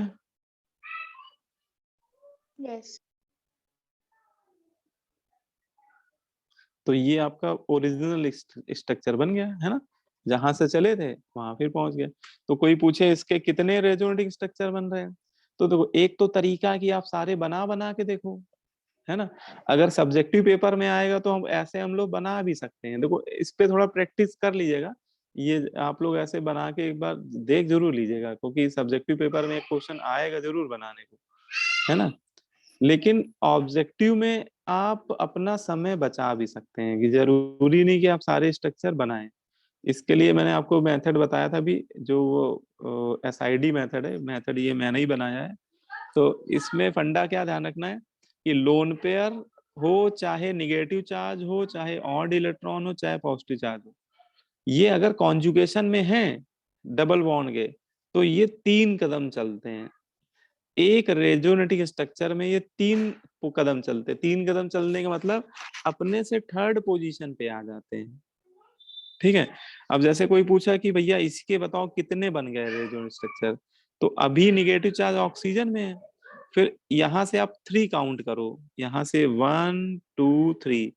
यस। तो ये आपका ओरिजिनल स्ट्रक्चर बन गया, है ना। जहां से चले थे वहां फिर पहुंच गए। तो कोई पूछे इसके कितने रेजोनेटिंग स्ट्रक्चर बन रहे हैं, तो देखो एक तो तरीका कि आप सारे बना बना के देखो, है ना। अगर सब्जेक्टिव पेपर में आएगा तो हम लोग बना भी सकते हैं। देखो इस पे थोड़ा प्रैक्टिस कर लीजिएगा, ये आप लोग ऐसे बना के एक बार देख जरूर लीजिएगा, क्योंकि सब्जेक्टिव पेपर में एक क्वेश्चन आएगा जरूर बनाने को, है ना। लेकिन ऑब्जेक्टिव में आप अपना समय बचा भी सकते हैं, कि जरूरी नहीं कि आप सारे स्ट्रक्चर बनाएं। इसके लिए मैंने आपको मेथड बताया था भी, जो वो SID मेथड है, मेथड ये मैंने ही बनाया है। तो इसमें फंडा क्या ध्यान रखना है कि लोन पेयर हो, चाहे निगेटिव चार्ज हो, चाहे ऑड इलेक्ट्रॉन हो, चाहे पॉजिटिव चार्ज हो, ये अगर कॉन्जुगेशन में है डबल बॉन्ड के, तो ये 3 कदम चलते हैं। एक रेजोनेटिक स्ट्रक्चर में ये 3 कदम चलते हैं। 3 कदम चलने का मतलब अपने से थर्ड पोजीशन पे आ जाते हैं, ठीक है। अब जैसे कोई पूछा कि भैया इसके बताओ कितने बन गए रेजोनेंट स्ट्रक्चर, तो अभी निगेटिव चार्ज ऑक्सीजन में है, फिर यहां से आप 3 काउंट करो, यहां से 1 2 3,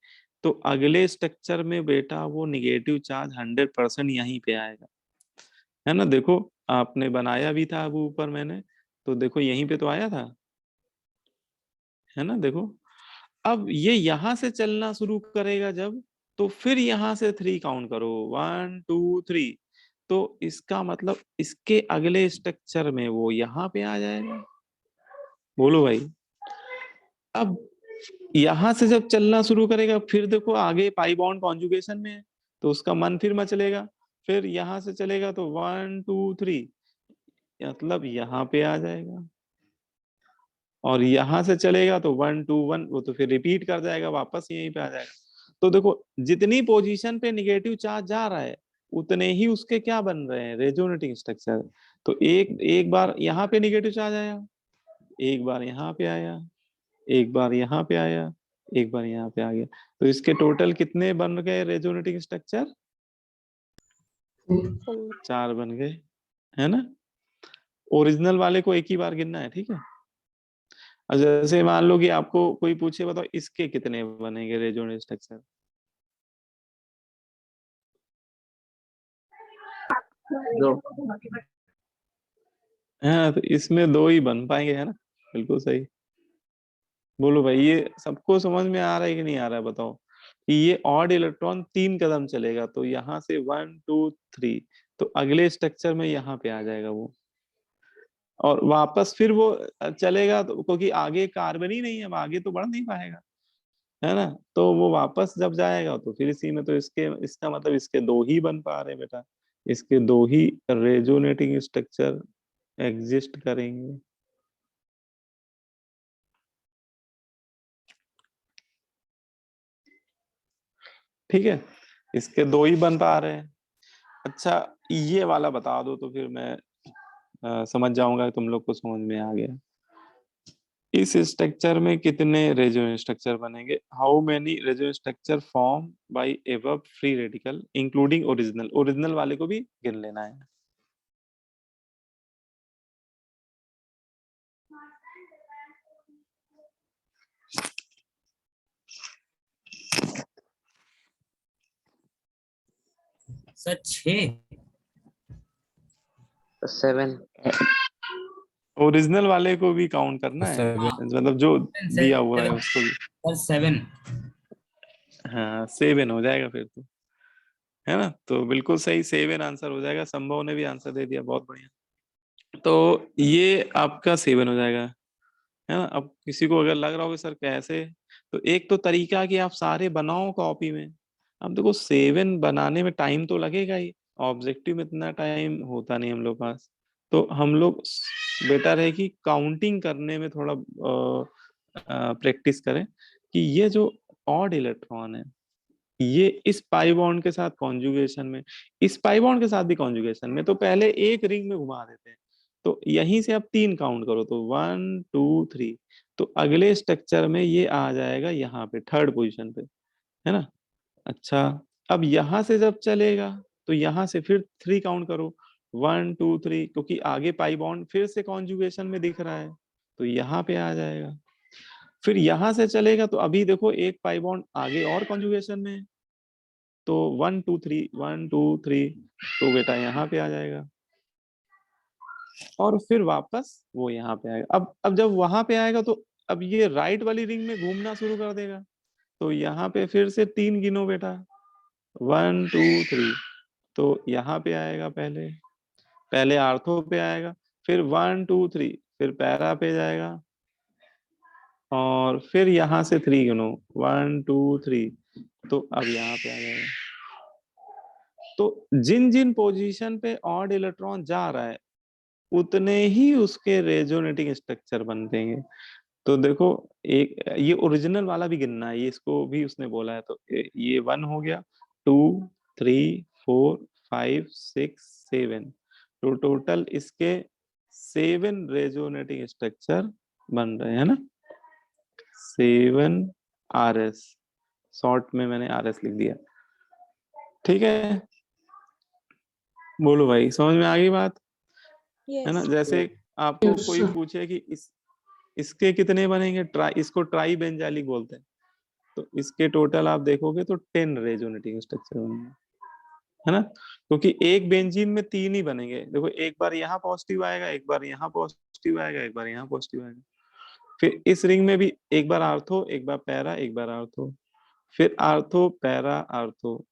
तो अगले स्ट्रक्चर में बेटा वो निगेटिव चार्ज 100% यहीं पे आएगा, है ना। देखो आपने बनाया भी था अब ऊपर मैंने, तो देखो यहीं पे तो आया था, है ना। देखो अब ये यहां से चलना शुरू करेगा जब, तो फिर यहां से 3 काउंट करो, 1 2 3, तो इसका मतलब इसके अगले स्ट्रक्चर में वो यहाँ पे आ जाएगा। बोलो भाई। अब यहां से जब चलना शुरू करेगा फिर देखो आगे पाई बॉन्ड कॉन्जुगेशन में है, तो उसका मन फिर मचलेगा, फिर यहां से चलेगा तो 1 2 3, मतलब यहाँ पे आ जाएगा, और यहां से चलेगा तो 1 2 1, वो तो फिर रिपीट कर जाएगा, वापस यहीं पे आ जाएगा। तो देखो जितनी पोजीशन पे निगेटिव चार्ज जा रहा है उतने ही उसके क्या बन रहे हैं, रेजोनेटिंग स्ट्रक्चर। तो एक एक बार यहाँ पे निगेटिव चार्ज आया, एक बार यहाँ पे आया, एक बार यहाँ पे आया, एक बार यहाँ पे आ गया, तो इसके टोटल कितने बन गए रेजोनेटिंग स्ट्रक्चर, 4 बन गए, है ना। ओरिजिनल वाले को एक ही बार गिनना है, ठीक है। अब जैसे मान लो कि आपको कोई पूछे बताओ इसके कितने बनेंगे रेजोनेंट स्ट्रक्चर, हाँ तो इसमें 2 ही बन पाएंगे, है ना। बिल्कुल सही। बोलो भाई, ये सबको समझ में आ रहा है कि नहीं आ रहा है, बताओ कि ये ऑड इलेक्ट्रॉन 3 कदम चलेगा, तो यहाँ से 1 2 3, तो अगले स्ट्रक्चर में यहाँ पे आ जाएगा वो, और वापस फिर वो चलेगा, तो क्योंकि आगे कार्बन ही नहीं है, अब आगे तो बढ़ नहीं पाएगा, है ना। तो वो वापस जब जाएगा तो फिर इसी में, तो इसके इसका मतलब इसके 2 ही बन पा रहे बेटा, इसके 2 ही रेजोनेटिंग स्ट्रक्चर एग्जिस्ट करेंगे। ठीक है, इसके 2 ही बन पा रहे हैं। अच्छा ये वाला बता दो तो फिर मैं समझ जाऊंगा कि तुम लोग को समझ में आ गया। इस स्ट्रक्चर में कितने रेजोनेंस स्ट्रक्चर बनेंगे, how many resonance structure form by above free radical including original, original वाले को भी गिन लेना है। सर 6। 7. ओरिजिनल वाले को भी काउंट करना है, 7 मतलब जो दिया हुआ है उसको भी। सर 7 हाँ 7 हो जाएगा फिर तो, है ना। तो बिल्कुल सही 7 आंसर हो जाएगा। संभव ने भी आंसर दे दिया, बहुत बढ़िया। तो ये आपका 7 हो जाएगा, है ना। अब किसी को अगर लग रहा हो कि सर कैसे, तो एक तो तरीका कि आप सारे बनाओ कॉपी में। अब देखो 7 बनाने में टाइम तो लगेगा ही, ऑब्जेक्टिव में इतना टाइम होता नहीं हम लोग पास। तो हम लोग बेटर है कि काउंटिंग करने में थोड़ा प्रैक्टिस करें कि ये जो ऑड इलेक्ट्रॉन है, ये इस पाई बॉन्ड के साथ कॉन्जुगेशन में, इस पाई बॉन्ड के साथ भी कॉन्जुगेशन में, तो पहले एक रिंग में घुमा देते हैं। तो यहीं से आप 3 काउंट करो, तो 1 2 3। तो अगले स्ट्रक्चर में ये आ जाएगा यहाँ पे थर्ड पोजीशन पे, है ना। अच्छा, अब यहां से जब चलेगा तो यहां से फिर 3 काउंट करो, 1 2 3, क्योंकि आगे पाई बॉन्ड फिर से कॉन्जुगेशन में दिख रहा है, तो यहाँ पे आ जाएगा। फिर यहां से चलेगा तो अभी देखो एक पाई बॉन्ड आगे और कॉन्जुगेशन में है, तो 1 2 3 1 2 3, तो बेटा यहाँ पे आ जाएगा। और फिर वापस वो यहाँ पे आएगा। अब जब वहां पे आएगा तो अब ये राइट वाली रिंग में घूमना शुरू कर देगा। तो यहाँ पे फिर से 3 गिनो बेटा, 1 2 3। तो यहाँ पे आएगा, पहले पहले आर्थो पे आएगा, फिर 1 2 3, फिर पैरा पे जाएगा, और फिर यहाँ से 3 गिनो, 1 2 3। तो अब यहाँ पे आ जाएगा। तो जिन जिन पोजीशन पे ऑड इलेक्ट्रॉन जा रहा है उतने ही उसके रेजोनेटिंग स्ट्रक्चर बनते। तो देखो, एक ये ओरिजिनल वाला भी गिनना है, ये इसको भी उसने बोला है। तो ये 1 हो गया, 2 3 4 5 6 7। तो टोटल इसके 7 रेजोनेटिंग स्ट्रक्चर बन रहे हैं ना। 7 RS, शॉर्ट में मैंने RS लिख दिया। ठीक है, बोलो भाई, समझ में आ गई बात, है ना। यस जैसे आपको Yes, कोई sir. पूछे कि इसके कितने बनेंगे, इसको ट्राई बेंजालिक बोलते हैं। तो इसके टोटल आप देखोगे तो 10 रेजोनेटिंग स्ट्रक्चर बनेंगे, है ना। क्योंकि एक बेंजीन में 3 ही बनेंगे। देखो, एक बार यहाँ पॉजिटिव आएगा, एक बार यहाँ पॉजिटिव आएगा, एक बार यहाँ पॉजिटिव आएगा। फिर इस रिंग में भी एक बार आर्थो, एक बार पैरा, एक बार आर्थो, फिर आर्थो पैरा आर्थो।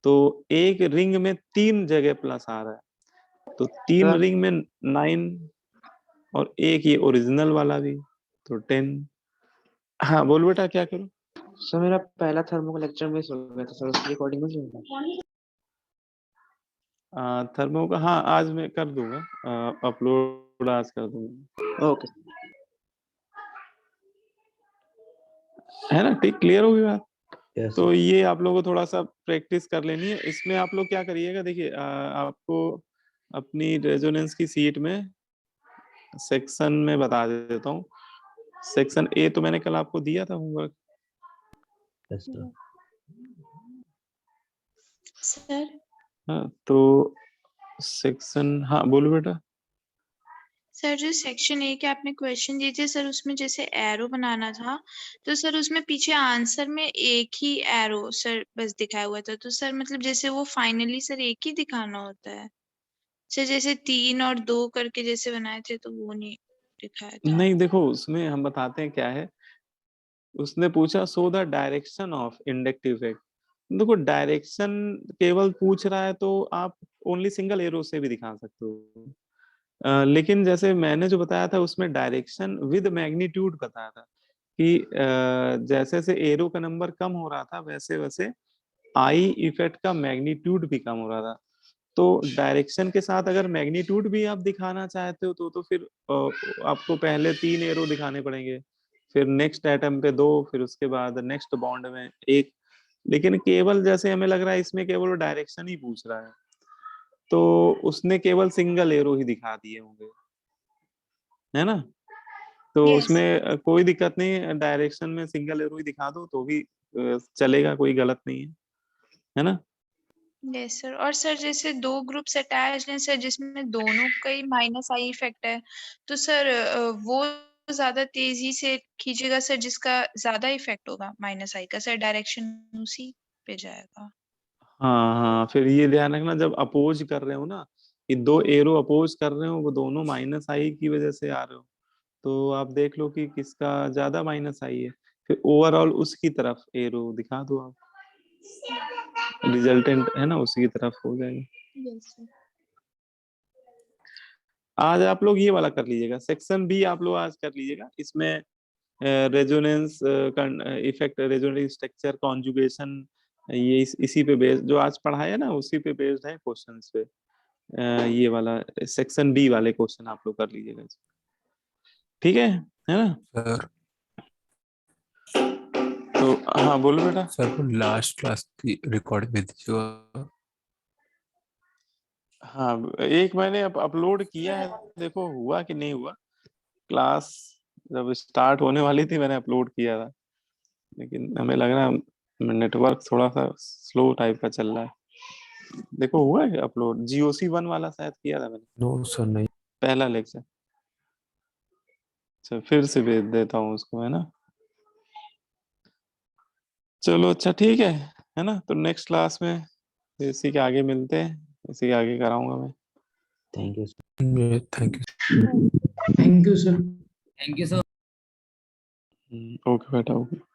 तो एक रिंग में 3 जगह प्लस आ रहा है, तो 3 रिंग में 9, और एक ये ओरिजिनल वाला भी, तो 10। हाँ बोल बेटा, क्या करूं। सर मेरा पहला थर्मो का लेक्चर मिस हो गया था सर, उसकी रिकॉर्डिंग मिल जाएगा? थर्मो का, हाँ आज मैं कर दूंगा, अपलोड आज कर दूंगा, ओके। है ना। ठीक, क्लियर होगी बात। Yes, तो sir. ये आप लोगों को थोड़ा सा प्रैक्टिस कर लेनी है। इसमें आप लोग क्या करिएगा, देखिए आपको अपनी रेजोनेंस की सीट में सेक्शन में बता देता हूँ। सेक्शन ए तो मैंने कल आपको दिया था होमवर्क। Yes, sir. सर। हाँ, तो सेक्शन, हाँ बोलो बेटा। सर जो सेक्शन ए के आपने क्वेश्चन दिए थे सर, उसमें जैसे एरो बनाना था, तो सर उसमें पीछे आंसर में एक ही एरो सर बस दिखाया हुआ था। तो सर मतलब जैसे वो फाइनली सर एक ही दिखाना होता है सर, जैसे 3 और 2 करके जैसे बनाए थे तो वो नहीं दिखाया था। नहीं देखो, उसमें हम बताते हैं क्या है। उसने पूछा show the direction of inductive effect. देखो, डायरेक्शन केवल पूछ रहा है तो आप ओनली सिंगल एरो से भी दिखा सकते हो। लेकिन जैसे मैंने जो बताया था उसमें डायरेक्शन विद मैग्नीट्यूड बताया था कि जैसे जैसे एरो का नंबर कम हो रहा था वैसे वैसे आई इफेक्ट का मैग्नीट्यूड भी कम हो रहा था। तो डायरेक्शन के साथ अगर मैग्नीट्यूड भी आप दिखाना चाहते हो तो फिर आपको पहले 3 एरो दिखाने पड़ेंगे, फिर नेक्स्ट एटम पे 2, फिर उसके बाद नेक्स्ट बॉन्ड में 1। लेकिन केवल जैसे हमें लग रहा है इसमें केवल डायरेक्शन ही पूछ रहा है, तो उसने केवल सिंगल एरो ही दिखा दिए होंगे, है ना। तो यस उसमें कोई दिक्कत नहीं, डायरेक्शन में सिंगल एरो ही दिखा दो तो भी चलेगा, कोई गलत नहीं है ना। Yes sir. और सर जैसे 2 ग्रुप्स अटैच्ड हैं सर, जिसमें दोनों का ही माइनस आई इफेक्ट है, तो सर वो ज्यादा तेजी से खींचेगा सर जिसका ज्यादा इफेक्ट होगा माइनस आई का सर, डायरेक्शन उसी पे जाएगा। हाँ हाँ, फिर ये ध्यान रखना जब अपोज कर रहे हो ना, कि 2 एरो अपोज कर रहे हो, वो दोनों माइनस आई की वजह से आ रहे हो, तो आप देख लो कि किसका ज्यादा माइनस आई है, फिर ओवरऑल उसकी तरफ एरो दिखा दो आप, रिजल्टेंट है ना, उसी की तरफ हो जाएगा। Yes sir. आज आप लोग ये वाला कर लीजिएगा, सेक्शन बी आप लोग आज कर लीजिएगा। इसमें resonance effect, resonance structure, conjugation, ये इसी पे बेस्ड जो आज पढ़ाया ना, उसी पे बेस्ड है क्वेश्चंस पे। ये वाला सेक्शन बी वाले क्वेश्चन आप लोग कर लीजिएगा, ठीक है ना? सर तो हाँ बोलो बेटा। सर वो लास्ट क्लास की रिकॉर्डिंग में दीजिएगा। हाँ एक मैंने अपलोड किया है, देखो हुआ कि नहीं हुआ। क्लास जब स्टार्ट होने वाली थी मैंने अपलोड किया था, लेकिन हमें लग रहा है नेटवर्क थोड़ा सा स्लो टाइप का चल रहा है। देखो हुआ है अपलोड, GOC1 वाला शायद किया था मैंने, नो सर नहीं। पहला लेक्चर। अच्छा फिर से भेज देता हूँ उसको, है ना? चलो अच्छा ठीक है ना? तो नेक्स्ट क्लास में इसी के आगे मिलते हैं, इसी के आगे कराऊंगा मैं। Thank you thank you. Thank you sir. Thank you sir. Okay बेटा, ओके।